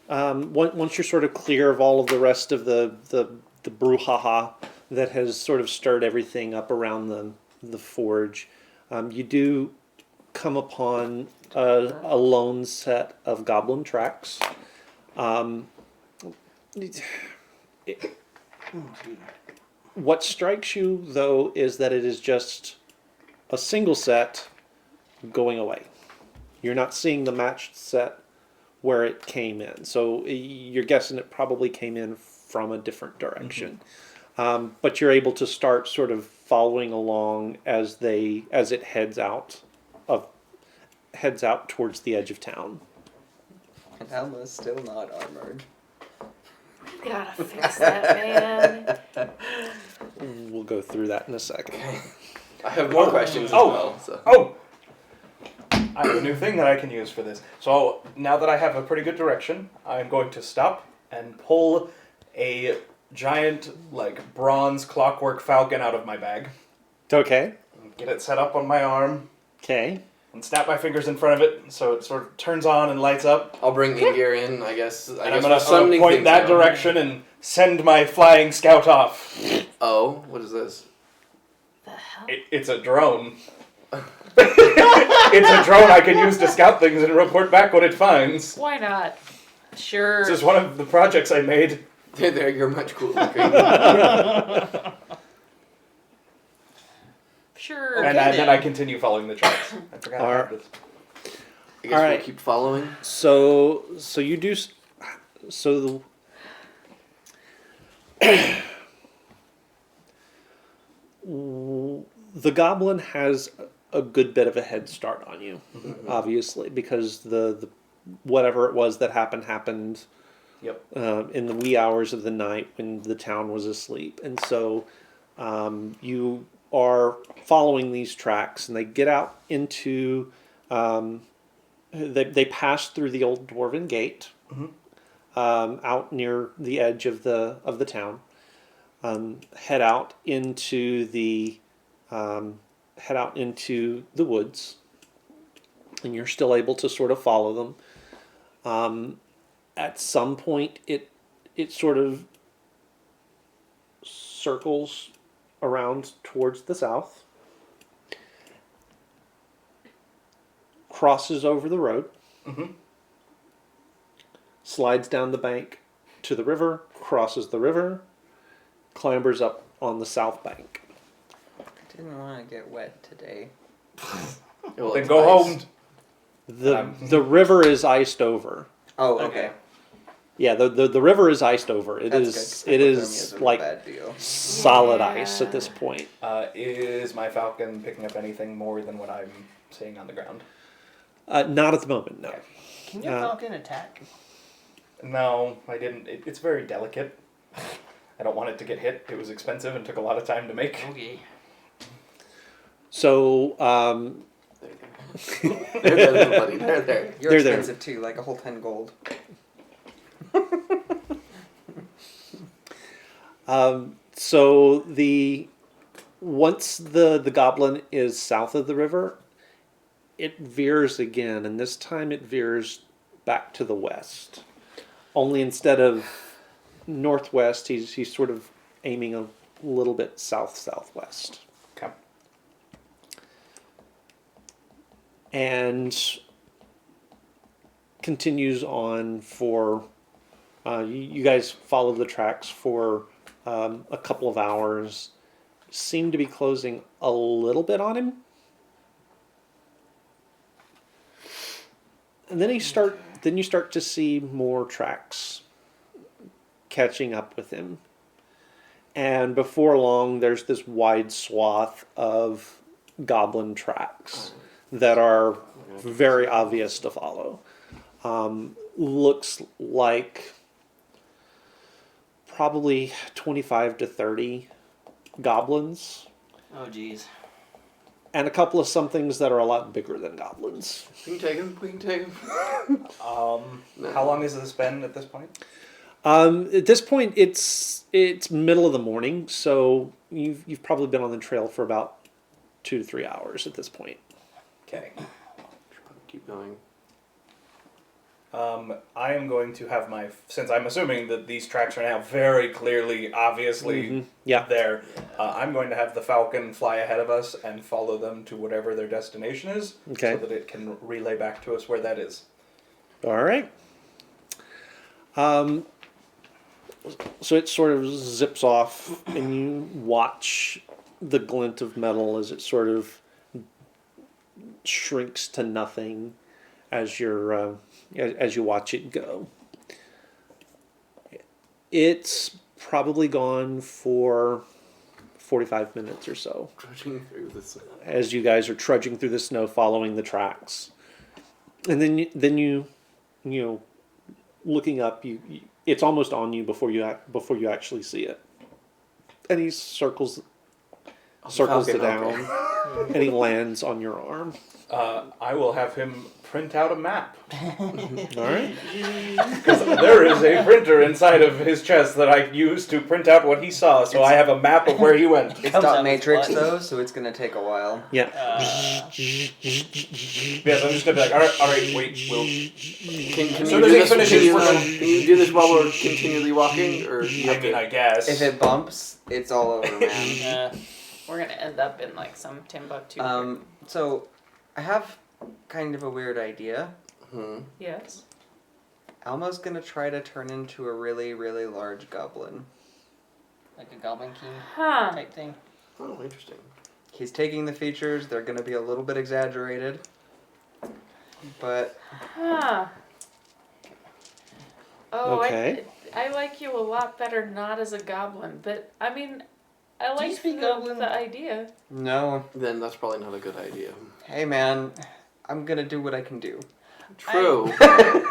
once you're sort of clear of all of the rest of the brouhaha that has sort of stirred everything up around the forge, you do come upon a lone set of goblin tracks. What strikes you, though, is that it is just a single set going away. You're not seeing the matched set where it came in. So you're guessing it probably came in from a different direction. But you're able to start sort of following along as it heads out towards the edge of town. And Alma's still not armored. Gotta fix that, man. We'll go through that in a second. I have more questions as Oh. well. So. Oh! I have a new thing that I can use for this. So now that I have a pretty good direction, I'm going to stop and pull a giant, like, bronze clockwork falcon out of my bag. Okay. Get it set up on my arm Okay. and snap my fingers in front of it so it sort of turns on and lights up. I'll bring Ingir in, I guess. And I'm going to point that direction and send my flying scout off. Oh, what is this? The hell? It's a drone. It's a drone I can use to scout things and report back what it finds. Why not? Sure. This is one of the projects I made. There, you're much cooler. Sure. And Okay, then I continue following the tracks. I forgot I had this. I guess Alright. we'll keep following. So you do. So the goblin has a good bit of a head start on you, obviously, because the whatever it was that happened. Yep. In the wee hours of the night when the town was asleep, and so you are following these tracks, and they get out into. They pass through the old dwarven gate, out near the edge of the town. Head out into the woods, and you're still able to sort of follow them. At some point, it sort of circles around towards the south, crosses over the road, slides down the bank to the river, crosses the river, clambers up on the south bank. I didn't want to get wet today. Well, Then it's go ice. home. The river is iced over. Oh, okay. Yeah, the river is iced over. It That's is good, 'cause it hypothermia is isn't a like bad deal. solid ice at this Yeah. point. Is my falcon picking up anything more than what I'm seeing on the ground? Not at the moment, no. Okay. Can your falcon attack? No, I didn't. It's very delicate. I don't want it to get hit. It was expensive and took a lot of time to make. Okay. So There, little buddy. There. You're They're there. expensive too, like a whole 10 gold. so once the goblin is south of the river, it veers again, and this time it veers back to the west. Only instead of northwest, he's sort of aiming a little bit southwest. Okay. And continues on for you guys follow the tracks for a couple of hours. Seem to be closing a little bit on him, and then you start to see more tracks catching up with him, and before long there's this wide swath of goblin tracks that are very obvious to follow. Looks like probably 25 to 30 goblins, Oh, geez. and a couple of somethings that are a lot bigger than goblins. We can take him. We can take him. How long has this been at this point? At this point, it's middle of the morning, so you've probably been on the trail for about 2 to 3 hours at this point. Okay. Keep going. I am going to have since I'm assuming that these tracks are now very clearly, obviously Yeah. there, I'm going to have the Falcon fly ahead of us and follow them to whatever their destination is, Okay. so that it can relay back to us where that is. All right. So it sort of zips off, and you watch the glint of metal as it sort of shrinks to nothing as you watch it go. It's probably gone for 45 minutes or so Trudging through this. as you guys are trudging through the snow, following the tracks, and then you know, looking up, it's almost on you before you actually see it, and he circles Falcon, it down, and he lands on your arm. I will have him print out a map. All right. Because there is a printer inside of his chest that I used to print out what he saw, so I have a map of where he went. It's Comes dot out matrix with though, so it's gonna take a while. Yeah. Yes, I'm just gonna be like, alright, wait, we'll... Can soon you as do he this finishes, we're continually- Can you do this while we're continually walking, or you I have mean, to- I guess. If it bumps, it's all over, man. We're gonna end up in like some Timbuktu. So I have kind of a weird idea. Yes. Elmo's gonna try to turn into a really, really large goblin. Like a Goblin King Huh. type thing. Oh, interesting. He's taking the features, they're gonna be a little bit exaggerated. But Huh. Oh, Okay. I like you a lot better not as a goblin, but I mean, I Do you like speak goblin? the idea. no. Then that's probably not a good idea. Hey man, I'm gonna do what I can do. True.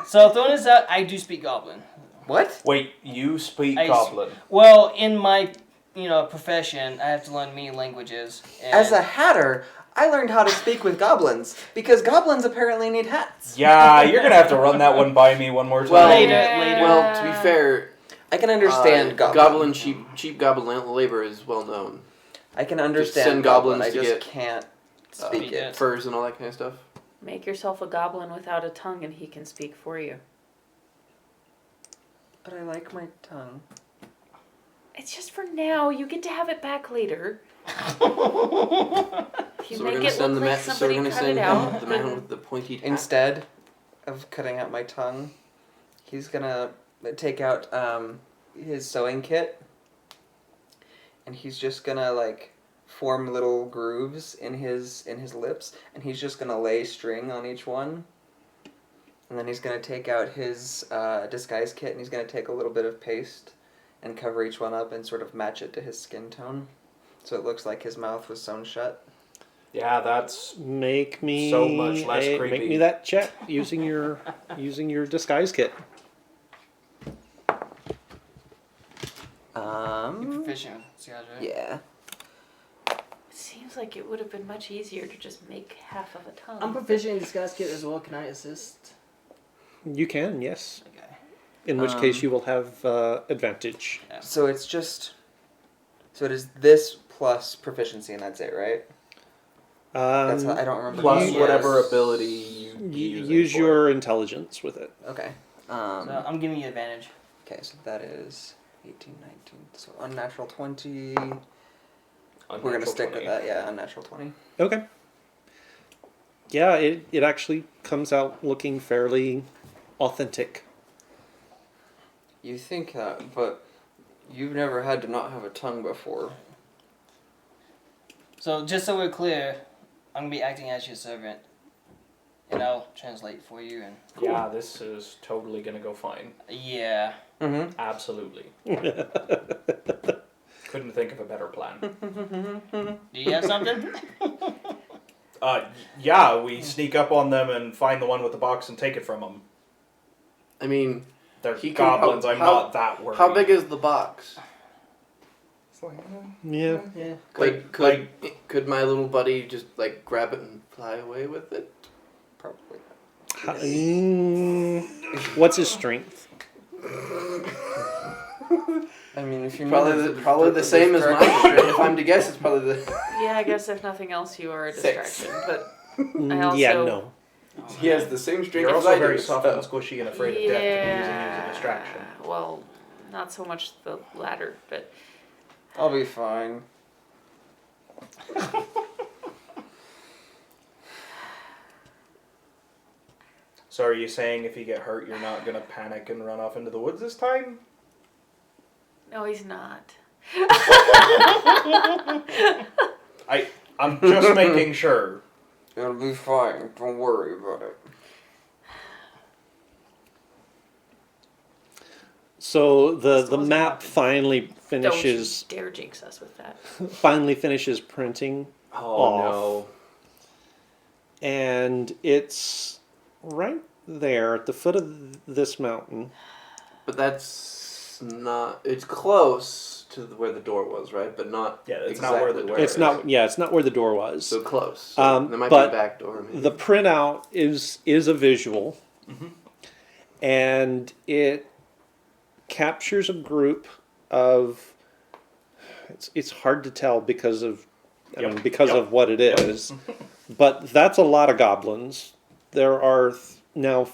So throwing this out, I do speak Goblin. What? Wait, you speak I- Goblin. Well, in my profession, I have to learn many languages. And As a hatter, I learned how to speak with goblins because goblins apparently need hats. Yeah, you're gonna have to run that one by me one more time. Well, later. Well, to be fair, I can understand goblin cheap goblin labor is well known. I can Just understand send goblin. goblins I to just get, can't speak speak it. it. Furs and all that kind of stuff. Make yourself a goblin without a tongue, and he can speak for you. But I like my tongue. It's just for now. You get to have it back later. If you So we're make gonna it send look the like man. So we're somebody gonna cut send it out. the man then- with the pointy hat. Instead of cutting out my tongue, he's gonna take out his sewing kit, and he's just gonna like form little grooves in his lips, and he's just gonna lay string on each one. And then he's gonna take out his disguise kit, and he's gonna take a little bit of paste and cover each one up and sort of match it to his skin tone, so it looks like his mouth was sewn shut. Yeah, that's... Make me So much less creepy. Make me that check using your disguise kit. You're proficient with these guys, right? Yeah. It seems like it would have been much easier to just make half of a tongue. I'm proficient in disguise kit as well. Can I assist? You can, yes. Okay. In which case you will have advantage. So it's just, so it is this plus proficiency, and that's it, right? That's how, I don't remember. Plus You- whatever yes. ability you Use it for. your intelligence with it. Okay. So I'm giving you advantage. Okay, so that is 18, 19. So unnatural 20. We're Unnatural gonna stick 20. with that. Yeah, unnatural 20. Okay. Yeah, it actually comes out looking fairly authentic. You think that, but you've never had to not have a tongue before. So just so we're clear, I'm gonna be acting as your servant, and I'll translate for you. And Yeah, this is totally gonna go fine. yeah, Mm-hmm. Absolutely. Couldn't think of a better plan. do you have something? Yeah, we sneak up on them and find the one with the box and take it from them. I mean, They're He can goblins, prob- I'm how- not that worried. how big is the box? Yeah. Yeah. Could my little buddy just like grab it and fly away with it? Probably. What's his strength? I mean, if you Probably the same as mine. If I'm to guess, it's probably the. Yeah, I guess if nothing else, you are a Six. distraction. But I also Yeah, no. He has the same strength You're as also I very do. soft and squishy and afraid of death to be using you as a distraction. Well, not so much the latter, but I'll be fine. So are you saying if you get hurt, you're not going to panic and run off into the woods this time? no, he's not. I'm just making sure. It'll be fine. Don't worry about it. So the Still hasn't map happened. finally Don't you finishes dare jinx us with that. printing, Oh off. And it's right there at the foot of this mountain. But that's not. It's close to where the door was, right? But not. Yeah, it's exactly not where the door It's is. not. Yeah, it's not where the door was. So close. So there might be but a back door. Maybe. the printout is a visual, and it captures a group of. It's hard to tell because of of what it is, but that's a lot of goblins. There are now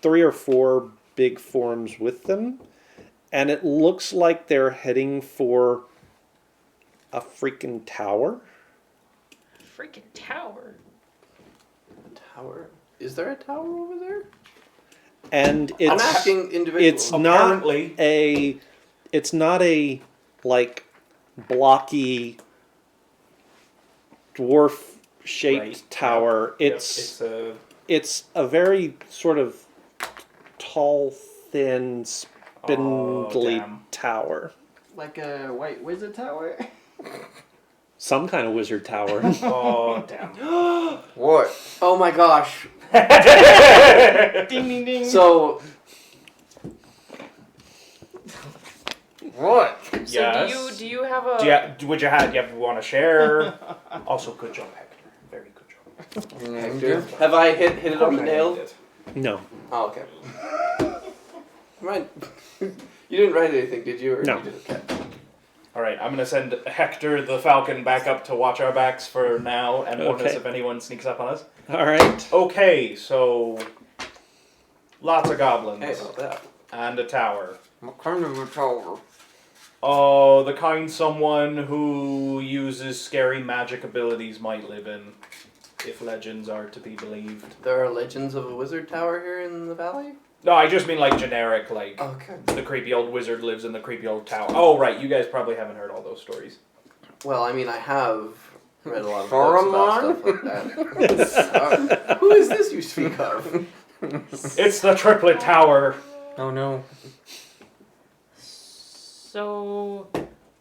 3 or 4 big forms with them, and it looks like they're heading for a freaking tower. Freaking tower. Tower. Is there a tower over there? And I'm it's asking individually. it's not Apparently. it's not a like blocky dwarf shaped Right. tower. Yep, It's a very sort of tall, thin, spindly damn. tower. Like a white wizard tower. Some kind of wizard tower. Oh, damn. What? Oh my gosh. Ding ding ding. So What? So Yes. do you have a Do you want to share? Also, good job, Hector. Very good job. Hector, have I hit it on the nail? No. Oh, okay. Right. You didn't write anything, did you? Or No. You did? Okay. All right, I'm going to send Hector the Falcon back up to watch our backs for now and warn us Okay. if anyone sneaks up on us. All right. Okay, so lots of goblins Hey, about that. and a tower. What kind of a tower? Oh, the kind someone who uses scary magic abilities might live in, if legends are to be believed. There are legends of a wizard tower here in the valley? No, I just mean like generic, like Okay. the creepy old wizard lives in the creepy old tower. Oh, right, you guys probably haven't heard all those stories. Well, I mean, I have read a lot of Saruman? books about stuff like that. Who is this you speak of? It's the triplet tower. Oh no. so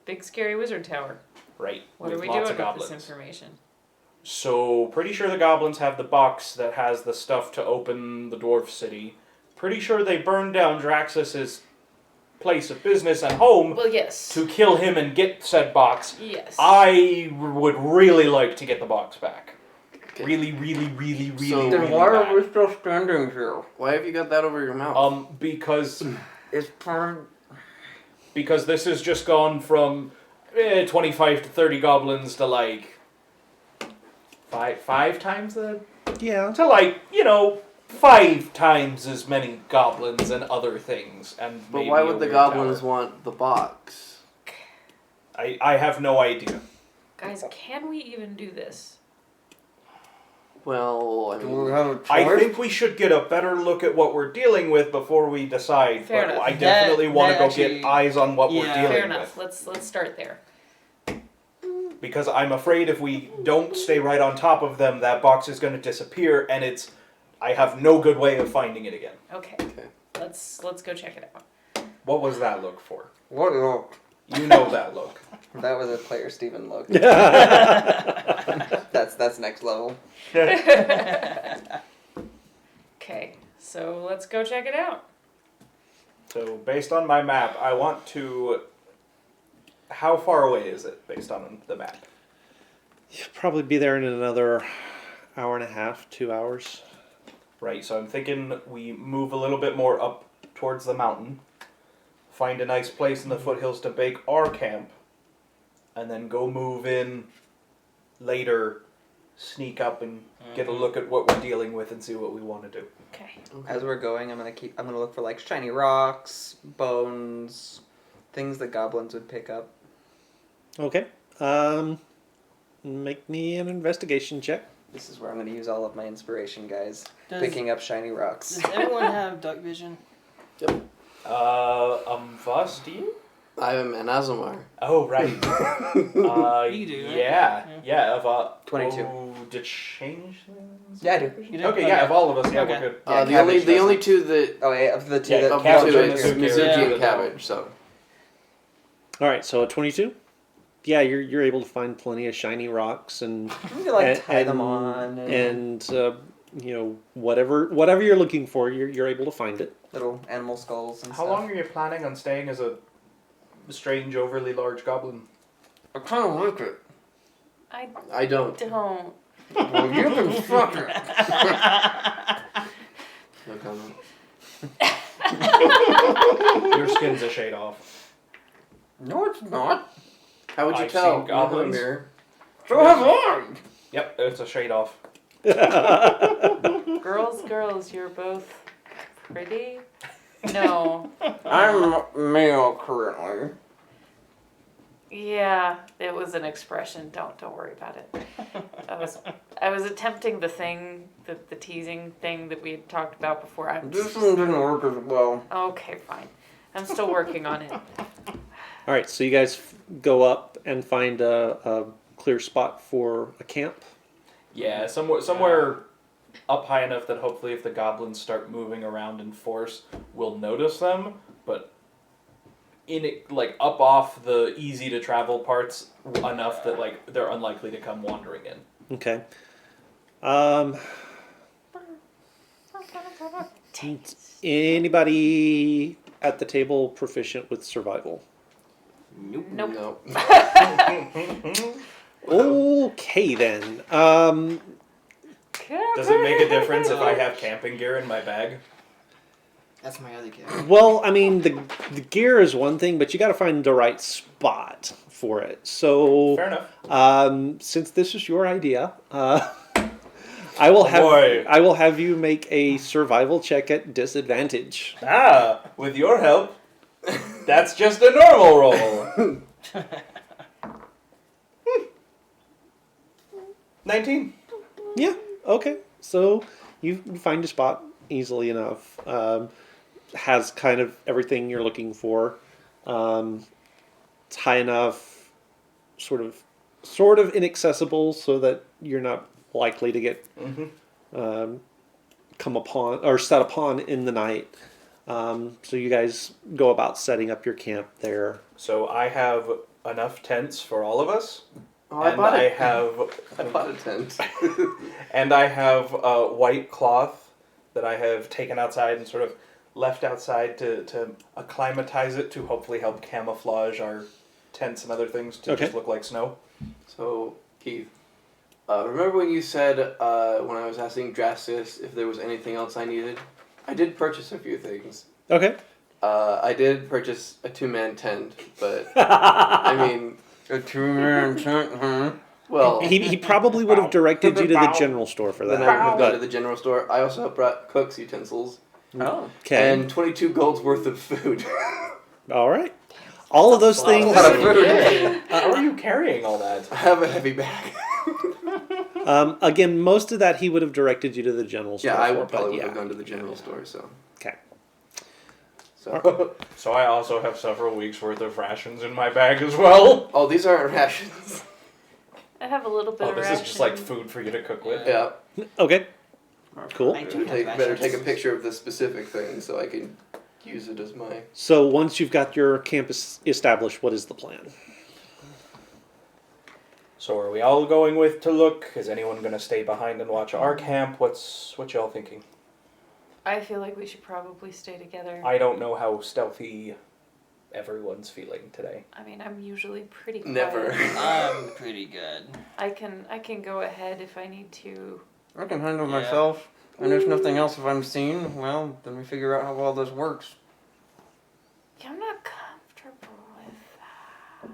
big scary wizard tower? Right. What are with we lots doing of with goblins. this information? So, pretty sure the goblins have the box that has the stuff to open the dwarf city. Pretty sure they burned down Draxus's place of business and home Well, yes. to kill him and get said box. Yes. I would really like to get the box back. Okay. Really, really, really, really, So- Then really why are bad. we still standing here? Why have you got that over your mouth? Because It's part because this has just gone from 25 to 30 goblins to like five times the Yeah. to like 5 times as many goblins and other things. And But maybe why a would the weird goblins tower. want the box? I have no idea. Guys, can we even do this? Well, I Do mean, we have a choice? I think we should get a better look at what we're dealing with before we decide. Fair but enough. I definitely want to that go actually- get eyes on what we're yeah. dealing Fair enough. with. Let's start there. Because I'm afraid if we don't stay right on top of them, that box is going to disappear, and I have no good way of finding it again. Okay. Okay. Let's go check it out. What was that look for? What look? You know that look. That was a player Steven look. Yeah. That's next level. Okay, so let's go check it out. So, based on my map, I want to... How far away is it, based on the map? You'll probably be there in another hour and a half, 2 hours. Right, so I'm thinking we move a little bit more up towards the mountain, find a nice place in the foothills to bake our camp, and then go move in later sneak up and get a look at what we're dealing with and see what we want to do. Okay. As we're going, I'm gonna look for like shiny rocks, bones, things that goblins would pick up. Okay. Make me an investigation check. This is where I'm gonna use all of my inspiration, guys. Does, Picking up shiny rocks. does everyone have dark vision? Voss, do you? I am an Azamar. Oh, right. You do, right? Yeah, 22. Oh, did it change things? Yeah, I do. You do? Okay, yeah, of all of us, yeah, Okay. we're good. Yeah, the only cabbage only two that Oh, yeah, of the two Yeah, that of the cabbage two and is Mizuki. Mizuki Yeah. and Cabbage. So All right, so a 22. Yeah, you're able to find plenty of shiny rocks and You can like tie them on and whatever you're looking for, you're able to find it. little animal skulls and How stuff. long are you planning on staying as a strange, overly large goblin? I kind of like it. I don't. Don't. Well, you can fuck it. No comment. Your skin's a shade off. No, it's not. How would you I've tell? seen You don't have a goblins. mirror. So have I. Yep, it's a shade off. Girls, you're both pretty. No. I'm male currently. Yeah, it was an expression. Don't worry about it. I was attempting the thing, the teasing thing that we had talked about before. This one didn't work as well. Okay, fine. I'm still working on it. All right, so you guys go up and find a clear spot for a camp. Yeah, somewhere up high enough that hopefully if the goblins start moving around in force, we'll notice them, but like up off the easy to travel parts enough that like they're unlikely to come wandering in. Okay. Anybody at the table proficient with survival? Nope. Nope. Okay then. Does it make a difference if I have camping gear in my bag? That's my other character. Well, I mean, the gear is one thing, but you got to find the right spot for it. So, Fair enough. since this is your idea, I will have you make a survival check at disadvantage. With your help, that's just a normal roll. 19. Yeah. Okay. So you find a spot easily enough. Has kind of everything you're looking for. It's high enough, sort of inaccessible, so that you're not likely to get come upon or set upon in the night. So you guys go about setting up your camp there. So I have enough tents for all of us. Oh, I and bought I it. have I bought a tent. and I have white cloth that I have taken outside and sort of left outside to acclimatize it to hopefully help camouflage our tents and other things to Okay. just look like snow. So, Keith, remember when you said when I was asking Drastus if there was anything else I needed? I did purchase a few things. Okay. I did purchase a 2-man tent, but I mean, A 2-man tent, huh? well, He probably would have directed you to the general store for then that. I would have gone to But, the general store. I also brought cook's utensils Oh. okay. and 22 gold's worth of food. All right. All of those things. lot of food. How are you carrying all that? I have a heavy bag. Again, most of that he would have directed you to the general store. Yeah, I for, would but probably would yeah. have gone to the general store. So, Okay. so So I also have several weeks worth of rations in my bag as well. oh, these aren't rations. I have a little bit Oh, of this ration. is just like food for you to cook with. Yeah. Okay. Cool. I do have Better take a rations. picture of this specific thing so I can use it as my. So once you've got your campus established, what is the plan? So are we all going with to look? Is anyone going to stay behind and watch our camp? What y'all thinking? I feel like we should probably stay together. I don't know how stealthy everyone's feeling today. I mean, I'm usually pretty quiet. Never. I'm pretty good. I can go ahead if I need to. I can handle Yeah. myself. And there's nothing else if I'm seen. Well, then we figure out how well this works. Yeah, I'm not comfortable with that.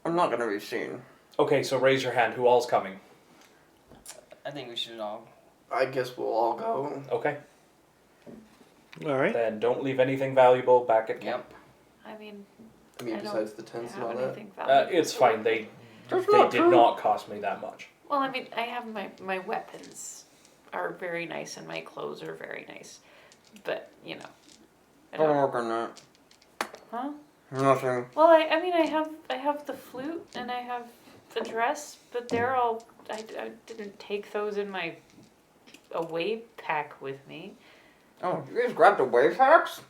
I'm not gonna be seen. Okay, so raise your hand. Who all's coming? I think we should all. I guess we'll all go. Okay. All right. Then don't leave anything valuable back at camp. I mean, I mean, I don't besides the tents and have all that. anything valuable. It's fine. They That's did not true. not cost me that much. Well, I mean, I have my weapons are very nice and my clothes are very nice, but you know, I Don't don't. work on that. Huh? Nothing. Well, I mean, I have the flute and I have the dress, but they're all. I didn't take those in my away pack with me. Oh, you guys grabbed away packs?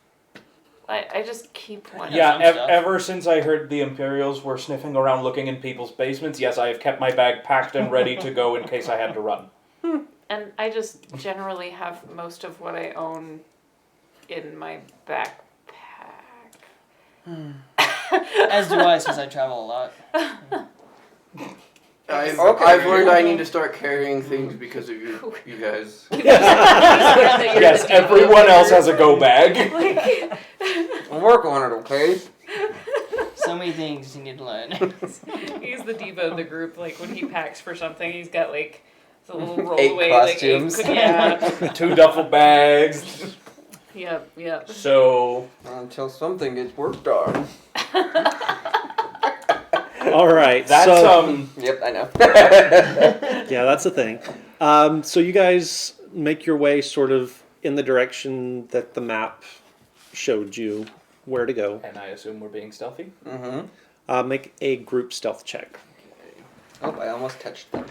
I just keep one. Yeah, Yeah, some stuff. ever since I heard the Imperials were sniffing around looking in people's basements, yes, I have kept my bag packed and ready to go in case I had to run. And I just generally have most of what I own in my backpack. As do I, since I travel a lot. I've Okay. learned I need to start carrying things because of you guys. Yes, everyone else has a go bag. Like, I'll work on it, okay? So many things you need to learn. he's the diva of the group. Like when he packs for something, he's got like the little 8 rollaway costumes. Like, yeah, 2 duffel bags. yep. So, Until something gets worked on. All right. that's, so, Yep, I know. yeah, that's the thing. So you guys make your way sort of in the direction that the map showed you where to go. and I assume we're being stealthy. Mm-hmm. Make a group stealth check. Oh, I almost touched them.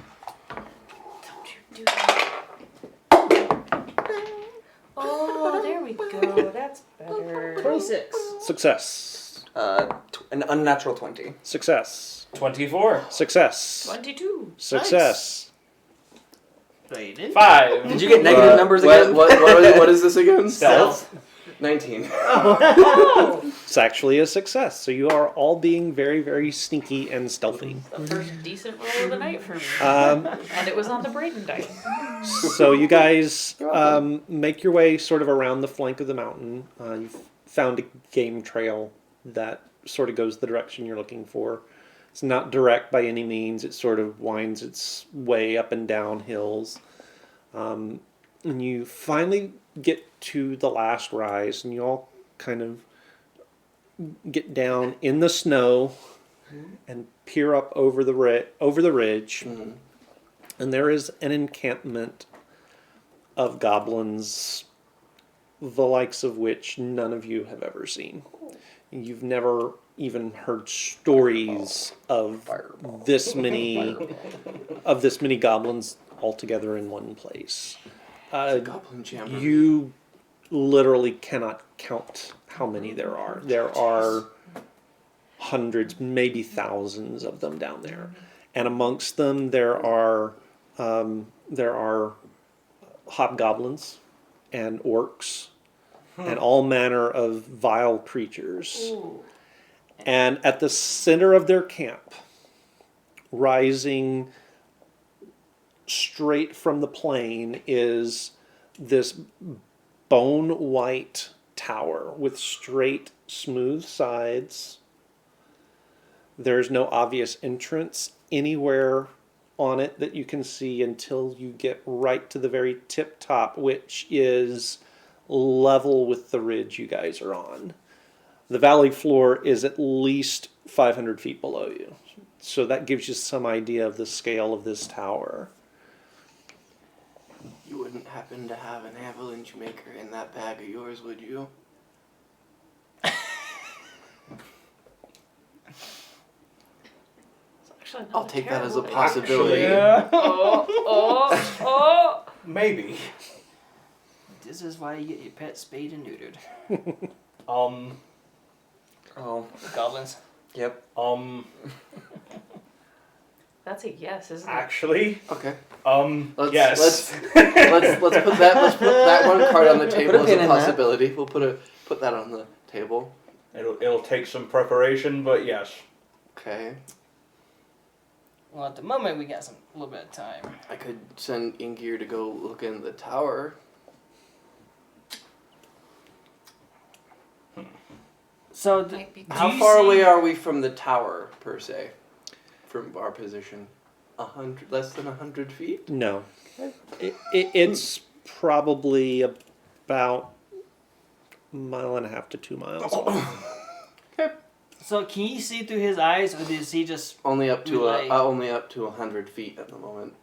Don't you do that. Oh, there we go. That's better. 26. Success. An unnatural 20. Success. 24. Success. 22. Success. Rated. 5. Did you get negative numbers again? What is this again? Stealth. 19. Oh, It's actually a success. So you are all being very, very sneaky and stealthy. the first decent roll of the night for me. And it was on the Braden dice. So you guys make your way sort of around the flank of the mountain. You've found a game trail that sort of goes the direction you're looking for. It's not direct by any means. It sort of winds its way up and down hills. And you finally get to the last rise, and you all kind of get down in the snow and peer up over the ridge. Mm-hmm. And there is an encampment of goblins, the likes of which none of you have ever seen. You've never even heard stories of this many goblins all together in one place. Goblin jammer. You literally cannot count how many there are. There are hundreds, maybe thousands of them down there, and amongst them there are hobgoblins and orcs and all manner of vile creatures. Ooh. And at the center of their camp, rising straight from the plain, is this bone white tower with straight, smooth sides. There's no obvious entrance anywhere on it that you can see until you get right to the very tip top, which is level with the ridge you guys are on. The valley floor is at least 500 feet below you. So that gives you some idea of the scale of this tower. You wouldn't happen to have an avalanche maker in that bag of yours, would you? Actually, not I'll take that as a terrible possibility. Actually, Oh. maybe. This is why you get your pet spayed and neutered. Oh, Goblins. yep. That's a yes, isn't it? Actually, Okay. yes. Let's put that one card on the table Put a as pin a in that. possibility. We'll put that on the table. It'll take some preparation, but yes. Okay. Well, at the moment, we got a little bit of time. I could send Ingir to go look in the tower. So, Might be How you far see- away are we from the tower, per se? From our position? less than 100 feet? No. It's probably about a mile and a half to 2 miles. So can you see through his eyes, or does he just Only up to relay? only up to 100 feet at the moment.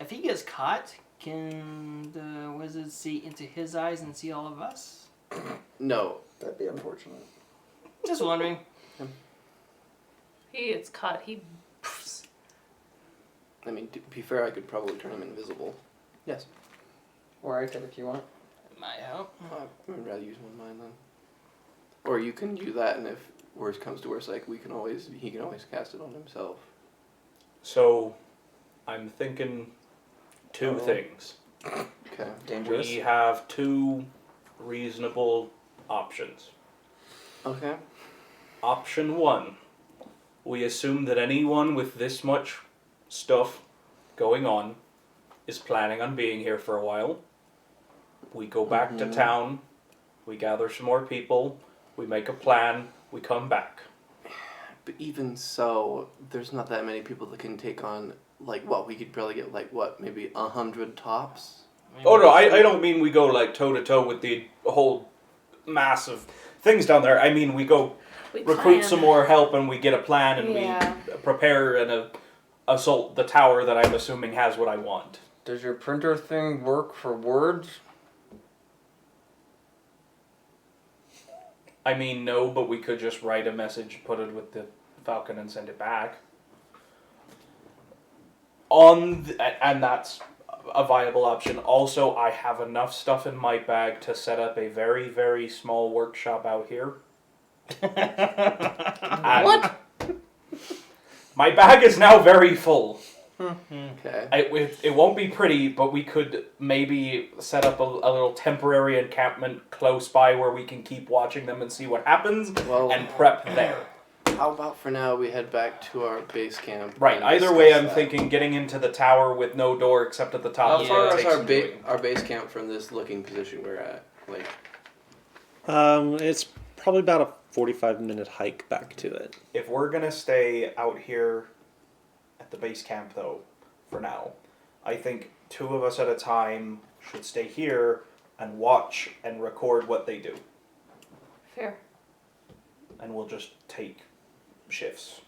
If he gets caught, can the wizard see into his eyes and see all of us? No. That'd be unfortunate. Just wondering. He gets caught. He. I mean, to be fair, I could probably turn him invisible. Yes. Or I could if you want. It might help. I would rather use one of mine then. Or you can do that, and if worse comes to worse, like he can always cast it on himself. So, I'm thinking two things. Okay. Dangerous. We have two reasonable options. Okay. Option one, we assume that anyone with this much stuff going on is planning on being here for a while. We go back to town, we gather some more people, we make a plan, we come back. But even so, there's not that many people that can take on, like, what, we could probably get, like, what, maybe 100 tops? Oh no, I don't mean we go like toe to toe with the whole mass of things down there. I mean we go recruit some more help and we get a plan and we prepare and assault the tower that I'm assuming has what I want. Does your printer thing work for words? I mean, no, but we could just write a message, put it with the Falcon, and send it back. And that's a viable option. Also, I have enough stuff in my bag to set up a very, very small workshop out here. What? My bag is now very full. Okay. It won't be pretty, but we could maybe set up a little temporary encampment close by where we can keep watching them and see what happens and prep there. How about for now we head back to our base camp? Right, and either way I'm discuss that. thinking getting into the tower with no door except at the top. How is far gonna is take some doing. our base camp from this looking position we're at? Like, It's probably about a 45-minute hike back to it. If we're going to stay out here at the base camp, though, for now, I think 2 of us at a time should stay here and watch and record what they do. Fair. And we'll just take shifts.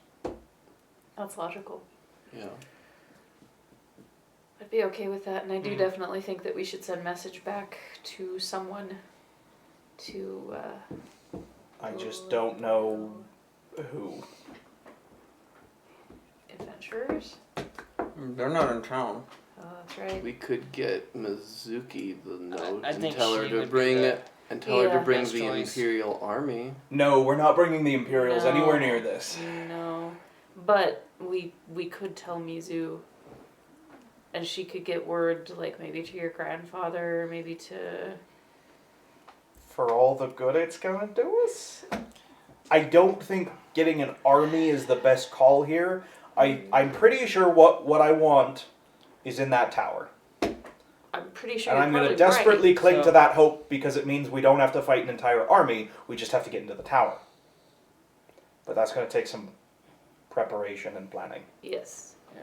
That's logical. yeah. I'd be okay with that, and I do definitely think that we should send message back to someone to. I just don't know who. Adventurers? They're not in town. Oh, that's right. We could get Mizuki the note I and think tell her she to would be bring the it and tell her to bring best the choice. Imperial Army. No, we're not bringing the Imperials No. anywhere near this. No, but we could tell Mizu, and she could get word, like maybe to your grandfather, maybe to. For all the good it's gonna do us? I don't think getting an army is the best call here. I'm pretty sure what I want is in that tower. I'm pretty sure. And you're I'm going to probably desperately right, cling so- to that hope because it means we don't have to fight an entire army. We just have to get into the tower. But that's going to take some preparation and planning. Yes. Yeah.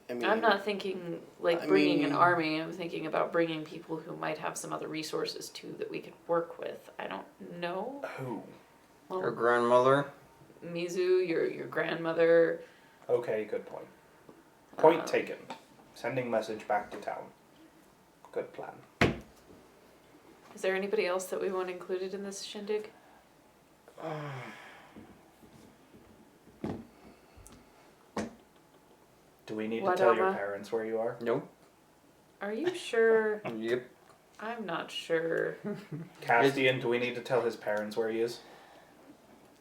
I mean, I'm not thinking like I bringing mean- an army. I'm thinking about bringing people who might have some other resources too that we could work with. I don't know. Who? Well, Her grandmother. Mizu, your grandmother. Okay, good point. Point um, taken. Sending message back to town. Good plan. Is there anybody else that we want included in this shindig? Do we need to tell your Wadama? parents where you are? Nope. Are you sure? Yep. I'm not sure. Castian, do we need to tell his parents where he is?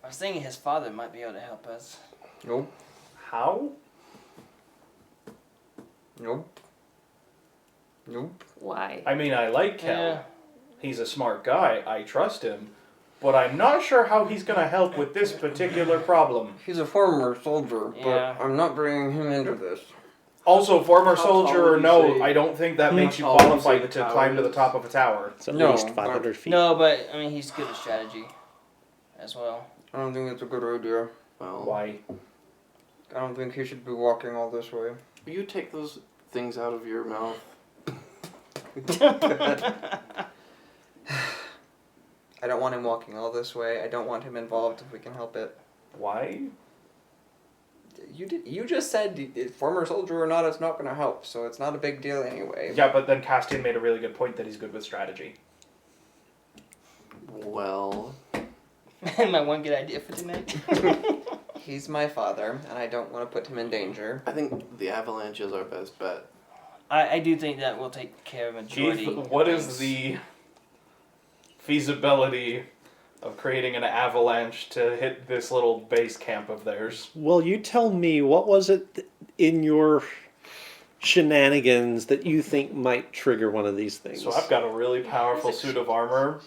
I was thinking his father might be able to help us. Nope. How? Nope. Nope. Why? I mean, I like Kel. Yeah. He's a smart guy. I trust him. But I'm not sure how he's going to help with this particular problem. He's a former soldier, but Yeah. I'm not bringing him into this. Also, former How tall soldier would or you no, say- I don't think that makes you How tall would you say qualified the to tower climb to the is? top of a tower. It's at No, least 500 feet. No, but I mean he's good at strategy, as well. I don't think it's a good idea. Well, Why? I don't think he should be walking all this way. Will you take those things out of your mouth? I don't want him walking all this way. I don't want him involved if we can help it. Why? You just said former soldier or not, it's not going to help, so it's not a big deal anyway. Yeah, but then Castian made a really good point that he's good with strategy. Well, My one good idea for tonight. He's my father, and I don't want to put him in danger. I think the avalanche is our best bet. I do think that will take care of majority. Keith, of what things. is the feasibility of creating an avalanche to hit this little base camp of theirs? Well, you tell me, what was it in your shenanigans that you think might trigger one of these things? So I've got a really powerful suit of armor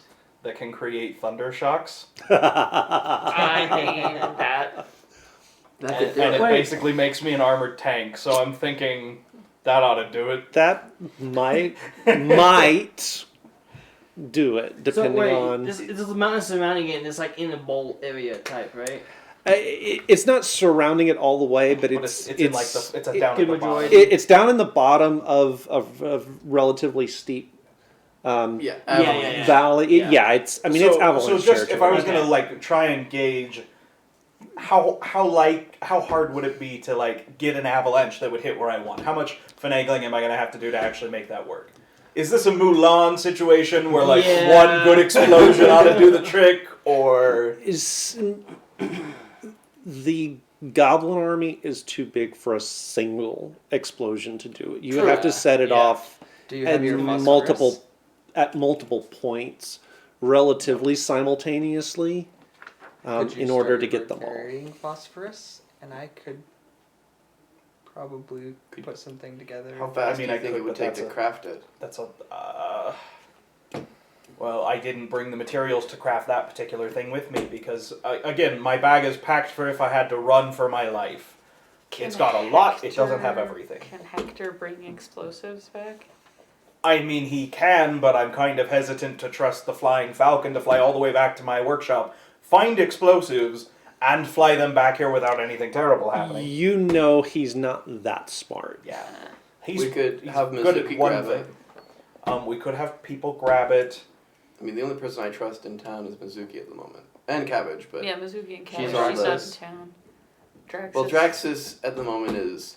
that can create thunder shocks. I mean, that. That could do And it. it basically makes me an armored tank, so I'm thinking that ought to do it. That might do it, depending so wait, on... this the mountain surrounding it, and it's like in a bowl area type, right? It's not surrounding it all the way, but But it's in like the, it's a it down could at the majority- bottom. it's down in the bottom of relatively steep Yeah, yeah. valley. Yeah. Yeah, it's. I mean, it's avalanche So just if I was territory. gonna like try and gauge how hard would it be to like get an avalanche that would hit where I want? How much finagling am I gonna have to do to actually make that work? Is this a Mulan situation where like Yeah. one good explosion ought to do the trick, or is the goblin army is too big for a single explosion to do it. You would True. have to set it Yeah. off Do you at have your phosphorus? multiple points, relatively simultaneously, Could you in order start to get them all. carrying phosphorus, and I could probably put something together. How fast I mean, do you I think could, it would but take that's to a- craft it? that's a well, I didn't bring the materials to craft that particular thing with me because again, my bag is packed for if I had to run for my life. It's got a lot, it doesn't have everything. Can Hector bring explosives back? I mean, he can, but I'm kind of hesitant to trust the Flying Falcon to fly all the way back to my workshop, find explosives, and fly them back here without anything terrible happening. You know he's not that smart. Yeah. We could have good at Mizuki one grab thing. it. We could have people grab it. I mean, the only person I trust in town is Mizuki at the moment. And Cabbage, but... Yeah, Mizuki and Cat. She's She's on not in this. town. Draxus. Well, Draxus at the moment is...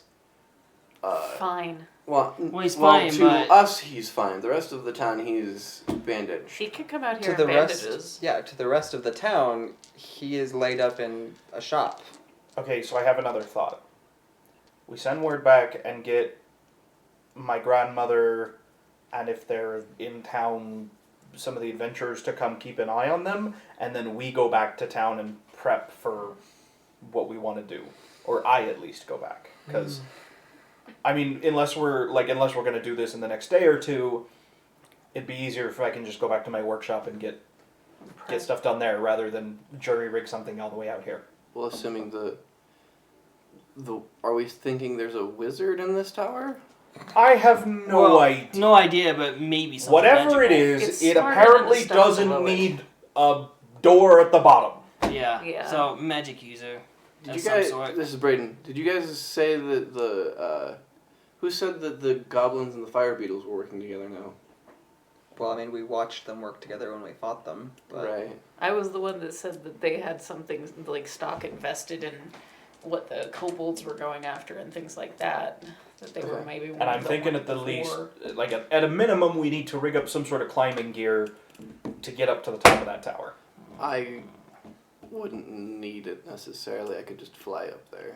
Fine. Well, he's fine, to but- us, he's fine. The rest of the town, he's bandaged. He could come out To here the in rest, bandages. yeah, to the rest of the town, he is laid up in a shop. Okay, so I have another thought. We send word back and get my grandmother, and if they're in town, some of the adventurers to come keep an eye on them, and then we go back to town and prep for what we want to do. Or I at least go back. Because, I mean, unless we're going to do this in the next day or two, it'd be easier if I can just go back to my workshop and get stuff done there rather than jury rig something all the way out here. Well, assuming the... Are we thinking there's a wizard in this tower? I have no Well, idea. No idea, but maybe something. Whatever it magical. is, It's it smarter apparently than the stuff doesn't below it. need a door at the bottom. Yeah. Yeah. So magic user. Did of you some guys... sort. This is Braden. Did you guys say that the... who said that the goblins and the fire beetles were working together now? Well, I mean, we watched them work together when we fought them. But Right. I was the one that said that they had something like stock invested in what the kobolds were going after and things like that. That they were Okay. maybe. And I'm thinking at the least, like at a minimum, we need to rig up some sort of climbing gear to get up to the top of that tower. I wouldn't need it necessarily. I could just fly up there.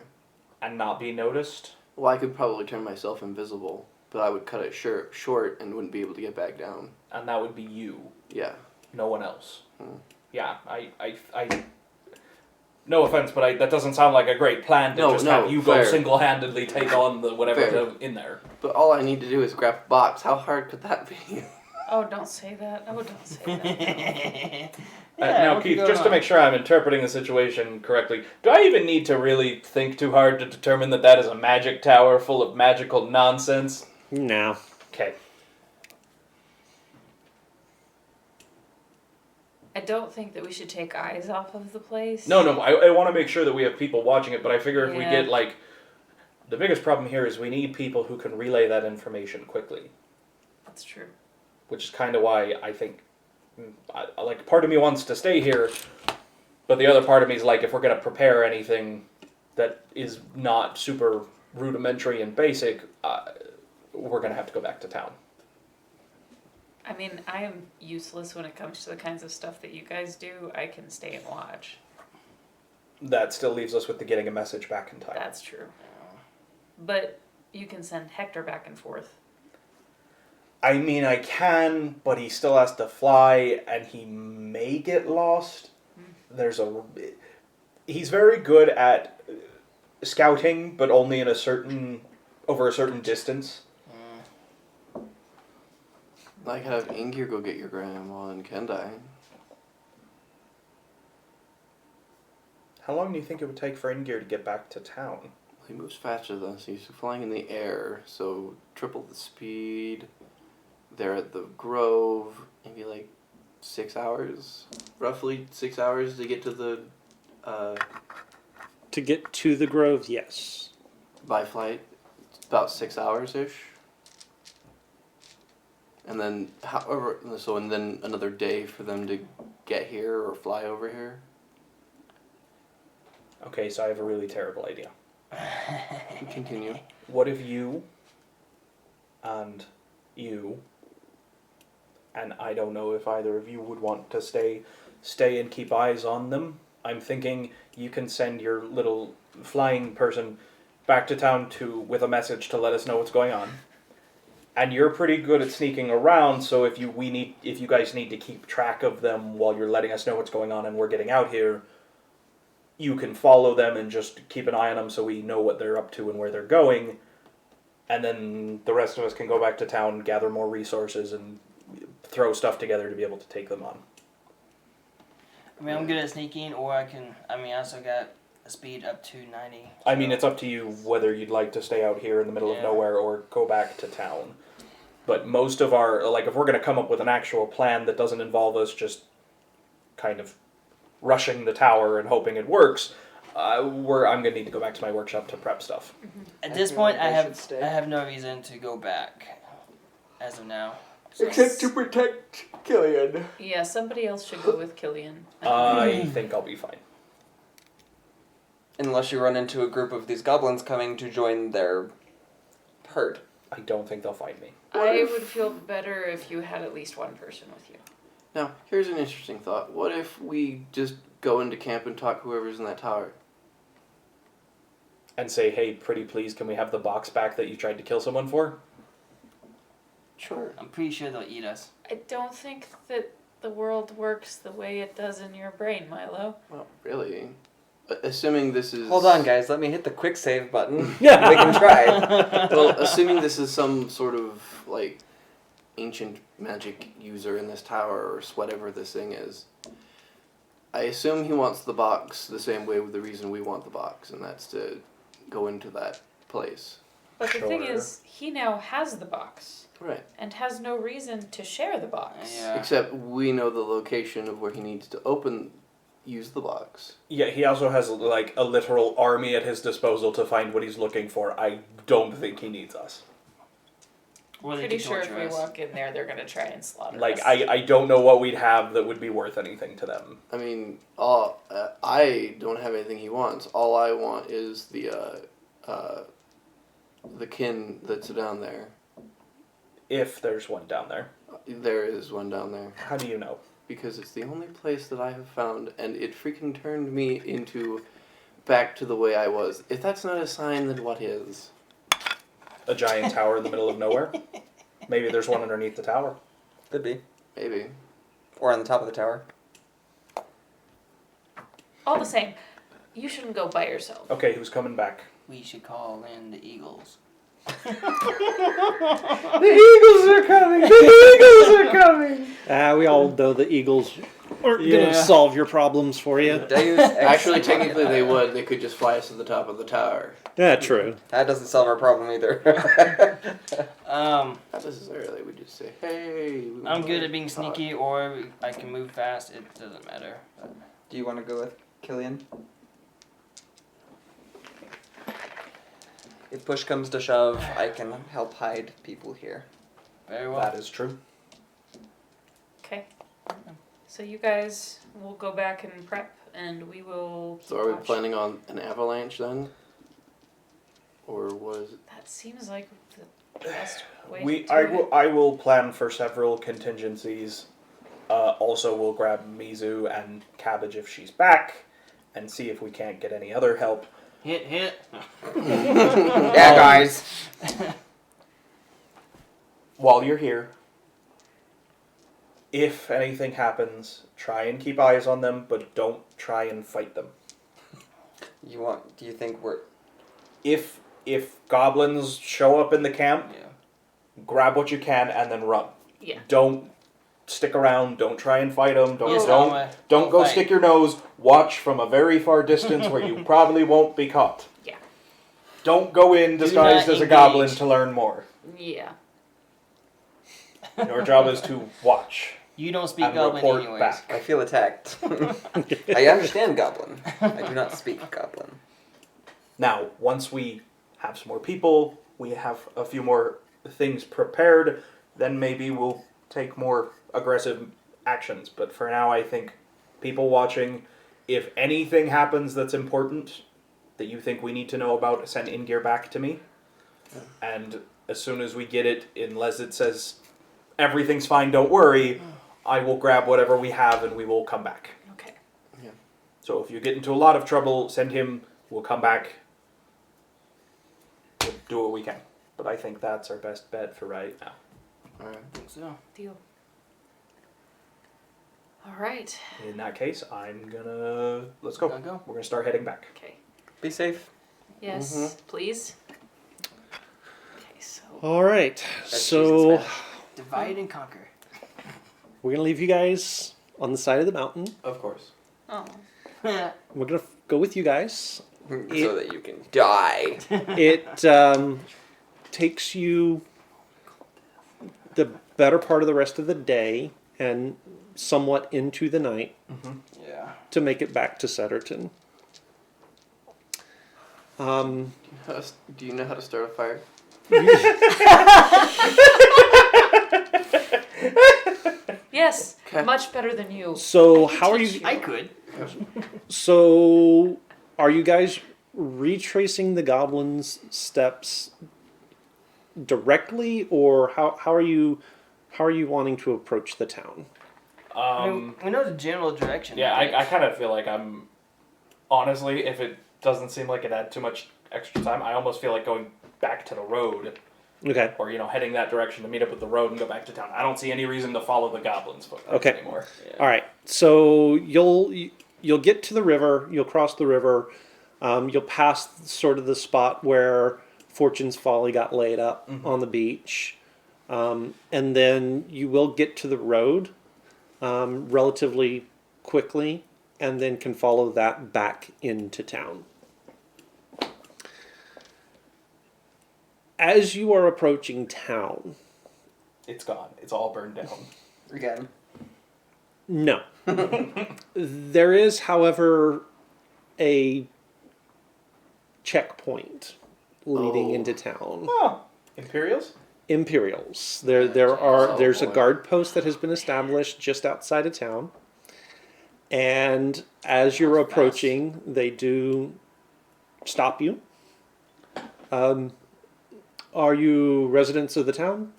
And not be noticed. Well, I could probably turn myself invisible, but I would cut it short and wouldn't be able to get back down. And that would be you, Yeah. no one else. Hmm. Yeah, I no offense, but that doesn't sound like a great plan to No, just no, have you go fair. single-handedly take on the whatever's Fair. in there. But all I need to do is grab a box. How hard could that be? Oh, don't say that. Oh, don't say that. Now, what Keith, could go just to wrong? make sure I'm interpreting the situation correctly, do I even need to really think too hard to determine that that is a magic tower full of magical nonsense? No. Okay. I don't think that we should take eyes off of the place. No, I want to make sure that we have people watching it, but I figure if we Yeah. get, like... The biggest problem here is we need people who can relay that information quickly. That's true. Which is kind of why I think... like, part of me wants to stay here, but the other part of me is like, if we're going to prepare anything that is not super rudimentary and basic, we're going to have to go back to town. I mean, I am useless when it comes to the kinds of stuff that you guys do. I can stay and watch. That still leaves us with the getting a message back in time. That's true. But you can send Hector back and forth. I mean, I can, but he still has to fly, and he may get lost. He's very good at scouting, but only in over a certain distance. I could have Ingir go get your grandma and Kendai. How long do you think it would take for Ingir to get back to town? He moves faster than us. He's flying in the air, so triple the speed. They're at the Grove, maybe like 6 hours, roughly 6 hours to get to the. To get to the Grove, yes. By flight, it's about 6 hours ish. And then, and then another day for them to get here or fly over here. Okay, so I have a really terrible idea. Continue. What if you and you, and I don't know if either of you would want to stay and keep eyes on them. I'm thinking you can send your little flying person back to town with a message to let us know what's going on. And you're pretty good at sneaking around, so if you guys need to keep track of them while you're letting us know what's going on and we're getting out here, you can follow them and just keep an eye on them so we know what they're up to and where they're going. And then the rest of us can go back to town, gather more resources, and throw stuff together to be able to take them on. I mean, I'm good at sneaking, or I also got a speed up to 90. I mean, it's up to you whether you'd like to stay out here in the middle of nowhere or go back to town. But most of our, if we're going to come up with an actual plan that doesn't involve us just kind of rushing the tower and hoping it works, I'm going to need to go back to my workshop to prep stuff. At I this feel point, like I I should stay. have no reason to go back, as of now. So. Except to protect Killian. Yeah, somebody else should go with Killian. I think I'll be fine. Unless you run into a group of these goblins coming to join their herd. I don't think they'll find me. I would feel better if you had at least one person with you. Now, here's an interesting thought. What if we just go into camp and talk whoever's in that tower? And say, hey, pretty please, can we have the box back that you tried to kill someone for? Sure. I'm pretty sure they'll eat us. I don't think that the world works the way it does in your brain, Milo. Well, really? Assuming this is... Hold on, guys. Let me hit the quick save button. Yeah. We can try. Well, assuming this is some sort of, ancient magic user in this tower, or whatever this thing is, I assume he wants the box the same way with the reason we want the box, and that's to go into that place. But the thing Sure. is, he now has the box. Right. And has no reason to share the box. Yeah. Except we know the location of where he needs to use the box. Yeah, he also has, a literal army at his disposal to find what he's looking for. I don't think he needs us. Or they Pretty can sure if torture we us. walk in there, they're going to try and slaughter us. I don't know what we'd have that would be worth anything to them. I mean, I don't have anything he wants. All I want is the kin that's down there. If there's one down there. There is one down there. How do you know? Because it's the only place that I have found, and it freaking turned me back to the way I was. If that's not a sign, then what is? A giant tower in the middle of nowhere? Maybe there's one underneath the tower. Could be. Maybe. Or on the top of the tower. All the same, you shouldn't go by yourself. Okay, who's coming back? We should call in the Eagles. The Eagles are coming! The Eagles are coming! We all know the Eagles aren't going Yeah. to solve your problems for you. Deus Ex Actually, Machina. technically, they would. They could just fly us to the top of the tower. Yeah, true. That doesn't solve our problem either. Not necessarily. We just say, "Hey." I'm good at being sneaky, or I can move fast. It doesn't matter. Do you want to go with Killian? If push comes to shove, I can help hide people here. Very well. That is true. Okay. So you guys will go back and prep, and we will. So, are we watch. planning on an avalanche then, or was it? That seems like the best way to do it. I will plan for several contingencies. Also, we'll grab Mizu and Cabbage if she's back, and see if we can't get any other help. Hit. Yeah, guys. While you're here, if anything happens, try and keep eyes on them, but don't try and fight them. Do you think we're... If goblins show up in the camp, Yeah. grab what you can and then run. Yeah. Don't stick around. Don't try and fight them. Don't Yes, don't Alma, don't go fight. stick your nose. Watch from a very far distance where you probably won't be caught. Yeah. Don't go in disguised not as a goblin engage. to learn more. Yeah. Your job is to watch You don't speak and Goblin report anyways. I back. feel attacked. I understand Goblin. I do not speak Goblin. Now, once we have some more people, we have a few more things prepared, then maybe we'll take more aggressive actions. But for now, I think people watching, if anything happens that's important that you think we need to know about, send in gear back to me. And as soon as we get it, unless it says everything's fine, don't worry, I will grab whatever we have and we will come back. Okay. So if you get into a lot of trouble, send him, we'll come back. We'll do what we can. But I think that's our best bet for right now. Alright. I think so. Deal. All right. In that case, let's go. Gotta go. We're gonna start heading back. Okay. Be safe. Yes, please. Okay, so All right. That's So Jesus, Divide and conquer. we're going to leave you guys on the side of the mountain. Of course. oh, We're going to go with you guys. So that you can die. It takes you the better part of the rest of the day and somewhat into the night Yeah. to make it back to Setterton. Do you know how to start a fire? yes, Okay. much better than you. So how are you? I could. So are you guys retracing the goblins' steps directly, or how are you wanting to approach the town? I mean, we know the general direction. Yeah, right? I kind of feel like I'm... Honestly, if it doesn't seem like it had too much extra time, I almost feel like going back to the road. Okay. Or, heading that direction to meet up with the road and go back to town. I don't see any reason to follow the goblins' footprints Okay. anymore. All right. So you'll get to the river. You'll cross the river. You'll pass sort of the spot where Fortune's Folly got laid up on the beach, and then you will get to the road relatively quickly, and then can follow that back into town. As you are approaching town, It's gone. It's all burned down. Again. no. There is, however, a checkpoint leading into town. Oh, Imperials? Imperials. Oh, There's a boy. guard post that has been established just outside of town. And as you're approaching, they do stop you. Are you residents of the town?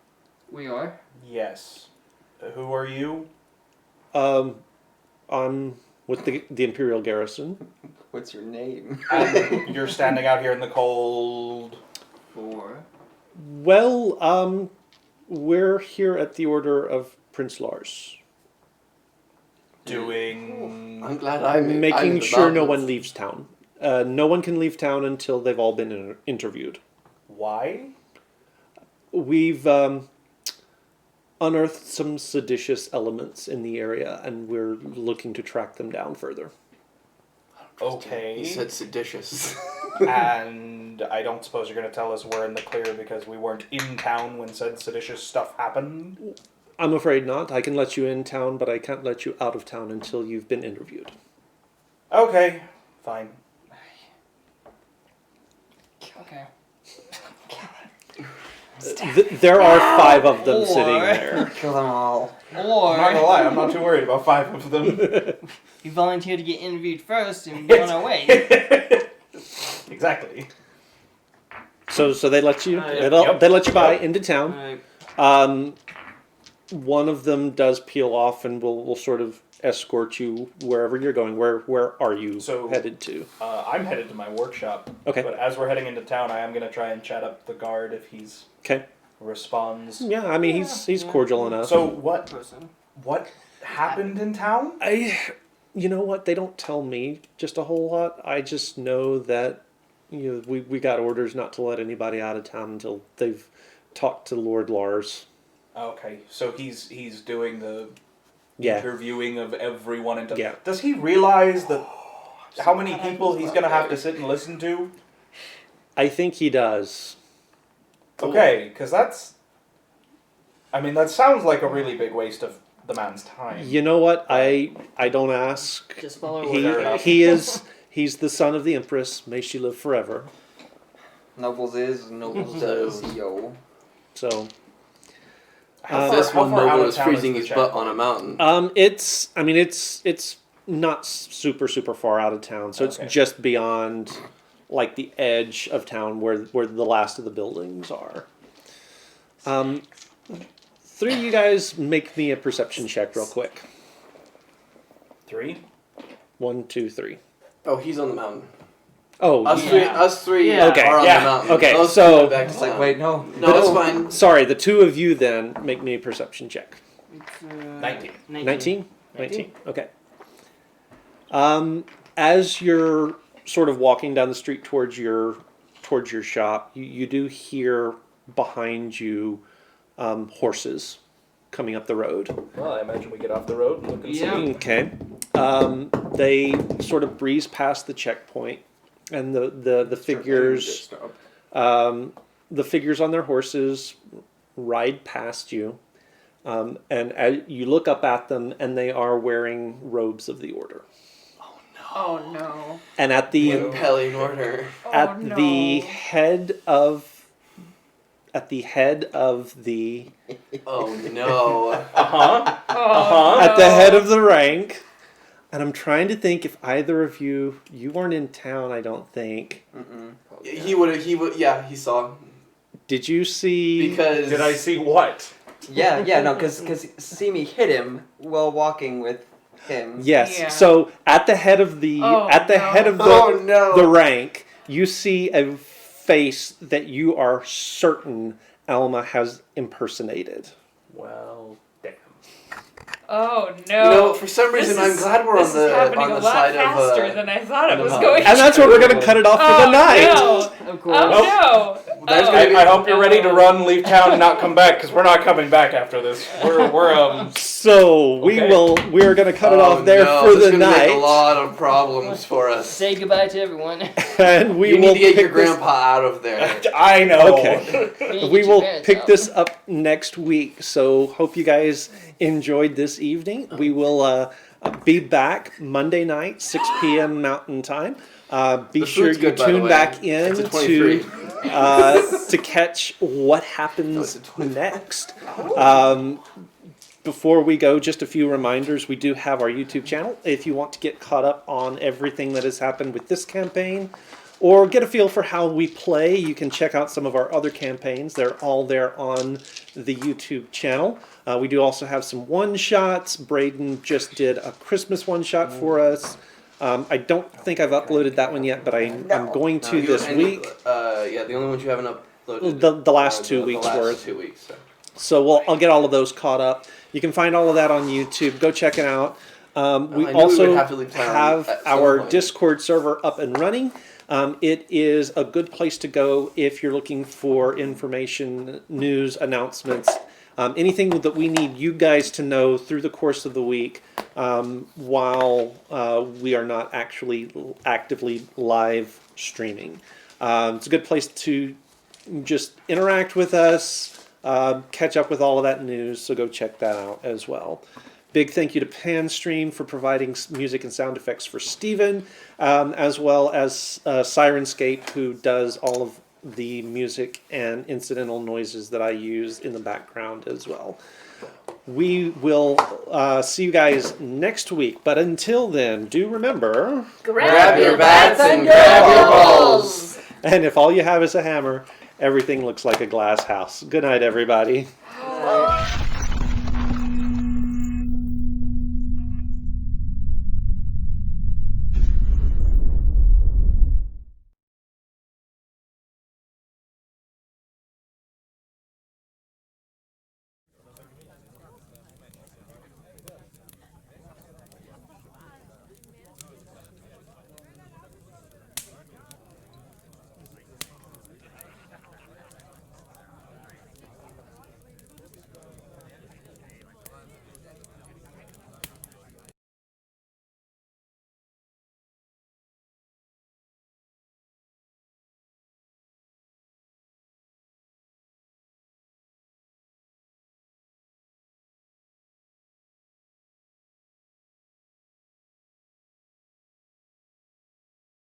We are. Yes. Who are you? I'm with the Imperial garrison. What's your name? And you're standing out here in the cold. For. Well, we're here at the order of Prince Lars, Doing... I'm glad I'm making sure no one leaves town. No one can leave town until they've all been interviewed. Why? we've unearthed some seditious elements in the area, and we're looking to track them down further. Okay. He said seditious. And I don't suppose you're going to tell us we're in the clear because we weren't in town when said seditious stuff happened? I'm afraid not. I can let you in town, but I can't let you out of town until you've been interviewed. Okay, fine. Okay. There are 5 of them Or- sitting there. Kill them all. I'm not gonna Or lie, I'm not too worried about 5 of them. we volunteer to get interviewed first and be on our way. Exactly. So they let you Yep. they let you by into town. Alright. One of them does peel off, and will sort of escort you wherever you're going. Where are you So- headed to? I'm headed to my workshop. Okay. But as we're heading into town, I am going to try and chat up the guard if he's Okay. responds. Yeah, I mean he's cordial enough. So what Person. happened in town? You know what? They don't tell me just a whole lot. I just know that we got orders not to let anybody out of town until they've talked to Lord Lars. Okay, so he's doing the Yeah. interviewing of everyone in town. Yeah. Does he realize that how many people he's going to have to sit and listen to? I think he does. Okay, because that sounds like a really big waste of the man's time. You know what? I don't ask. Just follow He order. he's the son of the Empress. May she live forever. Nobles is, nobles does, yo. So This one how far out noble of is town freezing the his checkpoint? butt on a mountain. it's not super far out of town. So it's Okay. just beyond like the edge of town where the last of the buildings are. 3 of you guys make me a perception check real quick. 3? 1, 2, 3. Oh, he's on the mountain. Oh, Us three Yeah. Okay. are on Yeah. the mountain. Okay, Those so- two went back to It's like, town. wait, no. No, it's fine. sorry. The 2 of you then make me a perception check. It's, 19. 19? 19. Okay. As you're sort of walking down the street towards your shop, you do hear behind you horses coming up the road. Well, I imagine we get off the road and look and Yeah. see. Okay. They sort of breeze past the checkpoint, and the figures the figures on their horses ride past you. And as you look up at them, and they are wearing robes of the order. Oh no. And at the Impelling order. Oh at no. the head of the Oh no. Uh-huh. Oh, at the no. head of the rank, and I'm trying to think if either of you weren't in town. I don't think. He would. Yeah, he saw. Did you see? Because Did I see what? Yeah, no, because Simi hit him while walking with him. Yes. Yeah. So at the head of the Oh, head of the Oh no. the rank, you see a face that you are certain Alma has impersonated. Well, damn. Oh no. You know, for some reason, This I'm is- glad we're this on is the happening on a the lot side faster of. than I thought it was no. going. And that's where we're gonna cut it off for the night. No. Of course. Oh no. There's Oh. gonna be- I hope you're ready to run, leave town, and not come back, because we're not coming back after this. We're So Okay. we are gonna cut it Oh, off there no, for this the is gonna make a night, lot of problems for us. Say goodbye to everyone. and we You will need to get pick your grandpa out of there. I know. Okay. You need to We get will your parents pick out. this up next week. So hope you guys enjoyed this evening. We will be back Monday night, 6 p.m. Mountain Time. Be The sure food's you good, by the tune way. back in It's a 23. to catch what No, happens it's a 24. next. Before we go, just a few reminders. We do have our YouTube channel. If you want to get caught up on everything that has happened with this campaign, or get a feel for how we play, you can check out some of our other campaigns. They're all there on the YouTube channel. We do also have some one-shots. Braden just did a Christmas one-shot for us. I don't think I've uploaded that one yet, but I'm going to this week. Yeah, the only ones you haven't uploaded. The last 2 the weeks last worth. 2 weeks. So. So I'll get all of those caught up. You can find all of that on YouTube. Go check it out. We I knew we also would have to leave town have at some our point. Discord server up and running. It is a good place to go if you're looking for information, news, announcements, anything that we need you guys to know through the course of the week while we are not actually actively live streaming. It's a good place to just interact with us, catch up with all of that news, so go check that out as well. Big thank you to Panstream for providing music and sound effects for Steven, as well as Sirenscape, who does all of the music and incidental noises that I use in the background as well. We will see you guys next week, but until then, do remember... Grab your bats and grab your balls! And if all you have is a hammer, everything looks like a glass house. Good night, everybody.